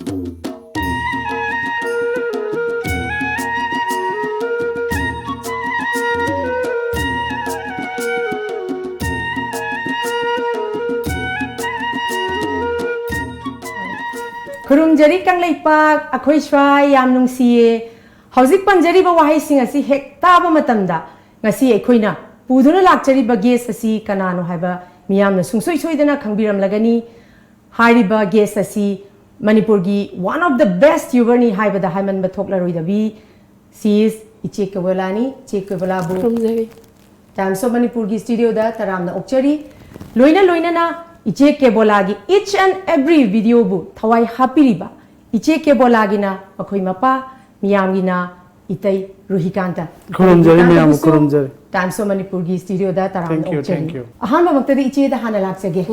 Kurumjari Kanglaipak, Akhoi Shrai, Yam Nungsiye, Hauzik Panjari Bawahai Sing asi hek taba matamda, Ngasi Ekoina, Puduna Lakchari Bages asi Kanano Haba, Miam na Sungsoi Soidana Kangbiram Lagani, Hariba Ges asi Manipurgi, one of the best Yuberni Haiba the Haiman Batokla Ruidabi, she is Iche Kebola Che Kebola Bu. Tam so Manipurgi studio da Taramna Okchari, Loina na Iche Kebola each and every video bu Thawai Hapiriba, Iche Kebola na Makoi MaPa, Miyamgina, Itai Ruhikanta. Kurumjari. Tam so Manipurgi studio da Taramna Okchari. Thank you. Ahamba Maktadi Iche da Hanalaksage.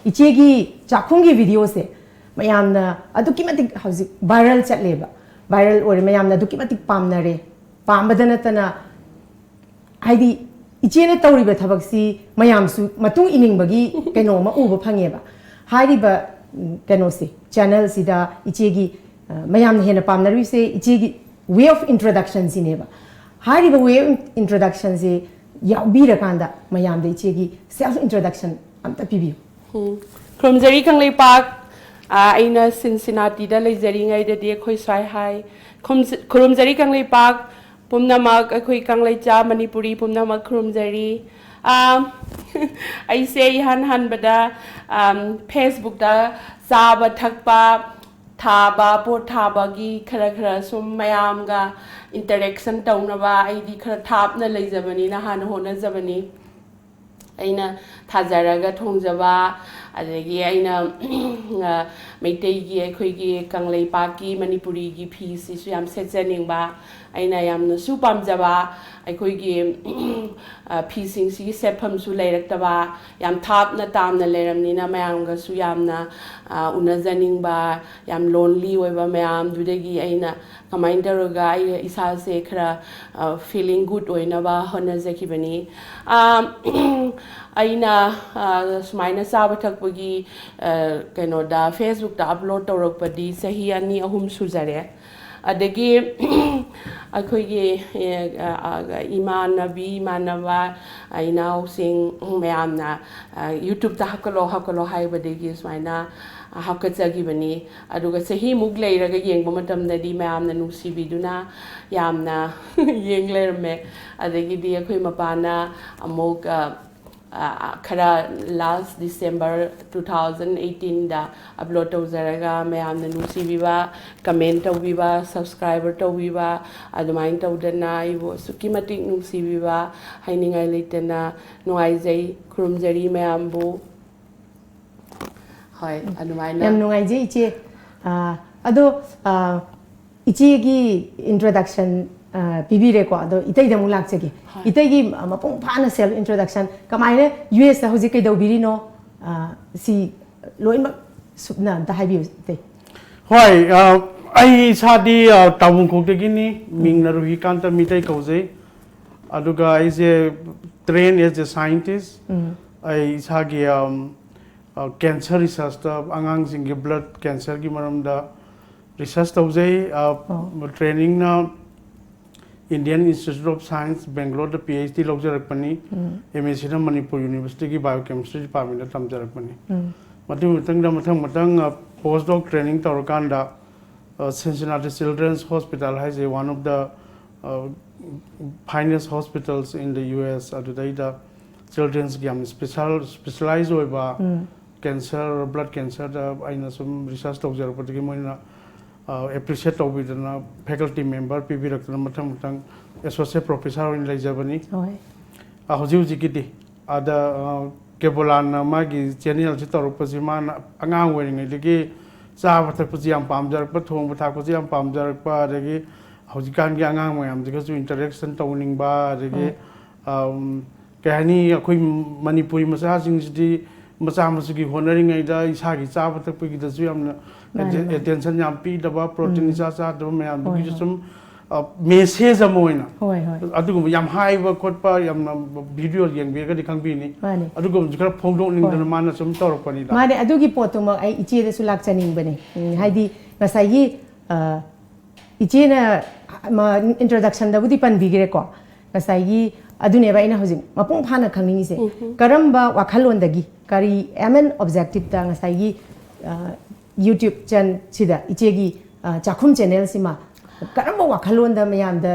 Iche gi Chakungi video se. Mayamna adukimatik hausi viral chatleba. Viral or mayamna dukimatik pamnare. Pambadanatana Haidi Ichene Tauriba Tabaxi, Mayamsu, Matung Iningbagi, Kenoma, Uba Pangeba. Haidiba Kenosi, channel Sida, Ichigi, Mayam Hena Pamnari say, Ichigi, way of introductions in Eva. Haidiba way of introductions, Yabira Kanda, Mayam de Ichigi, self introduction, Amtapibi. Kurumjari Kanglaipak, Aina Cincinnati, the Lazering, I did the Koisai High, Kurumjari Kanglaipak. Pumnamak ako'y Kanglaicha Manipuri pumnamak Kurumjari I say han bada Facebook da saba thakpa thaba po thaba gi khara sum mayam ga interaction taunaba ai di khara thapna leijabani na han hona jabani aina thajaraga thongjaba adagi aina meitei gi akhoi gi Kanglaipak gi Manipuri gi phi si su yam setjaningba aina yamna su pamjaba akhoi gi phi sing si sepham su leirakta yam thapna tamna leiramnina mayamga su yamna unajaningba yam lonely oiba mayam dudagi aina kamain taroga ai isa se khara feeling good oinaba honajakibani aina sumaina saba thakpagi kaino da Facebook da upload tawrakpadi sahi ani ahum sujare adagi akhoi imanabi manava aina sing mayamna YouTube ta hakalo haibadagi sumaina hakachagibani aduga sahi mug leiraga yengba matamdadi mayamna nungsibiduna yamna yeng leirme adagi di akhoi MaPana amok khara last December 2018 da upload tawjaraga mayamna nungsibiba comment tawbiba subscriber tawbiba adumain tawdana ibo sukimatik nungsibiba hainingai leitana nuaijai Kurumjari mayambu hoi adumaina yam nuaijai iche ado iche gi introduction Pibire ko ado itai da mulak chege itai gi mapung phana self introduction kamaine US da hoji kai do birino si loin mak subna da haibi te hoi ai sadi tawung khok de gini mingna Ruhikant mitai kauje aduga ai je trained as a scientist ai sagi cancer research ta angang sing gi blood cancer gi maram da research tauje training na Indian Institute of Science, Bangalore, the PhD Logjarakpani, MSc Manipur University ki Biochemistry Department Tamjarakpani. Matang postdoc training Taurkanda, Cincinnati Children's Hospital has one of the finest hospitals in the US. Adudai children's gam specialized over cancer, blood cancer. I know some research Logjarakpani. Appreciate of with a faculty member, PB Matang, associate professor in Lajabani. Hoju Jikiti, other Kebola Magi, General Chitaropazimana, Angang wearing a degi, Savatapuziam Pamjar, Patum, Tapuziam Pamjar, Padegi, Hojikan Yangang, because of interaction toning bar, degi, Kahani, a queen Manipuri massaging the Masamasuki honoring a day, Sagi Savatapiki, the Ziam. Attention yam pi daba protein isa sa daba mayam bugi some เมสเซจมวยนะ โอ้ย อันนี้ก็ยามไฮว่าคนป้ายามวิดีโอยังเบียก็ได้ครั้งปีนี้ มาเนี่ย อันนี้ก็จะพงโดนหนึ่งเดือนมานะสมตอรปนิดา มาเนี่ยอดูกี่ปวดตัวมาไออีเจได้สุลักจะนิ่งไปเนี่ยให้ดีมาใส่ยี่อีเจน่ะมา introduction ได้บุตรปันบีกิเรก่อนมาใส่ยี่อดูเนี่ยไปนะเขาจิมาปุ่งพานะครั้งนี้สิการัมบะวักขลุ่นดกี้การี main objective ต่างมาใส่ยี่ YouTube channel สิดาอีเจกี้จากคุม channel สิมาการัมบะวักขลุ่นดามายามเด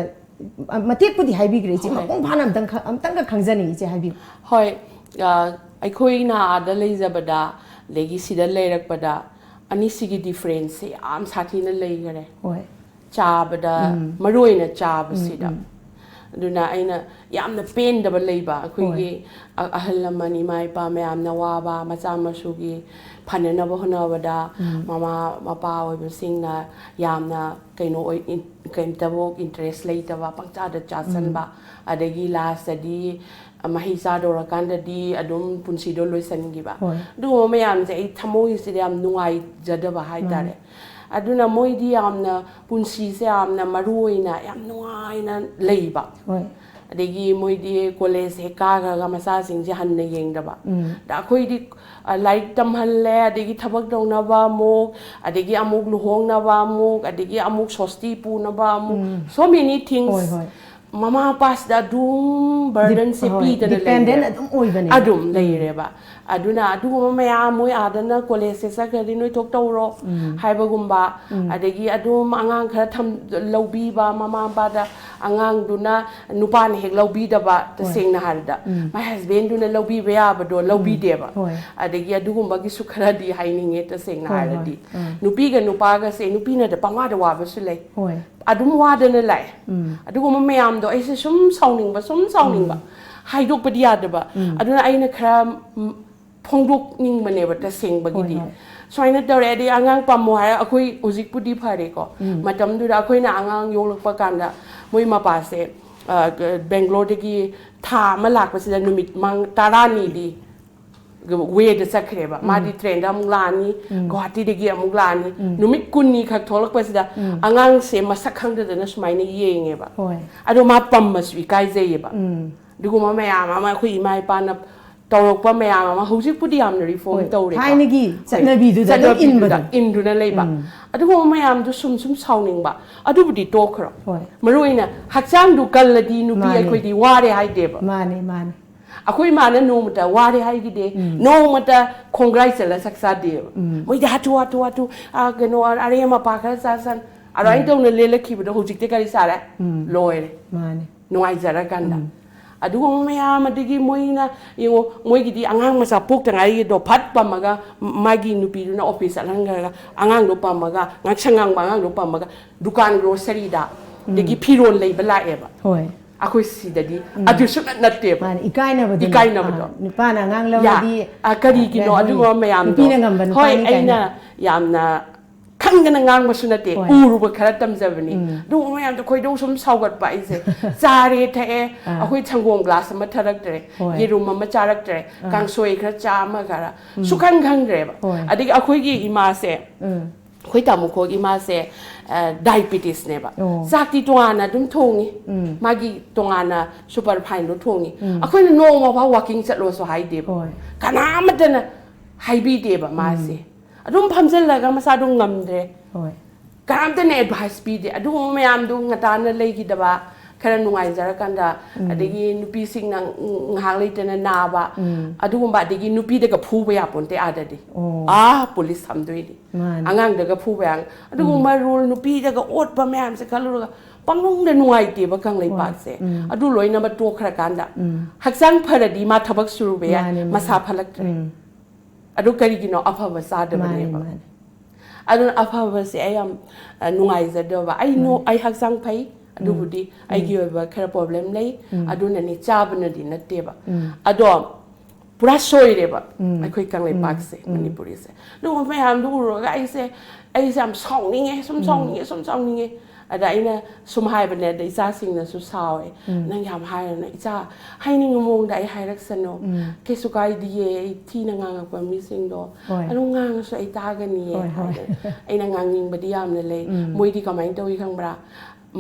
มาเทียบปุติให้บีกิเรจิมาปุ่งพานะตั้งก็ครั้งจะนิ่งอีเจให้บี หอยไอ้คุยน่าได้เลยจะบดาเลกิสิได้เลยรักบดาอันนี้สิ่งที่ difference อามสัตย์นั่นเลยกันเลย โอ้ย ชาบดามาด้วยนะชาบสิดาดูนะไอ้น่ะยามน่ะเป็นดับเลยบ่คุยกี้อาหลมันนี่ไม่ป่าแม่อามน่ะว่าบ่มาจามมาสุกี้พันน่ะบ่ฮนาบดามาป่าไว้เป็นสิ่งน่ะยามน่ะไกโนไกนตะวก interest เลยแต่ว่าปังจาดจัดสันบ่อะเดกีลาสดีmahisa dora kanda di adum punsi do loisan giba du mayam je ai thamoi se am nuai jada ba hai tare aduna moi di amna punsi se amna maruina yam nuai na leiba adegi moi di college he ka ga masa sing je han ne yeng da ba da khoi di like tam han le adegi thabak dong na ba mok adegi amuk luhong na ba mok adegi amuk sosti pu na ba mok so many things mama pas da dum burden se pi da dependent adum oi bane adum leire ba aduna adu maya moi adana college se sa kari noi tok tawro haiba gumba adegi adum angang khara tham lobi ba mama ba da angang duna nupa ne hek lobi da ba ta seng na har da my husband duna lobi ba ya ba do lobi de ba adegi adu gumba ki sukhara di haining e ta seng na har di nupi ga nupa ga se nupi na da pangwa da wa ba su le adum wa da na lai adu gumba mayam do ai se sum sauning ba hai dok pa dia da ba aduna ai na khara phongdok ning mane ba ta seng ba gi di soina dore di angang pamo ha akoi ojik pudi phare ko matam du da akoi na angang yolok pa kan da moi MaPa se Bangalore de gi tha ma lak pa se numit mang tarani di we de sakre ba ma di train da mung lani Guwahati de gi amung lani numit kun ni khak tholak pa se da angang se masak khang da na smai na yenge ba ado ma pam ma swi kai je ba dugu ma me ama khoi mai pa na tawrok pa mayam ama hojik pudi am na reform tawre hai ne gi chanabi du da in du na leiba adu go mayam du sum sauning ba adu budi to khro maroina hakchang du kalladi nu bi akoi di ware hai de ba mane akoi ma na no mata ware hai gi de no mata congrats la saksa de moi da tu a gano are MaPa kha sa san arai tong na le la khi ba hojik te kari sa ra loire mane no ai jara kanda adugo mayam adigi moina ingo moigi di angang masa pok tangai do phat pamaga magi nupi na office alanga angang do pamaga ngak sangang bangang do pamaga dukan grocery da digi phiron lei bala eba hoi akoi si dadi adu su natte man ikai na badu ni pa na ngang law di akari ki no adugo mayam do hoi aina yamna khangana ngang ba sunate uru ba khara tamjabani du mayam to khoi do sum saugat pa ise chare the akoi changom glass ma tharak tre yerum ma charak tre kang soi khara cha ma gara sukhang khang re ba adigi akoi gi ima se khoi tamu kho gi ma se diabetes ne ba sakti tongana dum thongi magi tongana super fine do thongi akoi no ma ba walking chatlo so hai de kana madana hai bi de ba ma se adum phamjal laga masa dung ngamdre karamte ne advice pi de adu mayam du ngata na lei gi daba khara nungai jara kanda adegi nupi sing nang hang lei tena na ba adu ba adegi nupi de ka phu ba ya ponte adadi police samdoi di angang de ka phu ba adu ma rule nupi de ka ot ba mayam se khalu ga panglong de nungai te ba kang lei pa se adu loina ba to khara kanda haksang pharadi ma thabak suru be ya masa phalak adu kari gi no aphaba sa de ba ne ba adu aphaba se ayam nungai za de ba ai no ai haksang phai adu budi ai gi ba khara problem lei adu na ni cha ba na di na te ba ado pura soi re ba ai khoi kang lei pak se manipuri se lu ma ham du ro ga ai sam song ni nge som song ni nge ada ina sum hai ba ne da isa sing na su sao e nang yam hai na isa hai ni ngomong da ai hai rak sano ke su kai di e thi na ngang pa mi sing do anu ngang so ai ta ga ni e ai na ngang ning ba di yam na le moi di ka mai to i khang bra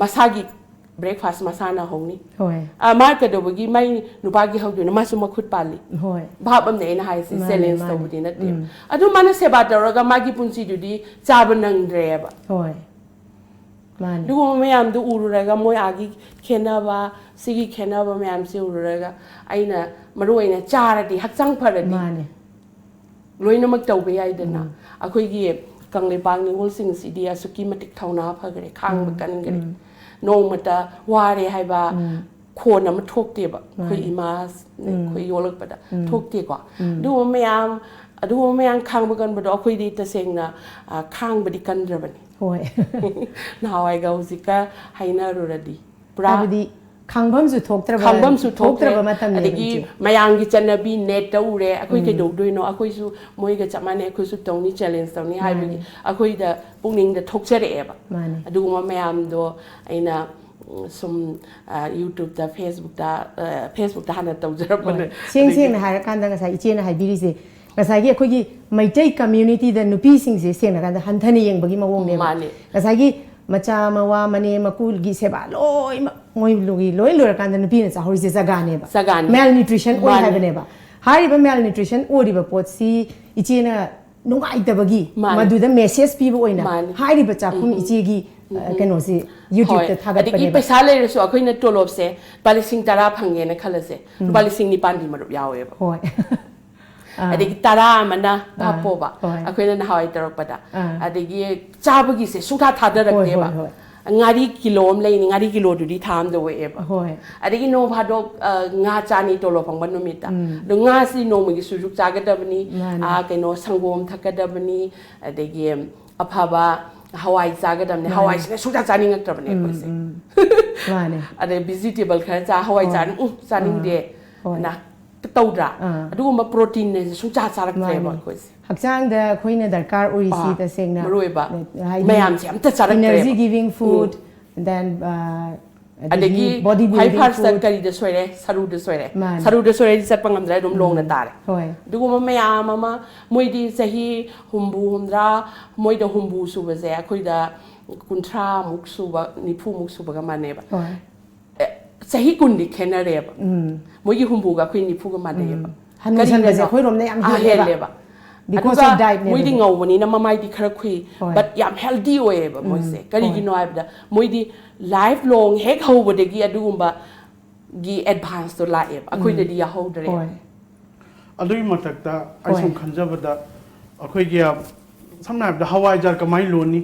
มาซากิเบรกฟาสต์มาซานาหงนี่ โอ้ย มากระโดดกี้ไม่หนูบากี้เขาอยู่นะมาสมคุดปาลี โอ้ย ภาพแบบไหนนะฮะสิเซเลนส์ตัวดีนั่นเองอะดูมันเสบาตเราก็มากี้ปุ่นซีดูดีจ้าบันนังเรียบ โอ้ยมัน ดูว่าไม่ยามดูอูรุเรก็มวยอากิเคนนาบาสิกิเคนนาบาไม่ยามสิอูรุเรก็ไอ้น่ะมาดูไอ้น่ะจ้าระดีฮักจังพาระดี มันเนี่ย รวยน้ำมันเจ้าไปยัยเดินนะอะคุยเก็บกังเลยบางนี่วอลสิงสีเดียสุกี้มาติดเท่าน้าพะกันข้างเหมือนกันกันโนมันจะว่าเรให้บาคนน่ะมันทุกเตียบอะคุยอีมาสคุยโยเลิกไปดะทุกเตียกว่าดูว่าไม่ยามดูว่าไม่ยามข้างเหมือนกันบ่ดอกคุยดีแต่เซ็งนะข้างบดีกันระบัน โอ้ย นาไอ้เกาสิกะให้น่ารู้ระดีป แต่ รา พอดีขังบัมสุดทกตระ คำบัมสุดทก ตระบัมมาตั้ง อะ เนี่ ไร ย กี้มายังกิจนาบีเน็ตตัวเร่อะคุยกันดูด้วยเนาะอะคุยสู้มวยกันจะมาเนี่ยคุยสู้ตรงนี้ challenge ตรงนี้ให้ไปอะคุยเดพวกนี้เดทกเสร็จเองอะ มันเนี่ย ดูมายังดูไอ้น่ะสมYouTube แต่ Facebook แต่Facebook แต่หันตัวจะรับมัน เสียงนะฮะการตั้งกษัตริย์เจียนะฮะบิริเซกษัตริย์คุยกี่ไม่ใจ community เดนุปีสิงเสียงนะการหันทันยังบางทีมาวงเนี่ยกษัตริย์มาจามาว่ามันเนี่ยมาคุยกี่เสบะลอยมวยลูกีลอยลอยการนุปีเนี่ยจะหอริเซสกานเนี่ยบะ malnutrition โอ้ยให้เป็นเนี่ยบะหาริบะ malnutrition โอ้ริบะปวดซีอีเจียนะนุ่งไอแต่บางทีมาดูแต่ message ปีบโอ้ยนะหาริบะจากคุณอีเจียกี่กันโนสิ YouTube แต่ทักกันไปเนี่ย ไปซาเลยสุดคุยนั่นตัวลบเสบาลิสิงตาราพังเงินนะคัลเสบาลิสิงนิปันดีมารุบยาวเอง โอ้ย อะเด็กตารามันนะภาพโป๊ะอะคุยนั่นหายตลอดปะดะอะเด็กจ้าบกี้เสสุดาทัดรักเดียบงาดีกิโลมเลยงาดีกิโลดูดีทามดูเอฟอะเด็กโนพาดกงาจานีตัวลพังบันนุมิตาดูงาสิโนมันกิสุจุกจากกันดับนี้เกโนสังคมทักกันดับนี้อะเด็กอภาวะฮาวายจากกันดับนี้ฮาวายเนี่ยสุดาจานีงักดับนี้ก็สิอะเด็กบิซิติเบิลแค่จ้าฮาวายจานีจานีเดียนะตัวด่าดูมาโปรตีนเนี่ยสุดาจารักเดียบก็สิหักจ้างเดอคุยในดาร์การ์อุริซีแต่เซ็งนะ รวยบะไม่ยามเสียมแต่จารักเดียบ energy giving food then อันเด็กที่ body ไฮ building พาร์ส food กันดีเดสวยเลยสรุปเดสวยเลยสรุปเดสวยเลยที่จะปังกันได้ดมลงนั่นตาเลยดูว่าไม่ยามมามวยดีจะฮีหุมบูหุมดรามวยเดหุมบูสูบเสียคุยดาคุณทรามุกสูบนิพูมุกสูบกันมาเนี่ยบะจะฮีกุนดิแค่นั้นเลยบะมวยยี่หุมบูกับคุยนิพูกันมาเนี่ยบะฮันนี่ฉันก็จะคุยรวมในอันเดียวเลยบะ because of diet มวยดีเงาวันนี้นะมาไม่ดีคราคุย but ยาม healthy เว้ยบะมวยเสกก็ดีกินน้อยบะมวยดี life long เฮกเขาบดกี้อดูมบะกี advance ตัวละเอบคุยเดียเขาเดรอลุยมาตักตาไอสมขันจับดาคุยเกี่ยวสำนักดาฮาวายจากกไม่ล้วนนี่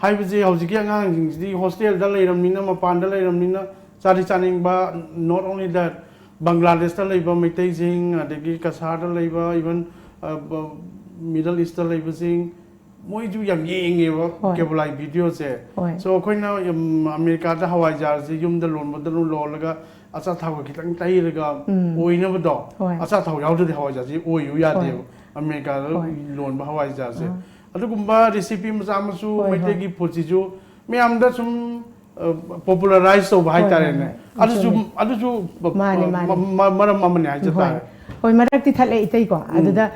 ให้ไปเจ้าสิเกี่ยงานจริงที่โฮสเทลได้เลยรำนี้นะมาปานได้เลยรำนี้นะซาดิจานิงบะ not only that บังกลาเทศได้เลยบะไม่เตยซิงเด็กกัสฮาร์ได้เลยบะ even middle east ได้เลยบะซิงมวยจูอย่างยิ่งเงี้ยวเก็บไลฟ์วิดีโอเสีย so คุยน่ะอเมริกาได้ฮาวายจากสิยุมได้ล้วนบได้ล้วนแล้วก็อาซาเท่ากับคิดตั้งใจเลยก็โอ้ยนะบดอกอาซาเท่ายาวได้ฮาวายจากสิโอ้ยอยู่ยาเดียวอเมริกาล้วนบฮาวายจากสิอะทุกคนบ้า recipe มาซ้ำมาสู้ไม่ได้กี่พูดสิจูไม่อันนั้นซุ่ม popularize ตัวให้ตายเนี่ยอะทุกจูมาเนี่ยให้จะตายโอ้ยมารักที่ทะเลอีกทีกว่าอะดูดา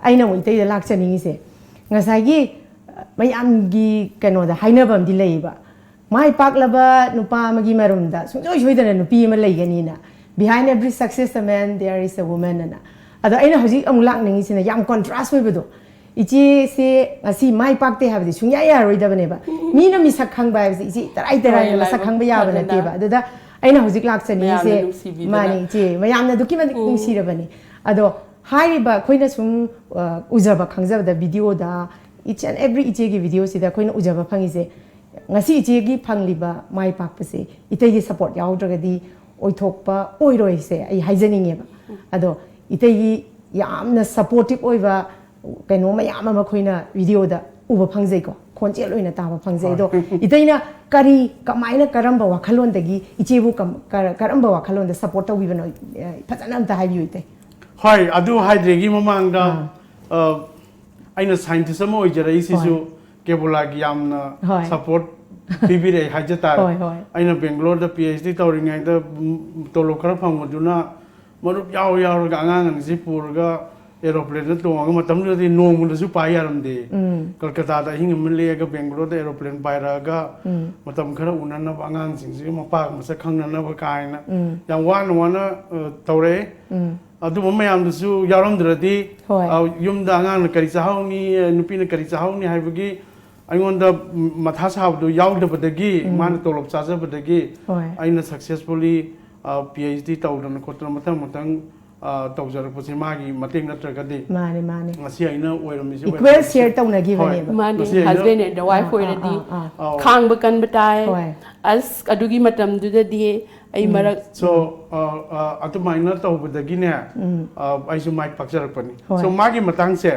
ไอ้น้องอีกทีลักษณะนี้สิงั้นสายกี่ไม่อันกี่กันว่าให้เนื้อแบบดีเลยบ่ไม่ปักละบ่นุปามากี่มารุมดาสุดยอดช่วยแต่นุปีมาเลยกันนี่นะ behind every success man there is a woman นะอะดูไอ้น้องเขาจีองลักนี่สินะยาม contrast ไว้บ่ดูอีจีเสอาศัยไม่ปักเตะหาไปดิชุนยายารวยดับเนี่ยบ่มีน้ำมีสักครั้งไปสิแต่ไอ้แต่ไรมาสักครั้งไปยาวนะเตะบ่ดูดาไอ้น้องเขาจีลักษณะนี้สิมานี่จีไม่ยามนะดูกี่มันคงสิระบ่นี่อะดูให้บ่คุยนะซุ่มอุจจาระขังจะแบบวิดีโอดา each and every อีเจกีวิดีโอสิดาคุยนะอุจจาระพังอีเสงั้นสิอีเจกีพังลิบะไม่ปักไปสิอีเตกี support ยาวจักดีโอ้ยทกปะโอ้ยรวยเสไอ้ไฮเจนิ่งเงี้ยบ่อะดูอีเตกียามนะ supportive โอ้ยบ่กันว่าไม่ยามมาคุยนะวิดีโอดาอุบพังใจก็คนเจริญนะตาพังใจดูอีเตกีนะการีก็ไม่นะการัมบ่ว่าขลุ่นตะกี้อีเจบุการัมบ่ว่าขลุ่นแต่ support ตัววิบันพัฒนาตาให้อยู่อีเตใช่อะดูให้เด็กที่มามังดาไอ้น่ะ scientist มั่วอีจะได้สิจูเก็บลากิยามนะ support พี่พี่ได้ให้จะตายไอ้น่ะเบงโกลด์ PhD ตัวยังไงตัวโลกครับฟังหมดอยู่นะมนุษย์ยาวๆก็งานสิปูก็ aeroplane นั้นตัวก็มาตั้มเรือที่นงมันจะสู้ไปยารมดีกลกตาแต่หิงมันเลี้ยก็เบงโกลแต่ aeroplane ไปแล้วก็มาตั้มขนาดอุ่นนั้นนะบางงานสิ่งที่มาปากมาสักครั้งนั้นนะพกายนะอย่างว่าหนูนะเท่าไรดูมันไม่ยอมดูสู้ยารมเดือดดียุ่มด่างงานกริษาห้องนี้นุปีนกริษาห้องนี้ให้พวกกี้ไอ้เงินเดมาท้าสาวดูยาวเดือดกี้มันตัวหลบซาเซบดกี้ไอ้นั่น successfully PhD ตัวนั้นคนนั้นมาตั้งตัวจารย์ผู้เชี่ยวชาญมาติงนัดกันดีมาเนี่ยมาเสียอินเนอร์อวยเราไม่ใช่ equal share ตัวนั้นกี่วันเนี่ยมาเนี่ย husband เนี่ยเดี๋ยวไว้คุยเลยดีข้างบักันบัดายอดูกี่มาทำดูได้ดีไอ้มา so อัตมาอินเนอร์ตัวบุตรกี้เนี่ยไอ้สมัยปักจารย์ปนี so มากี่มาตั้งเสีย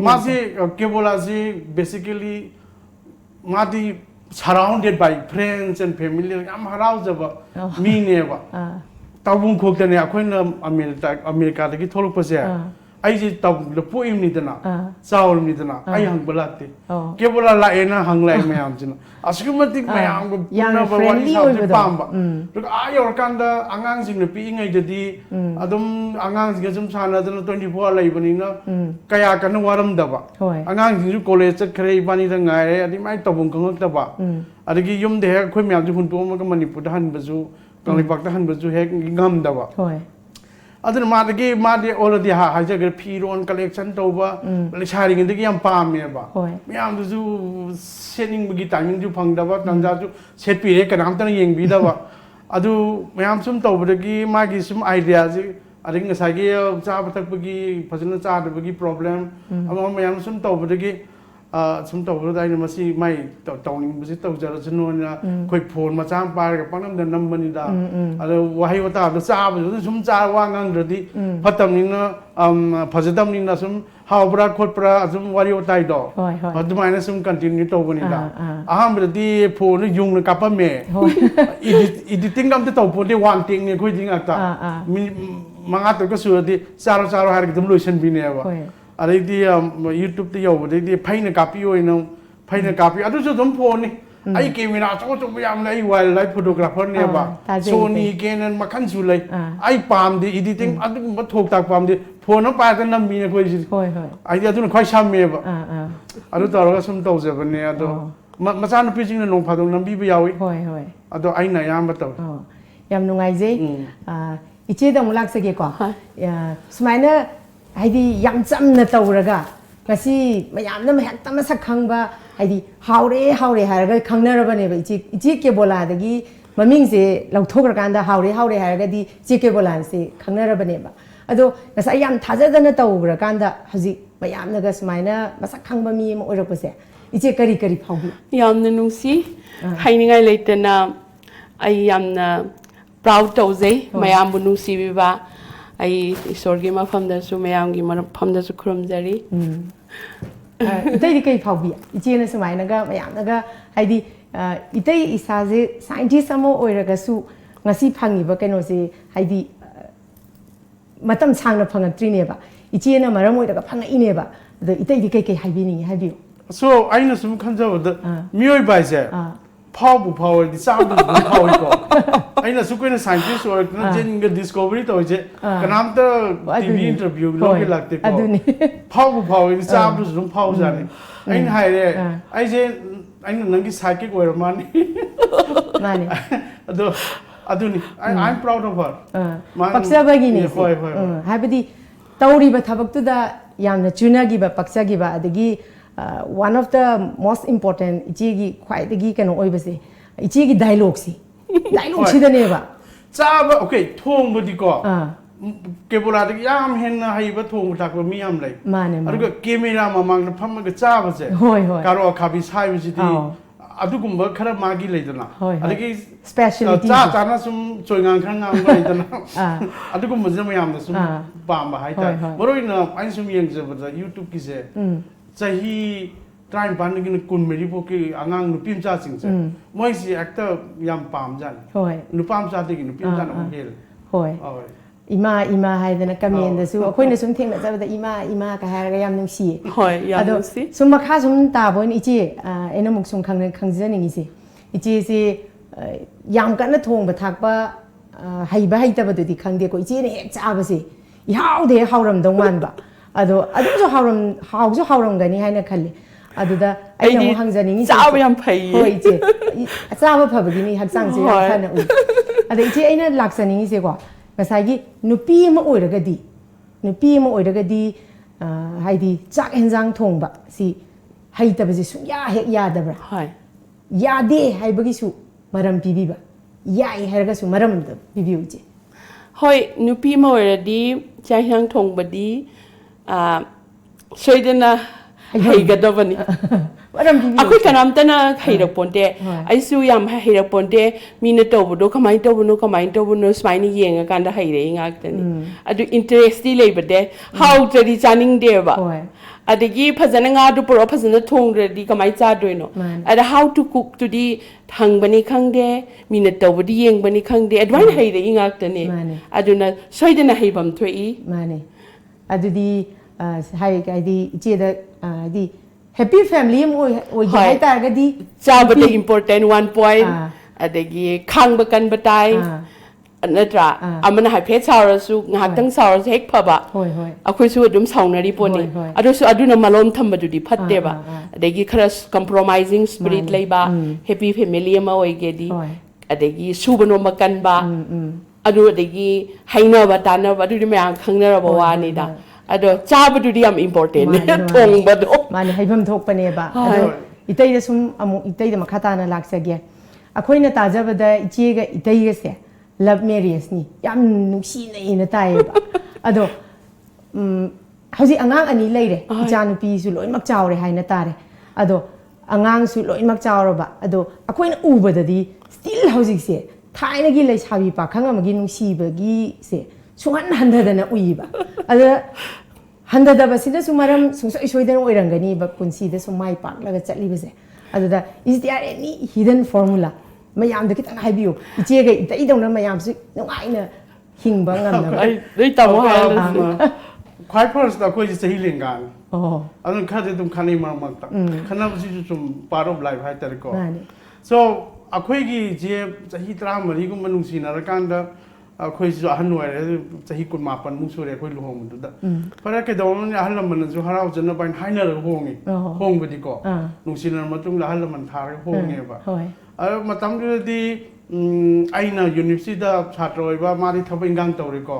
มาสิเก็บเวลาสิ basically มาที่ surrounded by friends and family ยามฮาราวจะบ่มีเนี่ยบ่ตาบุงคุกแต่เนี่ยคนอเมริกาตะกี้ทอลุกไปเสียไอ้ที่ตาบุงเลปุอิมนี่ตนะซาวล์นี่ตนะไอ้หังบลาติเก็บเวลาละเอ็นะหังละไม่ยามจินะอาศัยมันติดไม่ยามก็ปุ่นแบบว่าที่สาวที่ปั๊มบ่แล้วก็ไอ้orang kan dah angang sing lepi ingai jadi adum angang sing jam sana dan 24 อะไรแบบนี้นะกายกันวารมดะบ่angang sing ju college เคยบานี่ทั้งไงอันนี้ไม่ตาบุงกังตะบ่อันนี้ยมเด็กคนไม่ยามจุหุ่นตัวมันก็มันนี่พุทธันบจูกังลิปักทหารบรรจุเฮกงามดาวะอันนั้นมาตะกี้มาที่โอลดีหาจะเกิดพีโรนคอลเลกชันตัวบ่เลยชาลิงินตะกี้ยังปามเนี่ยบ่ไม่ยามดูจูเซนิงบกิตามิงจูพังดาวะตั้งใจจูเซตปีเรกันน้ำตั้งยังบีดาวะอันดูไม่ยามซุ่มตัวตะกี้มากี่ซุ่มไอเดียสิอันนี้ก็ใส่กี่จ้าบัตรบกี้พัฒนาจ้าบกี้ problem อันนั้นไม่ยามซุ่มตัวตะกี้สมตัวได้เนี่ยมาสิไม่ตรงนี้มาสิตัวจะรัชนวลนะคุยโผล่มาจ้างปลากับปังน้ำเดินน้ำมันนี่ดาอะไรว่าให้ว่าตาตัวจ้าไปตัวสมจ้าว่างงานเดีพัฒน์นี่นะพัฒน์นี่นะสมหาวปลาขดปลาสมวาริโอไตดอกพัฒน์ไม่นะสมกันตินนี่ตัวนี่ดาอาหารแบบที่โผล่นี่ยุงนี่กับป้าเมย์อีดิติ้งกันที่ตัวโผล่ที่วางติ้งนี่คุยจริงอ่ะตามีมังอาตัวก็สุดที่สารหาที่ทำลุยเช่นบินเนี่ยวะอะไรที่ YouTube ที่อยู่อะไรที่ไพ่ในกาปิโอ้ยน้องไพ่ในกาปิอันนี้สุดสมบูรณ์นี่ไอ้เกมนี่นะโจ้พยายามเลยไวไลฟ์โฟโตกราฟเฟอร์เนี่ยบ่โซนี่เกนนั้นมาขั้นสุดเลยไอ้ปามดีอีดิติ้งอันนี้มันถูกตักปามดีโฟนน้ำปลาแต่น้ำมีเนี่ยคุยสิไอ้ที่อันนี้ค่อยช้ำเมียบ่อันนี้ตัวเราก็สมโตเสียเป็นเนี่ยอันนี้มาสร้างพิจิตรน้องพาตรงน้ำบีไปยาวอีกอันนี้ไอ้ไหนยามมาตัวยามนุ่งไงสิอีเจี๊ยดมุลักสักกี่กว่าสมัยนั้นไอ้ที่ยังจำในตัวเราก็ก็สิไม่ยามนั่นไม่หันตั้งมาสักครั้งบ่ไอ้ที่ฮาวเร่หาก็ครั้งนั้นเราเนี่ยอีเจี๊ยเก็บโบราณตะกี้มันมิ่งสิเราทุกข์กันได้ฮาวเร่หาก็ดีเจี๊ยเก็บโบราณสิครั้งนั้นเราเนี่ยบ่อะดูก็สายยามท่าจะกันในตัวกันได้ฮะสิไม่ยามนั่นก็สมัยนั้นมาสักครั้งบ่มีมาอวยเราเปล่าอีเจี๊ยกรีพาวบิยามนั่นนุ่งสิให้ยังไงเลยแต่น่ะไอ้ยามน่ะ proud ตัวเจ้ไม่ยามบุญนุ่งสิวิบะไอ้sorgi ma famda su mayamgi ma famda su krumjari ได้ที่เคยพาวบีอีเจนสมัยนั้นก็ไม่ยามนั่นก็ไอ้ที่อีได้อีสาเจ scientist สมอโอยก็สู้งั้นสิพังอีบ่กันโนสิไอ้ที่มาตั้งช่างน่ะพังกันตรีเนี่ยบ่อีเจนน่ะมาระมวยก็พังอีเนี่ยบ่อีได้ที่เคยให้บีนี่ให้บิว so ไอ้นั่นสำคัญจังว่ามีอะไรบ้างเสียพาวบุพาวดิสามบุพาวอีกไอ้น่ะสุขุนไซน์ที่สุดนั่นเจนก็ discovery ตัวเจ้ก็น้ำเตอร์ TV interview ลงไปหลักเด็กพาวบุพาวดิสามบุสุนพาวจานี่ไอ้นี่ให้เลยไอ้เจนไอ้นั่นนั่งกินไซค์ก็ว่ามันนี่อะดูนี่ I'm proud of her ปักษาบากินี่ให้ไปดิตาวรีบัทับตุดายามน่ะจุนากิบปักษากิบอะดกี้one of the most important อีเจกี้ควายตะกี้กันโอ้ยบ่สิอีเจกี้ dialogue สิ dialogue สิเดเนี่ยบ่จ้าบ่โอเคท่วงบ่ดีกว่าเก็บเวลาตะกี้ยามเห็นนะให้บ่ท่วงทักบ่มียามเลยมาเนี่ยอันก็เกมรามามังพัมมันก็จ้าบ่สิการอคาบิไซบ่สิที่อันทุกคนบ่ครามากิเลยตนะอันก็ specialty จ้าจานะซุมสวยงามครั้งงามบ่เลยตนะอันทุกคนบ่จะไม่ยามซุมปามบ่ให้แต่บ่รู้นะไอ้ซุมยังจะบ่ YouTube กิเสใจที่ตรายบ้านนี่ก็คุณไม่ได้พวกที่อ่างนุพิมพ์จ่าสิ่งเสมวยสิแอคเตอร์ยามปามจันนุปามจ่าที่นุพิมพ์จ่าน้องเฮลอีมาให้แต่นักการเมืองแต่สู้คนในสมเทงแต่ว่าอีมาก็ให้ก็ยามนุ่งสียามนุ่งสีสมมาค่าสมตาบนอีจีเอ็นมุกสงครั้งนึงครั้งเจนี่สิอีจีสิยามกันนั่งทงบัทักว่าให้แต่ว่าดูดีครั้งเดียวก็อีจีเนี่ยจ้าบ่สิ ꯌꯥꯎꯗꯦ ꯍꯥꯎꯔꯝꯗꯧ ꯃꯥꯟꯕ ꯑꯗꯣ ꯑꯗꯨꯝꯁꯨ ꯍꯥꯎꯔꯝꯒꯅꯤ ꯍꯥꯏꯅ ꯈꯜꯂꯤ ꯑꯗꯨꯗ ꯑꯩꯅ ꯑꯃꯨꯛ ꯍꯪꯖꯅꯤꯡꯉꯤꯁꯦ ꯆꯥꯕ ꯌꯥꯝ ꯐꯩꯌꯦ ꯍꯣꯏ ꯏꯆꯦ ꯆꯥꯕ ꯐꯕꯒꯤꯅꯤ ꯍꯛꯆꯥꯡꯁꯦ ꯌꯥꯝ ꯐꯅ ꯎꯏ ꯑꯗ ꯏꯆꯦ ꯑꯩꯅ ꯂꯥꯛꯆꯅꯤꯡꯉꯤꯁꯦꯀꯣ ꯉꯁꯥꯏꯒꯤ ꯅꯨꯄꯤ ꯑꯃ ꯑꯣꯏꯔꯒꯗꯤ ꯍꯥꯏꯗꯤ ꯆꯥꯛ ꯌꯦꯟꯖꯥꯡ ꯊꯣꯡꯕ ꯁꯤ ꯍꯩꯇꯕꯁꯦ ꯁꯨꯡꯌꯥ ꯍꯦꯛ ꯌꯥꯗꯕ꯭ꯔꯥ ꯌꯥꯗꯦ ꯍꯥꯏꯕꯒꯤꯁꯨ ꯃꯔꯝ ꯄꯤꯕꯤꯕ ꯌꯥꯏ ꯍꯥꯏꯔꯒꯁꯨ ꯃꯔꯝ ꯑꯝꯇ ꯄꯤꯕꯤꯌꯨ ꯏꯆꯦ ꯍꯣꯏ ꯅꯨꯄꯤ ꯑꯃ ꯑꯣꯏꯔꯗꯤ ꯆꯥꯛ ꯌꯦꯟꯁꯥꯡ ꯊꯣꯡꯕꯗꯤ ꯁꯣꯏꯗꯅ ꯍꯩꯒꯗꯕꯅꯤ ꯑꯩꯈꯣꯏ ꯀꯅꯥꯝꯇꯅ ꯍꯩꯔꯛꯄꯣꯟꯇꯦ ꯑꯩꯁꯨ ꯌꯥꯝ ꯍꯩꯔꯛꯄꯣꯟꯇꯦ ꯃꯤꯅ ꯇꯧꯕꯗꯣ ꯀꯃꯥꯏꯅ ꯇꯧꯕꯅꯣ ꯁꯨꯃꯥꯏꯅ ꯌꯦꯡꯉꯀꯥꯟꯗ ꯍꯩꯔꯛꯏ ꯉꯥꯛꯇꯅꯤ ꯑꯗꯨ ꯏꯟꯇꯔꯦꯁꯇꯤ ꯂꯩꯕꯗꯦ ꯍꯥꯎꯇ꯭ꯔꯗꯤ ꯆꯥꯅꯤꯡꯗꯦꯕ ꯑꯗꯒꯤ ꯐꯖꯅ ꯉꯥꯗꯨ ꯄꯨꯔꯛꯑ ꯐꯖꯅ ꯊꯣꯡꯗ꯭ꯔꯗꯤ ꯀꯃꯥꯏꯅ ꯆꯥꯗꯣꯏꯅೋ ꯑꯗ ꯍꯥꯎ ꯇꯨ ꯀꯨꯛꯇꯨꯗꯤ ꯍꯪꯕꯅꯤ ꯈꯪꯗꯦ ꯃꯤꯅ ꯇꯧꯕꯗꯤ ꯌꯦꯡꯕꯅꯤ ꯈꯪꯗꯦ ꯑꯗꯨꯃꯥꯏꯅ ꯍꯩꯔꯛꯏ ꯉꯥꯛꯇꯅꯤ ꯑꯗꯨꯅ ꯁꯣꯏꯗꯅ ꯍꯩꯐꯝ ꯊꯣꯛꯏ ꯃꯥꯅꯦ ꯑꯗꯨꯗꯤ ꯍꯥꯏꯗꯤ ꯏꯆꯦꯗ ꯍꯥꯏꯗꯤ ꯍꯦꯄꯤ ꯐꯦꯃꯤꯂꯤ ꯑꯃ ꯑꯣꯏꯒꯦ ꯍꯥꯏꯇꯥꯔꯒꯗꯤ ꯆꯥꯕꯗ ꯏꯝꯄꯣꯔꯇꯦꯟ 1 ꯄꯣꯏꯟ ꯑꯗꯒꯤ ꯈꯥꯡꯕ ꯀꯟꯕ ꯇꯥꯏ ꯅꯠꯇ꯭ꯔꯥ ꯑꯃꯅ ꯍꯥꯏꯐꯦꯠ ꯁꯥꯎꯔꯁꯨ ꯉꯥꯏꯍꯥꯛꯇꯪ ꯁꯥꯎꯔꯁꯨ ꯍꯦꯛ ꯐꯕ ꯑꯩꯈꯣꯏꯁꯨ ꯑꯗꯨꯝ ꯁꯥꯎꯅꯔꯤ ꯄꯣꯠꯅꯤ ꯑꯗꯨꯁꯨ ꯑꯗꯨꯅ ꯃꯂꯣꯝ ꯊꯝꯕꯗꯨꯗꯤ ꯐꯠꯇꯦꯕ ꯑꯗꯒꯤ ꯈꯔ ꯀꯝꯄ꯭ꯔꯣꯃꯥꯏꯖꯤꯡ ꯁ꯭ꯄꯤꯔꯤꯠ ꯂꯩꯕ ꯍꯦꯄꯤ ꯐꯦꯃꯤꯂꯤ ꯑꯃ ꯑꯣꯏꯒꯦꯗꯤ ꯑꯗꯒꯤ ꯁꯨꯕ ꯅꯣꯝꯕ ꯀꯟꯕ ꯑꯗꯨ ꯑꯗꯒꯤ ꯍꯩꯅꯕ ꯇꯥꯟꯅꯕ ꯑꯗꯨꯗꯤ ꯃꯌꯥꯝ ꯈꯪꯅꯔꯕ ꯋꯥꯅꯤꯗ ꯑꯗꯣ ꯆꯥꯕꯗꯨꯗꯤ ꯌꯥꯝ ꯏꯝꯄꯣꯔꯇꯦꯟꯅꯦ ꯊꯣꯡꯕꯗꯣ ꯃꯥꯅꯦ ꯍꯩꯐꯝ ꯊꯣꯛꯄꯅꯦꯕ ꯑꯗꯣ ꯏꯇꯩꯗ ꯁꯨꯝ ꯑꯃꯨꯛ ꯏꯇꯩꯗ ꯃꯈꯥ ꯇꯥꯅ ꯂꯥꯛꯆꯒꯦ ꯑꯩꯈꯣꯏꯅ ꯇꯥꯖꯕꯗ ꯏꯆꯦꯒ ꯏꯇꯩꯒꯁꯦ ꯂꯚ ꯃꯦꯔꯤꯌꯦꯖꯅꯤ ꯌꯥꯝ ꯅꯨꯡꯁꯤꯅꯩꯅ ꯇꯥꯏꯌꯦꯕ ꯑꯗꯣ ꯍꯧꯖꯤꯛ ꯑꯉꯥꯡ ꯑꯅꯤ ꯂꯩꯔꯦ ꯏꯆꯥꯅꯨꯄꯤꯁꯨ ꯂꯣꯏꯅꯃꯛ ꯆꯥꯎꯔꯦ ꯍꯥꯏꯅ ꯇꯥꯔꯦ ꯑꯗꯣ ꯑꯉꯥꯡꯁꯨ ꯂꯣꯏꯅꯃꯛ ꯆꯥꯎꯔꯕ ꯑꯗꯣ ꯑꯩꯈꯣꯏꯅ ꯎꯕꯗꯗꯤ ꯁ꯭ꯇꯤꯜ ꯍꯧꯖꯤꯛꯁꯦ ꯊꯥꯏꯅꯒꯤ ꯂꯩꯁꯥꯕꯤ ꯄꯥꯈꯪ ꯑꯃꯒꯤ ꯅꯨꯡꯁꯤꯕꯒꯤꯁꯦ ꯁꯨꯡꯍꯟ ꯍꯟꯊꯗꯅ ꯎꯏꯕ ꯑꯗ ꯍꯟꯊꯗꯕꯁꯤꯅꯁꯨ ꯃꯔꯝ ꯁꯨꯡꯁꯣꯏ ꯁꯣꯏꯗꯅ ꯑꯣꯏꯔꯝꯒꯅꯤꯕ ꯄꯨꯟꯁꯤꯗ ꯁꯨꯝ ꯃꯥꯏ ꯄꯥꯛꯂꯒ ꯆꯠꯂꯤꯕꯁꯦ ꯑꯗꯨꯗ ꯏꯁ ꯗꯤꯌꯥꯔ ꯑꯦꯅꯤ ꯍꯤꯗꯟ ꯐꯣꯔꯃꯨꯂꯥ ꯃꯌꯥꯝꯗ ꯈꯤꯇꯪ ꯍꯥꯏꯕꯤꯌꯨ ꯏꯆꯦꯒ ꯏꯇꯩꯗꯧꯅ ꯃꯌꯥꯝꯁꯨ ꯅꯨꯡꯉꯥꯏꯅ ꯍꯤꯡꯕ ꯉꯝꯅꯕ ꯑꯩ ꯇꯥꯃꯣ ꯍꯥꯏꯔꯂꯁꯤ ꯈ꯭ꯋꯥꯏ ꯐꯥꯔꯁꯇ ꯑꯩꯈꯣꯏꯁꯦ ꯆꯍꯤ ꯂꯦꯡꯒꯥꯅꯤ ꯑꯗꯨꯅ ꯈꯔꯗꯤ ꯑꯗꯨꯝ ꯈꯟꯅꯩ ꯃꯔꯛ ꯃꯔꯛꯇ ꯈꯟꯅꯕꯁꯤꯁꯨ ꯁꯨꯝ ꯄꯥꯔꯠ ꯑꯣꯐ ꯂꯥꯏꯐ ꯍꯥꯏꯇꯥꯔꯦꯀꯣ ꯁꯣ ꯑꯩꯈꯣꯏꯒꯤꯁꯦ ꯆꯍꯤ 14ꯒꯨꯝꯕ ꯅꯨꯡꯁꯤꯅꯔꯀꯥꯟꯗ ꯑꯩꯈꯣꯏꯁꯤꯁꯨ ꯑꯍꯟ ꯑꯣꯏꯔꯦ ꯆꯍꯤ 18ꯃꯨꯛ ꯁꯨꯔꯦ ꯑꯩꯈꯣꯏ ꯂꯨꯍꯣꯡꯕꯗꯨꯗ ꯐꯔꯦ ꯀꯩꯗꯧꯔꯕꯅꯤ ꯑꯍꯜ ꯂꯃꯟꯅꯁꯨ ꯍꯔꯥꯎꯖꯅꯕ ꯍꯥꯏꯅ ꯍꯥꯏꯅꯔꯒ ꯍꯣꯡꯕꯗꯤꯀꯣ ꯅꯨꯡꯁꯤꯅꯔ ꯃꯇꯨꯡꯗ ꯑꯍꯜ ꯂꯃꯟ ꯊꯥꯔꯒ ꯍꯣꯡꯉꯦꯕ ꯑꯗꯣ ꯃꯇꯝꯗꯨꯗꯗꯤ ꯑꯩꯅ ꯌꯨꯅꯤꯚꯔꯁꯤꯇꯤꯗ ꯁꯥꯇ꯭ꯔ ꯑꯣꯏꯕ ꯃꯥꯗꯤ ꯊꯕꯛ ꯏꯟꯈꯥꯡ ꯇꯧꯔꯦꯀꯣ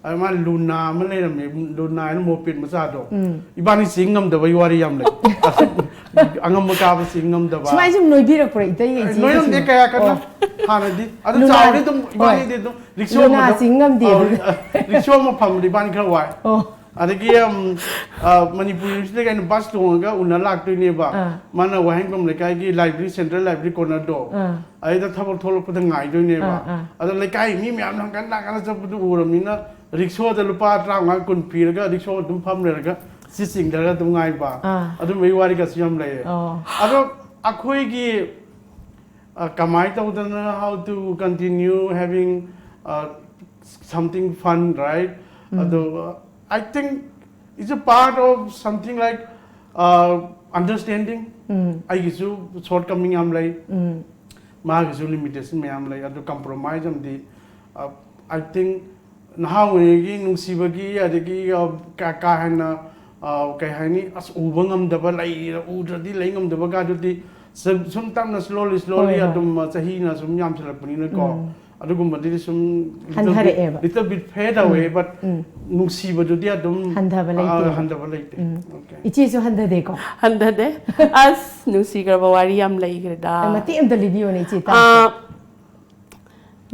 ꯑꯗꯣ ꯃꯥ ꯂꯨꯅꯥ ꯑꯃ ꯂꯩꯔꯝꯃꯦ ꯂꯨꯅꯥ ꯍꯥꯏꯅ ꯃꯣꯄꯦꯠ ꯃꯆꯥꯗꯣ ꯏꯕꯥꯅꯤ ꯆꯤꯡ ꯉꯝꯗꯕꯒꯤ ꯋꯥꯔꯤ ꯌꯥꯝ ꯂꯩ ꯑꯉꯝꯕ ꯀꯥꯕ ꯆꯤꯡ ꯉꯝꯗꯕ ꯁꯨꯃꯥꯏꯅ ꯁꯨꯝ ꯅꯣꯏꯕꯤꯔꯛꯄ꯭ꯔꯥ ꯏꯇꯩꯒ ꯏꯆꯦꯒꯁꯨ ꯅꯣꯏꯔꯝꯗꯦ ꯀꯌꯥ ꯀꯟꯅ ꯍꯥꯟꯅꯗꯤ ꯑꯗꯨ ꯆꯥꯎꯔꯗꯤ ꯑꯗꯨꯝ ꯏꯕꯥꯅꯤꯗꯤ ꯑꯗꯨꯝ ꯔꯤꯛꯁꯣ ꯑꯃ ꯐꯝꯕꯗ ꯏꯕꯥꯅꯤ ꯈꯔ ꯋꯥꯏ ꯑꯗꯒꯤ ꯃꯅꯤꯄꯨꯔ ꯌꯨꯅꯤꯚꯔꯁꯤꯇꯤꯗ ꯑꯩꯅ ꯕꯁ ꯇꯣꯡꯉꯒ ꯎꯅ ꯂꯥꯛꯇꯣꯏꯅꯦꯕ ꯃꯥꯅ ꯋꯥꯍꯦꯡꯕꯝ ꯂꯩꯀꯥꯏꯒꯤ ꯂꯥꯏꯕ꯭ꯔꯦꯔꯤ ꯁꯦꯟꯇ꯭ꯔꯦꯜ ꯂꯥꯏꯕ꯭ꯔꯦꯔꯤ ꯀꯣꯔꯅꯔꯗꯣ ꯑꯗꯨꯗ ꯊꯕꯛ ꯊꯣꯛꯂꯛꯄꯗ ꯉꯥꯏꯗꯣꯏꯅꯦꯕ ꯑꯗꯣ ꯂꯩꯀꯥꯏ ꯃꯤ ꯃꯌꯥꯝ ꯍꯪꯒꯠ ꯍꯟꯗꯥ ꯆꯠꯄꯗꯨ ꯎꯔꯕꯅꯤꯅ ꯔꯤꯛꯁꯣꯗ ꯂꯨꯄꯥ 25 20 ꯄꯤꯔꯒ ꯔꯤꯛꯁꯣ ꯑꯗꯨꯝ ꯐꯝ ꯂꯩꯔꯒ ꯁꯤ ꯆꯤꯡꯊꯔꯒ ꯑꯗꯨꯝ ꯉꯥꯏꯕ ꯑꯗꯨꯝꯕꯒꯤ ꯋꯥꯔꯤꯒꯁꯨ ꯌꯥꯝ ꯂꯩꯌꯦ ꯑꯗꯣ ꯑꯩꯈꯣꯏꯒꯤ kamaita udana how to continue having something fun, right? I think it's a part of something like understanding. I guess shortcoming am like magisu limitation me am like adu compromise am di I think now we nungsibagi adagi ka hana kay hani as ubang am daba lai udradi lai am daba ga di sometimes slowly adum sahi na sum yam chalapani na ko adugumadi sum little bit fade away but nungsibadu di adum handaba laite okay ichi so handade ko handade as nungsigraba wari yam laigreda mati am dali dio ne ichi ta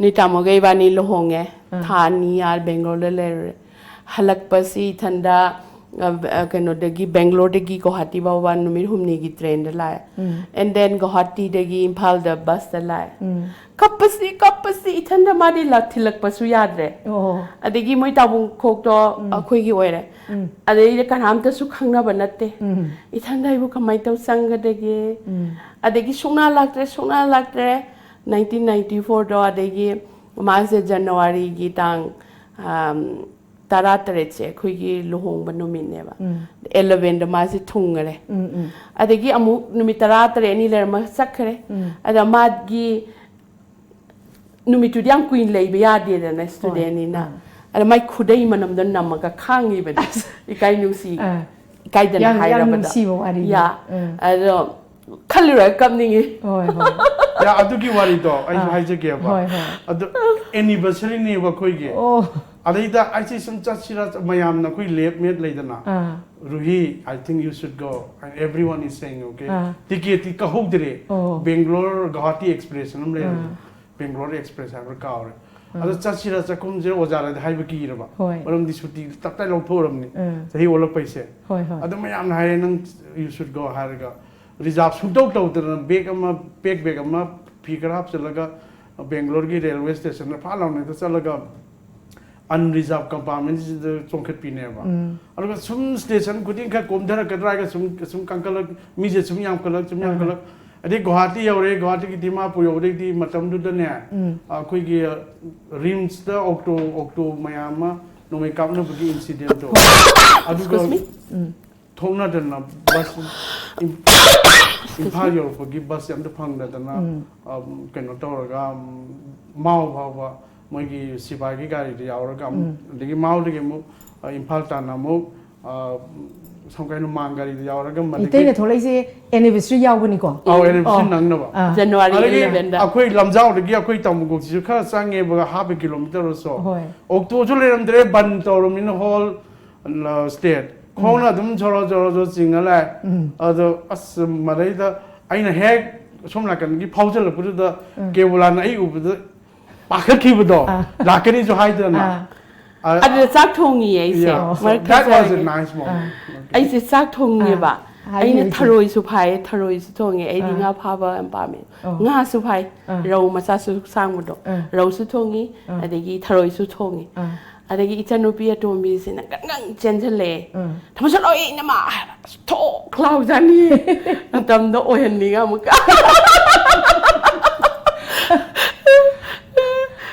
ni tamoge bani lohonge thani yar Bangalore le halakpasi thanda kano dagi Bangalore dagi Guwahati ba wan numir humni gi train da lai and then Guwahati dagi Imphal da bus da lai kapasi ithanda mari lathilak pasu yad re adagi moi tabung khok to akhoi gi oire adai kanam ta su khangna banatte ithanda ibu kamai taw sanga dagi adagi sungna laktre 1994 do adagi March January gi tang tara taretse khuigi lohong ba numine ba 11 da ma si thungare adagi amu numi tara tare ni ler ma sakhare ada mad gi numi tu diam queen lei ba ya de na student ni na อะไรไม่คุได้มันนำเดินนำมันก็ข้างนี้เป็นอีกไกนุ่งสีไกเดินหายแล้วมันยาขันเหลือกับนี่ยาอันตุกี้วารีต่อไอ้ให้จะเกี่ยวกับอันตุ anniversary นี่ว่าคุยกี่อะไรแต่ไอ้ที่ฉันจัดชีระมายามนะคุยเล็บเม็ดเลยนะRuhi I think you should go and everyone is saying okay ที่เกี่ยวที่ก็ฮุกดีBangalore Guwahati Express นั่นเลย Bangalore Express หาประกอบเลยอันนั้นจัดชีระจะคุ้มเจอว่าจะอะไรให้ไปกี่หรือเปล่าวันนี้ชุดที่ตัดแต่ลงโทษนี่จะให้วันละไปเสียอันนั้นมายามนะให้นั่ง you should go หาเลยก็reserve สุดโต่งแต่เบกมาเบกมาพิกรับเสร็จแล้วก็เบงโลร์กีเรลเวย์สเตชันพาเราเนี่ยแต่เสร็จแล้วก็ unreserved compartment จะจงคิดปีเนี่ยว่าแล้วก็สุ่มสเตชันกูที่แค่กลมเท่านั้นก็ได้ก็สุ่มกังกะลักมีเจสุ่มยามกะลักอันนี้กุวาตีเอาเลยกุวาตีที่ที่มาปุยเอาเลยที่มาทำดูดันเนี่ยคุยกี่ริมสเตอร์ออกตัวมายามมาโนเมกับนั่นเป็นอินซิเดนต์ตัวอันนี้ก็ทงนั่นเดินนะบัสอินพายุพวกกิบัสยังจะพังเดินนะกันว่าตัวก็เมาเพราะว่าเมื่อกี้สิบายกี่การที่ยาวแล้วก็เด็กเมาเด็กมุอินพาลตานามุสองการนุ่มมังการที่ยาวแล้วก็มันอีเต้เนี่ยทุเรศ anniversary ยาวกว่านี้ก่อนanniversary นั่งนะบ่ January 11อะคุยลำเจ้าเด็กคุยตามมุกที่สุดข้าสร้างเองว่าhalf a kilometer or so ออกตัวจุดเริ่มเดินบันตัวเรามินฮอลstateข้างหน้าทุ่มชอร์จริงอะไรอัสมาได้แต่ไอ้เนี่ยแฮกชมหลักกันกี่พาวเจอร์พูดแต่เกี่ยวกับไอ้อุปสรรคปากขี้บุตรหลักกันนี่จะให้เดินนะอันนี้ซักทงงี้ไอ้เสีย that was a nice moment ไอ้เสียซักทงงี้บ่ไอ้เนี่ยทารอยสุภายทารอยสุทงงี้ไอ้ดีงาพาบอันปาเมงาสุภายเรามาซาสุสร้างบุตรเราสุทงงี้ไอ้เด็กทารอยสุทงงี้อะไรกี่อิจฉานุปีตัวมีสินะงั้งเจนเทเลทำไมฉันเอาเองเนี่ยมาโถคลาวจันนี่ทำตัวโอ้ยนี่ก็มึง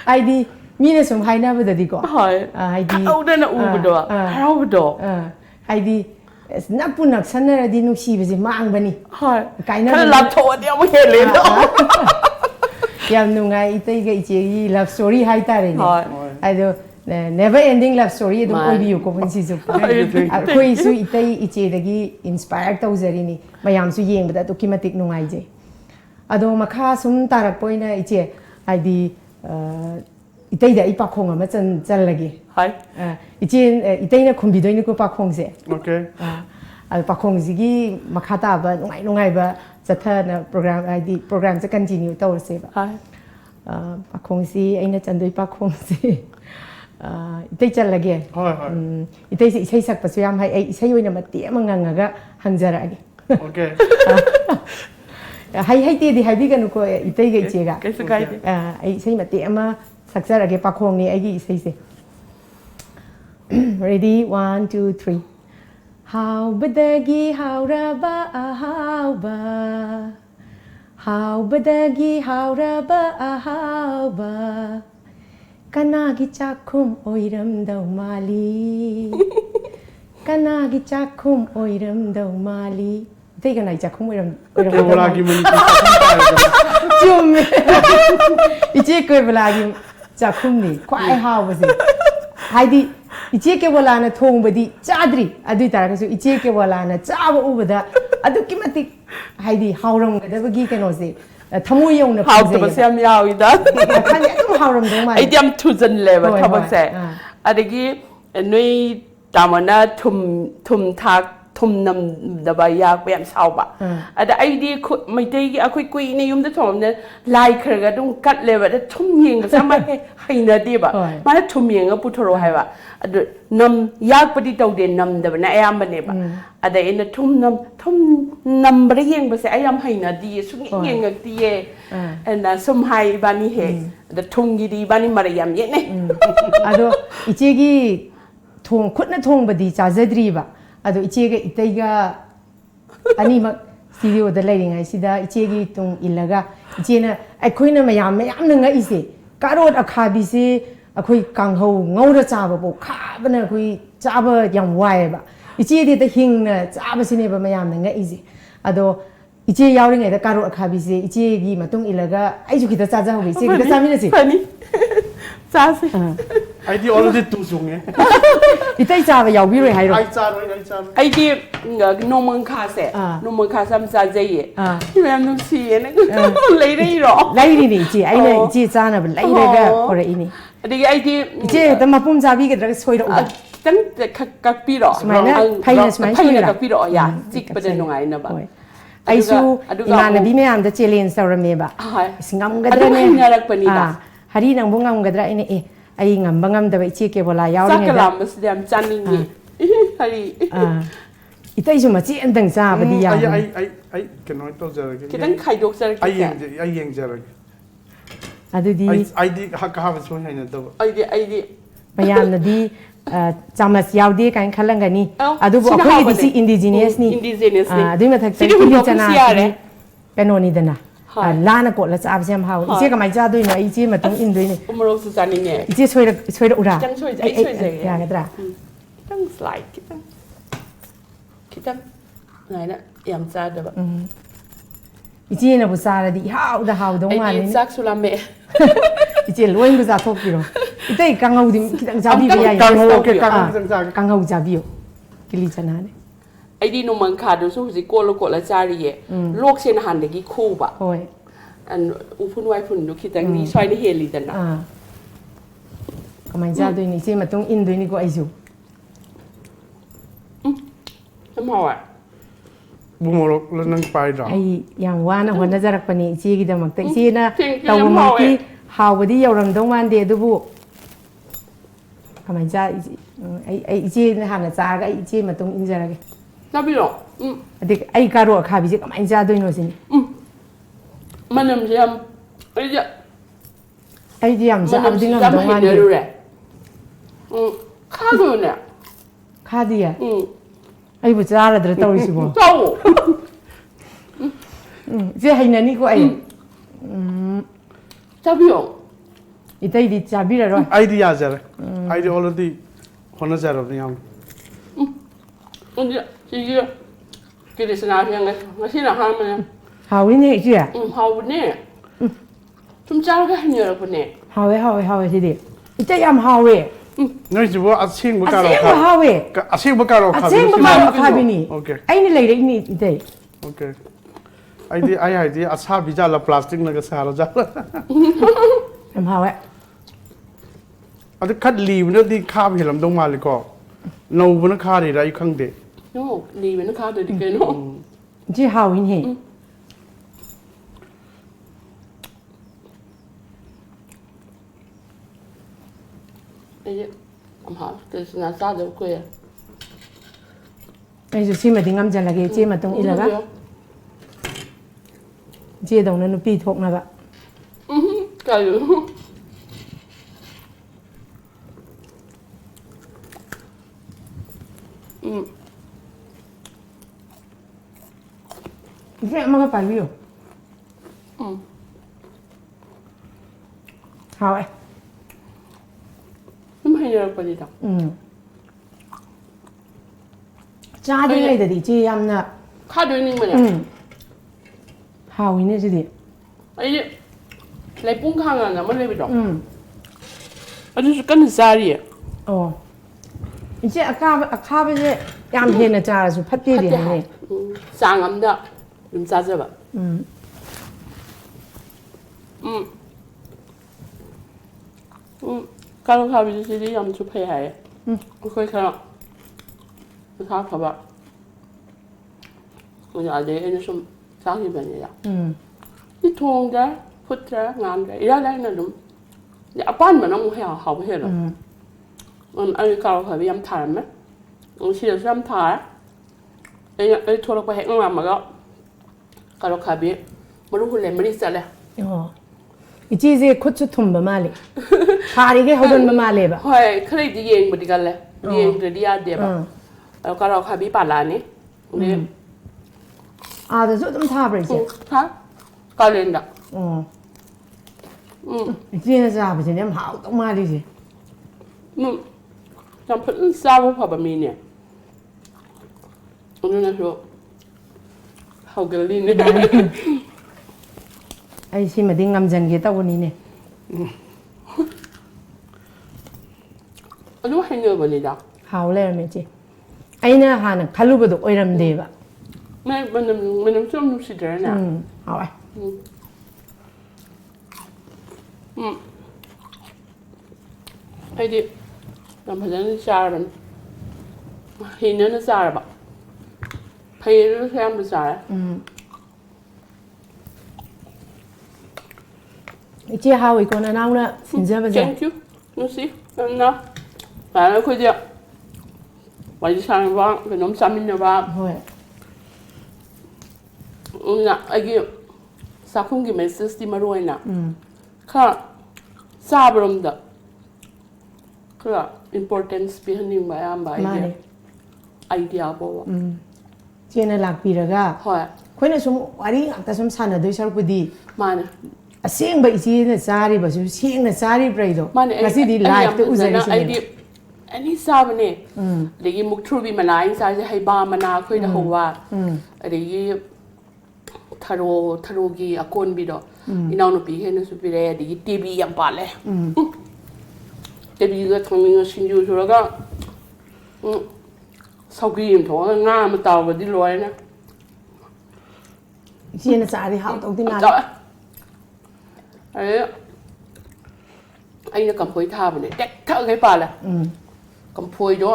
ไอดีมีในสมัยนั้นเป็นดีกว่าไอดีเอาเดินอูบดอเราบดอไอดีนับปุ่นนักสันน่ะดีนุชีไปสิมังบันนี่ไก่นั่นถ้ารับโทษเดียวไม่เห็นเลยเนาะยามนุ่งไงอีเต้ก็อีเจยี่ love story ให้ตาเลยเนี่ยไอเดียวnever ending love story ต้องคุยอยู่กับคนสิสุดคุยสุดอีเต้อีเจดกี้ inspire ตัวเจริญนี่มายามสุดยังแต่ตุกิมาติกนุ่งไงเจอดมาข้าสมตารักปอยนะอีเจไอดีอีเต้เดี๋ยวอีปากคงอ่ะมันจะอะไรกี่อีเจอีเต้เนี่ยคนบิดด้วยนี่ก็ปากคงเสียโอเคปากคงสิกี้มาข้าตาบ้านนุ่งไงบ้าจะเธอนะโปรแกรมไอดีโปรแกรมจะ continue ตัวเสียบ้าปากคงสิไอ้เนี่ยจันด้วยปากคงสิอีเต้จะอะไรกี่อีเต้สิใช้สักปัจจุบันให้ไอ้ใช้วันนี้มาเตี้ยมังงังก็หันจระกี่โอเคให้เตี้ยดีให้พี่กันนุก็อีเต้ก็อีเจ๊กก็สกายไอ้ใช้มาเตี้ยมาสักจระกี่ปากคงนี่ไอ้กี่ใช้สิ ready 1 2 3 how badagi how raba how ba how badagi how raba how ba kanagi chakum oiram dau mali kanagi chakum oiram dau mali đây cái này chakum oiram Kebola ki muni chum ichi Kebola ki chakum ni kwai hao ba si hai di ichi Kebola na thong ba di chadri adu tara ka su ichi Kebola na cha ba u ba da adu ki mati hai di hauram ga da ba gi ka no seทำมวยยงเนี่ยเขาจะมาเสียมยาวอีกนะท่านยังต้องหารำตรงไหมไอเดียมทุจริตเลยว่าทำมาเสียอะไรกี้นุ้ยตามวันนั้นทุ่มทักทุ่มนำดับยาเปลี่ยนเสาบะแต่ไอเดียไม่ได้คุยในยุ่มจะทำเนี่ยลายเคยก็ต้องกัดเลยว่าทุ่มยิงก็สามารถให้เนื้อดีบะมาแล้วทุ่มยิงก็พูดทรให้บะนำยากปฏิตัวเด่นนำแต่ว่าไอ้ยามมันเนี่ยบะแต่อินทุ่มนำบริยังภาษาไอ้ยามให้เนื้อดีสุกี้ยังก็ดีนะสมให้บ้านนี้เหแต่ทุ่งดีบ้านนี้มาเรียมเยอะเนี่ยอะอีเจกี้ทุ่งคุดนั่นทุ่งบดีจ้าเจดีบะಅದು ಇಚೆಗೆ ಇತೈಗ ಅನಿಮ ಸ್ಟುಡಿಯೋದ ಲೈರಿಂಗ್ ಐಸಿದ ಇಚೆಗಿ ತುಂ ಇಲ್ಲಗ ಇಚೆನ ಅಖೋಯ್ನ ಮಯಾಮ್ ನಂಗ ಇಸೆ ಕಾರೋಟ್ ಅಖಾಬಿಸೆ ಅಖೋಯ್ ಕಾಂಘೌ ngೌರ ಚಾಬಬೋ ಖಾಬನ ಅಖೋಯ್ ಚಾಬ M ವಾಯಬ ಇಚೆದಿ ತ ಹಿಂಗ್ನ ಚಾಬಸಿನೆಬ ಮಯಾಮ್ ನಂಗ ಇಸೆ ಅದು ಇಚೆ ಯಾವರಿಂಗೈದ ಕಾರೋಟ್ ಅಖಾಬಿಸೆ ಇಚೆಗಿ ಮತುಂ ಇಲ್ಲಗ ಐಜು ಕಿತ ಚಾಜಾ ಹೋಗಿ ಇಚೆ ಕಿತ ಚಾಮಿನಸಿ Ghani ಚಾಸೆ I already too strong. อีเต้จ่าไปยาววิเลยให้หรอ I charge. ไอ้ที่นมมังคาเสนมมังคาซ้ำซาเจย์ที่แม่นุ่งสีนั่นเลยได้หรอ ไล่นี่จีไอ้เนี่ยจีจ้าน่ะไล่ได้ก็พอได้นี่ ไอ้ที่จีแต่มาปุ่มจ่าพี่ก็จะช่วยเรา ตั้งแต่กับพี่หรอ สมัยนั้นไพ่เนี่ยสมัย ไพ่ ช่วย เนี่ย เรา กับพี่หรออย่าจิกประเด็นตรงไหนนะบ้า ไอ้สู้อีมาเนี่ยพี่ไม่อ่านแต่เจริญสารเมบะสิงห์กันได้เนี่ยฮารีนังบุงงำกันได้เนี่ยไอ้งำบังงำแต่ไปเชี่ยเก็บเวลายาว สัก เนี่ย กะลำมันแสดงจันนี่ฮารี อีเต้จุมาจีอันดังจ้าปฏิญาณ I cannot tell you. คิดตั้งไข่ดกจะ I yang jarak. อะดูดี I di hak habis semua hanya tu. ไอ้ดิ พยายามนะดีจำมาสยาวดีกันขันลังกันนี่อะดูบอกเขาอีดิซิอินดิจิเนียสนี่ดูมาทักทายที่จะน่าเป็นโนนี่เดนะล้านกดแล้วจะอาบเสียมเฮาอีเจ้าก็ไม่จ้าด้วยเนาะอีเจ้ามาต้องอินด้วยนี่ อุมโรสุจานี่ไง อีเจ้าช่วยอุรา จังช่วยอย่างกันตรา ตั้งสไลด์คิดตั้งไหนนะยำจ้าเดี๋ยว อีเจ้าน่ะบุษาละดีฮาวดะฮาวดงมา ไอ้ นี่ ซักสุลาเม อีเจ้ารวยบุษาทบกี่โลอีเต้กังเอาดิคิดจังจ้าบีไปยัง กังเอาจ้าบีกิลิจนาเนี่ย ไอ้ดีนมันขาดดูสู้สิโกโลโกละจารีเย่โลกเชนหันเด็กคู่บะ โอ้ย อันอุพุนไว้พุ่นดูคิดแต่ดีช่วยในเฮลิดันนะ ก็ไม่จ้าด้วยนี่เจ้ามาต้องอินด้วยนี่ก็ไอ้จู น้ำหอม Bumolok lenang pai dah. ไอ้อย่างว่านะวันนั้นจะรักปนีจีกิดมักแต่จีนะแต่ว่ามักที่หาวดีเอารำตรงวันเดียดูบุทำไมจ้าไอ้จีนะหันจ้าก็ไอ้จีมาตรงอินจาระกัน น่าพี่หรอเด็กไอ้การัวข้าพี่จีก็ไม่จ้าด้วยโน่สิ มันยังเชื่อมไอ้ที่ยำจะเอาดิ้งตรงวันเดียข้าดูเนี่ยข้าดีอ่ะไอ้บุษราเดือดตัวสิบ่เจ้าเจ้าให้นั่นนี่ก็ไอ้เจ้าพี่หรออีเต้ดีจ้าบีเลยหรอ Idea jarak. Idea already hona jarak ni ham. อันนี้ที่กิเลสนาเพียงไงมาที่ไหนห้ามมัน หาวินี่จีอ่ะ หาวเนี่ยทุ่มเจ้าก็ให้เนื้อคนเนี่ยหาเวทีเดียอีเต้ยำหาเว Noi jibo asing bukan asing bahawe asing bukan roka. asing bukan roka bini. Okay. Ai ni lagi ni ite. Okay. Ai asa bija la plastic na ka sara jala. Em hawe. Ade khat li na di kha hilam dong ma le ko. No bu na kha ri rai khang de. No, li na kha de ke no. Ji hao yin he. Hả, từ nhà xa được quê. Ai dù xin mà tiếng ngâm chân là cái chia mà tông y là bác. Chia đồng nên nó pi thuộc là bác. Cay rồi. Vậy mà có phải biết Hào ấy. Hay là cái gì đó. Cha đi này thì chị em nè. Khá đôi ninh mà nè. Hào ý này chứ gì. Ấy lấy bún khang à, nó mới lấy bị đỏ. Ở đây cái này ra đi. Ồ. Chị khá bây giờ em hiện là cha rồi phát đi đi này. Sang ấm đó. Đừng ra ra vậy. Kalau kau bisa jadi yang cupai hai, aku kalau kau apa, aku ada ini semua sakit banyak ya. Ini tuang dah, putra ngan dah, ia dah nanti, ya apa mana mau hea, hau hea lah. Anh kalau kau yang thảm á, anh chỉ là yang thảm, anh thua được hea ngan mà có, kalau kau bị, baru hulai mesti salah. 이 지제 코츠 톰바 말레 파리게 호던 말레 바 호이 크레 디엥 뭐디 갈래 디엥 그디야 데바 가라 가비 발라니 우리 아도 좀 타버지 타 갈렌다 이제는 잡으지 nem hảo 또 말이지 참 푼 싸고 봐봐 미네 오늘은 저 하우글리네 ai xin mà đi ngâm dần cái tàu này nè ꯑꯗꯨꯝ ꯍꯩꯅꯕꯅꯤꯗ ꯍꯥꯎ ꯂꯩꯔꯝꯃꯦ ꯏꯆꯦ ꯑꯩꯅ ꯍꯥꯟꯅ ꯈꯜꯂꯨꯕꯗꯣ ꯑꯣꯏꯔꯝꯗꯦꯕ ꯃꯅꯝꯁꯨ ꯌꯥꯝ ꯅꯨꯡꯁꯤꯗ꯭ꯔꯅꯦ ꯍꯥꯎꯋꯦ ꯑꯩꯗꯤ ꯌꯥꯝ ꯐꯖꯅ ꯆꯥꯔꯕꯅꯤ ꯍꯩꯅꯅ ꯆꯥꯔꯕ ꯐꯩꯅꯁꯨ ꯌꯥꯝꯅ ꯆꯥꯔꯦ ꯏꯆꯦ ꯍꯥꯎꯏꯀꯣ ꯅꯅꯥꯎꯅ ꯁꯤꯟꯖꯕꯁꯦ ꯊꯦꯡꯛ ꯌꯨ ꯅꯨꯡꯁꯤ ꯌꯥꯝꯅ ꯑꯩꯈꯣꯏꯗꯤ ꯋꯥꯔꯤ ꯁꯥꯟꯅꯕ ꯀꯩꯅꯣꯝ ꯆꯥꯃꯤꯟꯅꯕ ꯍꯣꯏ ꯑꯩꯒꯤ ꯆꯥꯛꯈꯨꯝꯒꯤ ꯃꯦꯁꯦꯁꯇꯤ ꯃꯔꯨ ꯑꯣꯏꯅ ꯈꯔ ꯆꯥꯕꯔꯣꯝꯗ ꯈꯔ ꯏꯝꯄꯣꯔꯇꯦꯟꯁ ꯄꯤꯍꯟꯅꯤꯡꯕ ꯑꯌꯥꯝꯕ ꯑꯩꯒꯤ ꯑꯥꯏꯗꯤꯌꯥ ꯐꯥꯎꯕ ꯆꯦꯅ ꯂꯥꯛꯄꯤꯔꯒ ꯍꯣꯏ ꯑꯩꯈꯣꯏꯅ ꯁꯨꯝ ꯋꯥꯔꯤ ꯉꯥꯛꯇ ꯁꯨꯝ ꯁꯥꯟꯅꯗꯣꯏ ꯁꯔꯨꯛꯄꯨꯗꯤ ꯃꯥꯅꯦ ꯑꯁꯦꯡꯕ ꯏꯆꯦꯅ ꯆꯥꯔꯤꯕꯁꯨ ꯁꯦꯡꯅ ꯆꯥꯔꯤꯕ꯭ꯔꯩꯗꯣ ꯃꯥꯅꯦ ꯉꯁꯤꯗꯤ ꯂꯥꯏꯐꯇ ꯑꯩꯗꯤ ꯎꯖꯔꯤꯁꯤꯅꯦꯕ ꯑꯦꯅꯤ ꯆꯥꯕꯅꯦ ꯑꯗꯒꯤ ꯃꯨꯛꯊ꯭ꯔꯨꯕꯤ ꯃꯅꯥ ꯑꯩꯅ ꯆꯥꯔꯤꯁꯦ ꯍꯩꯕꯥ ꯃꯅꯥ ꯑꯩꯈꯣꯏꯗ ꯍꯧꯕ ꯑꯗꯒꯤ ꯊꯔꯣꯒꯤ ꯑꯀꯣꯟꯕꯤꯗꯣ ꯏꯅꯥꯎꯅꯨꯄꯤ ꯍꯦꯟꯅꯁꯨ ꯄꯤꯔꯛꯑꯦ ꯑꯗꯒꯤ ꯇꯦꯕꯤ ꯌꯥꯝ ꯄꯥꯜꯂꯦ ꯇꯦꯕꯤꯒ ꯊꯣꯡꯅꯤꯡꯉ ꯁꯤꯡꯖꯨ ꯁꯨꯔꯒ ꯁꯧꯒ꯭ꯔꯤ ꯑꯃ ꯊꯣꯡꯉꯒ ꯉꯥ ꯑꯃ ꯇꯥꯎꯕꯗꯤ ꯂꯣꯏꯔꯦꯅꯦ ꯏꯆꯦꯅ ꯆꯥꯔꯤ ꯍꯥꯎꯇꯧꯗꯤ ꯃꯥꯜꯂꯦ ꯆꯥꯎꯋꯦ ꯑꯗꯩ ꯑꯩꯅ ꯀꯝꯐꯣꯏ ꯊꯥꯕꯅꯦ ꯇꯦꯛ ꯊꯛꯈꯩ ꯄꯥꯜꯂꯦ ꯀꯝꯐꯣꯏꯗꯣ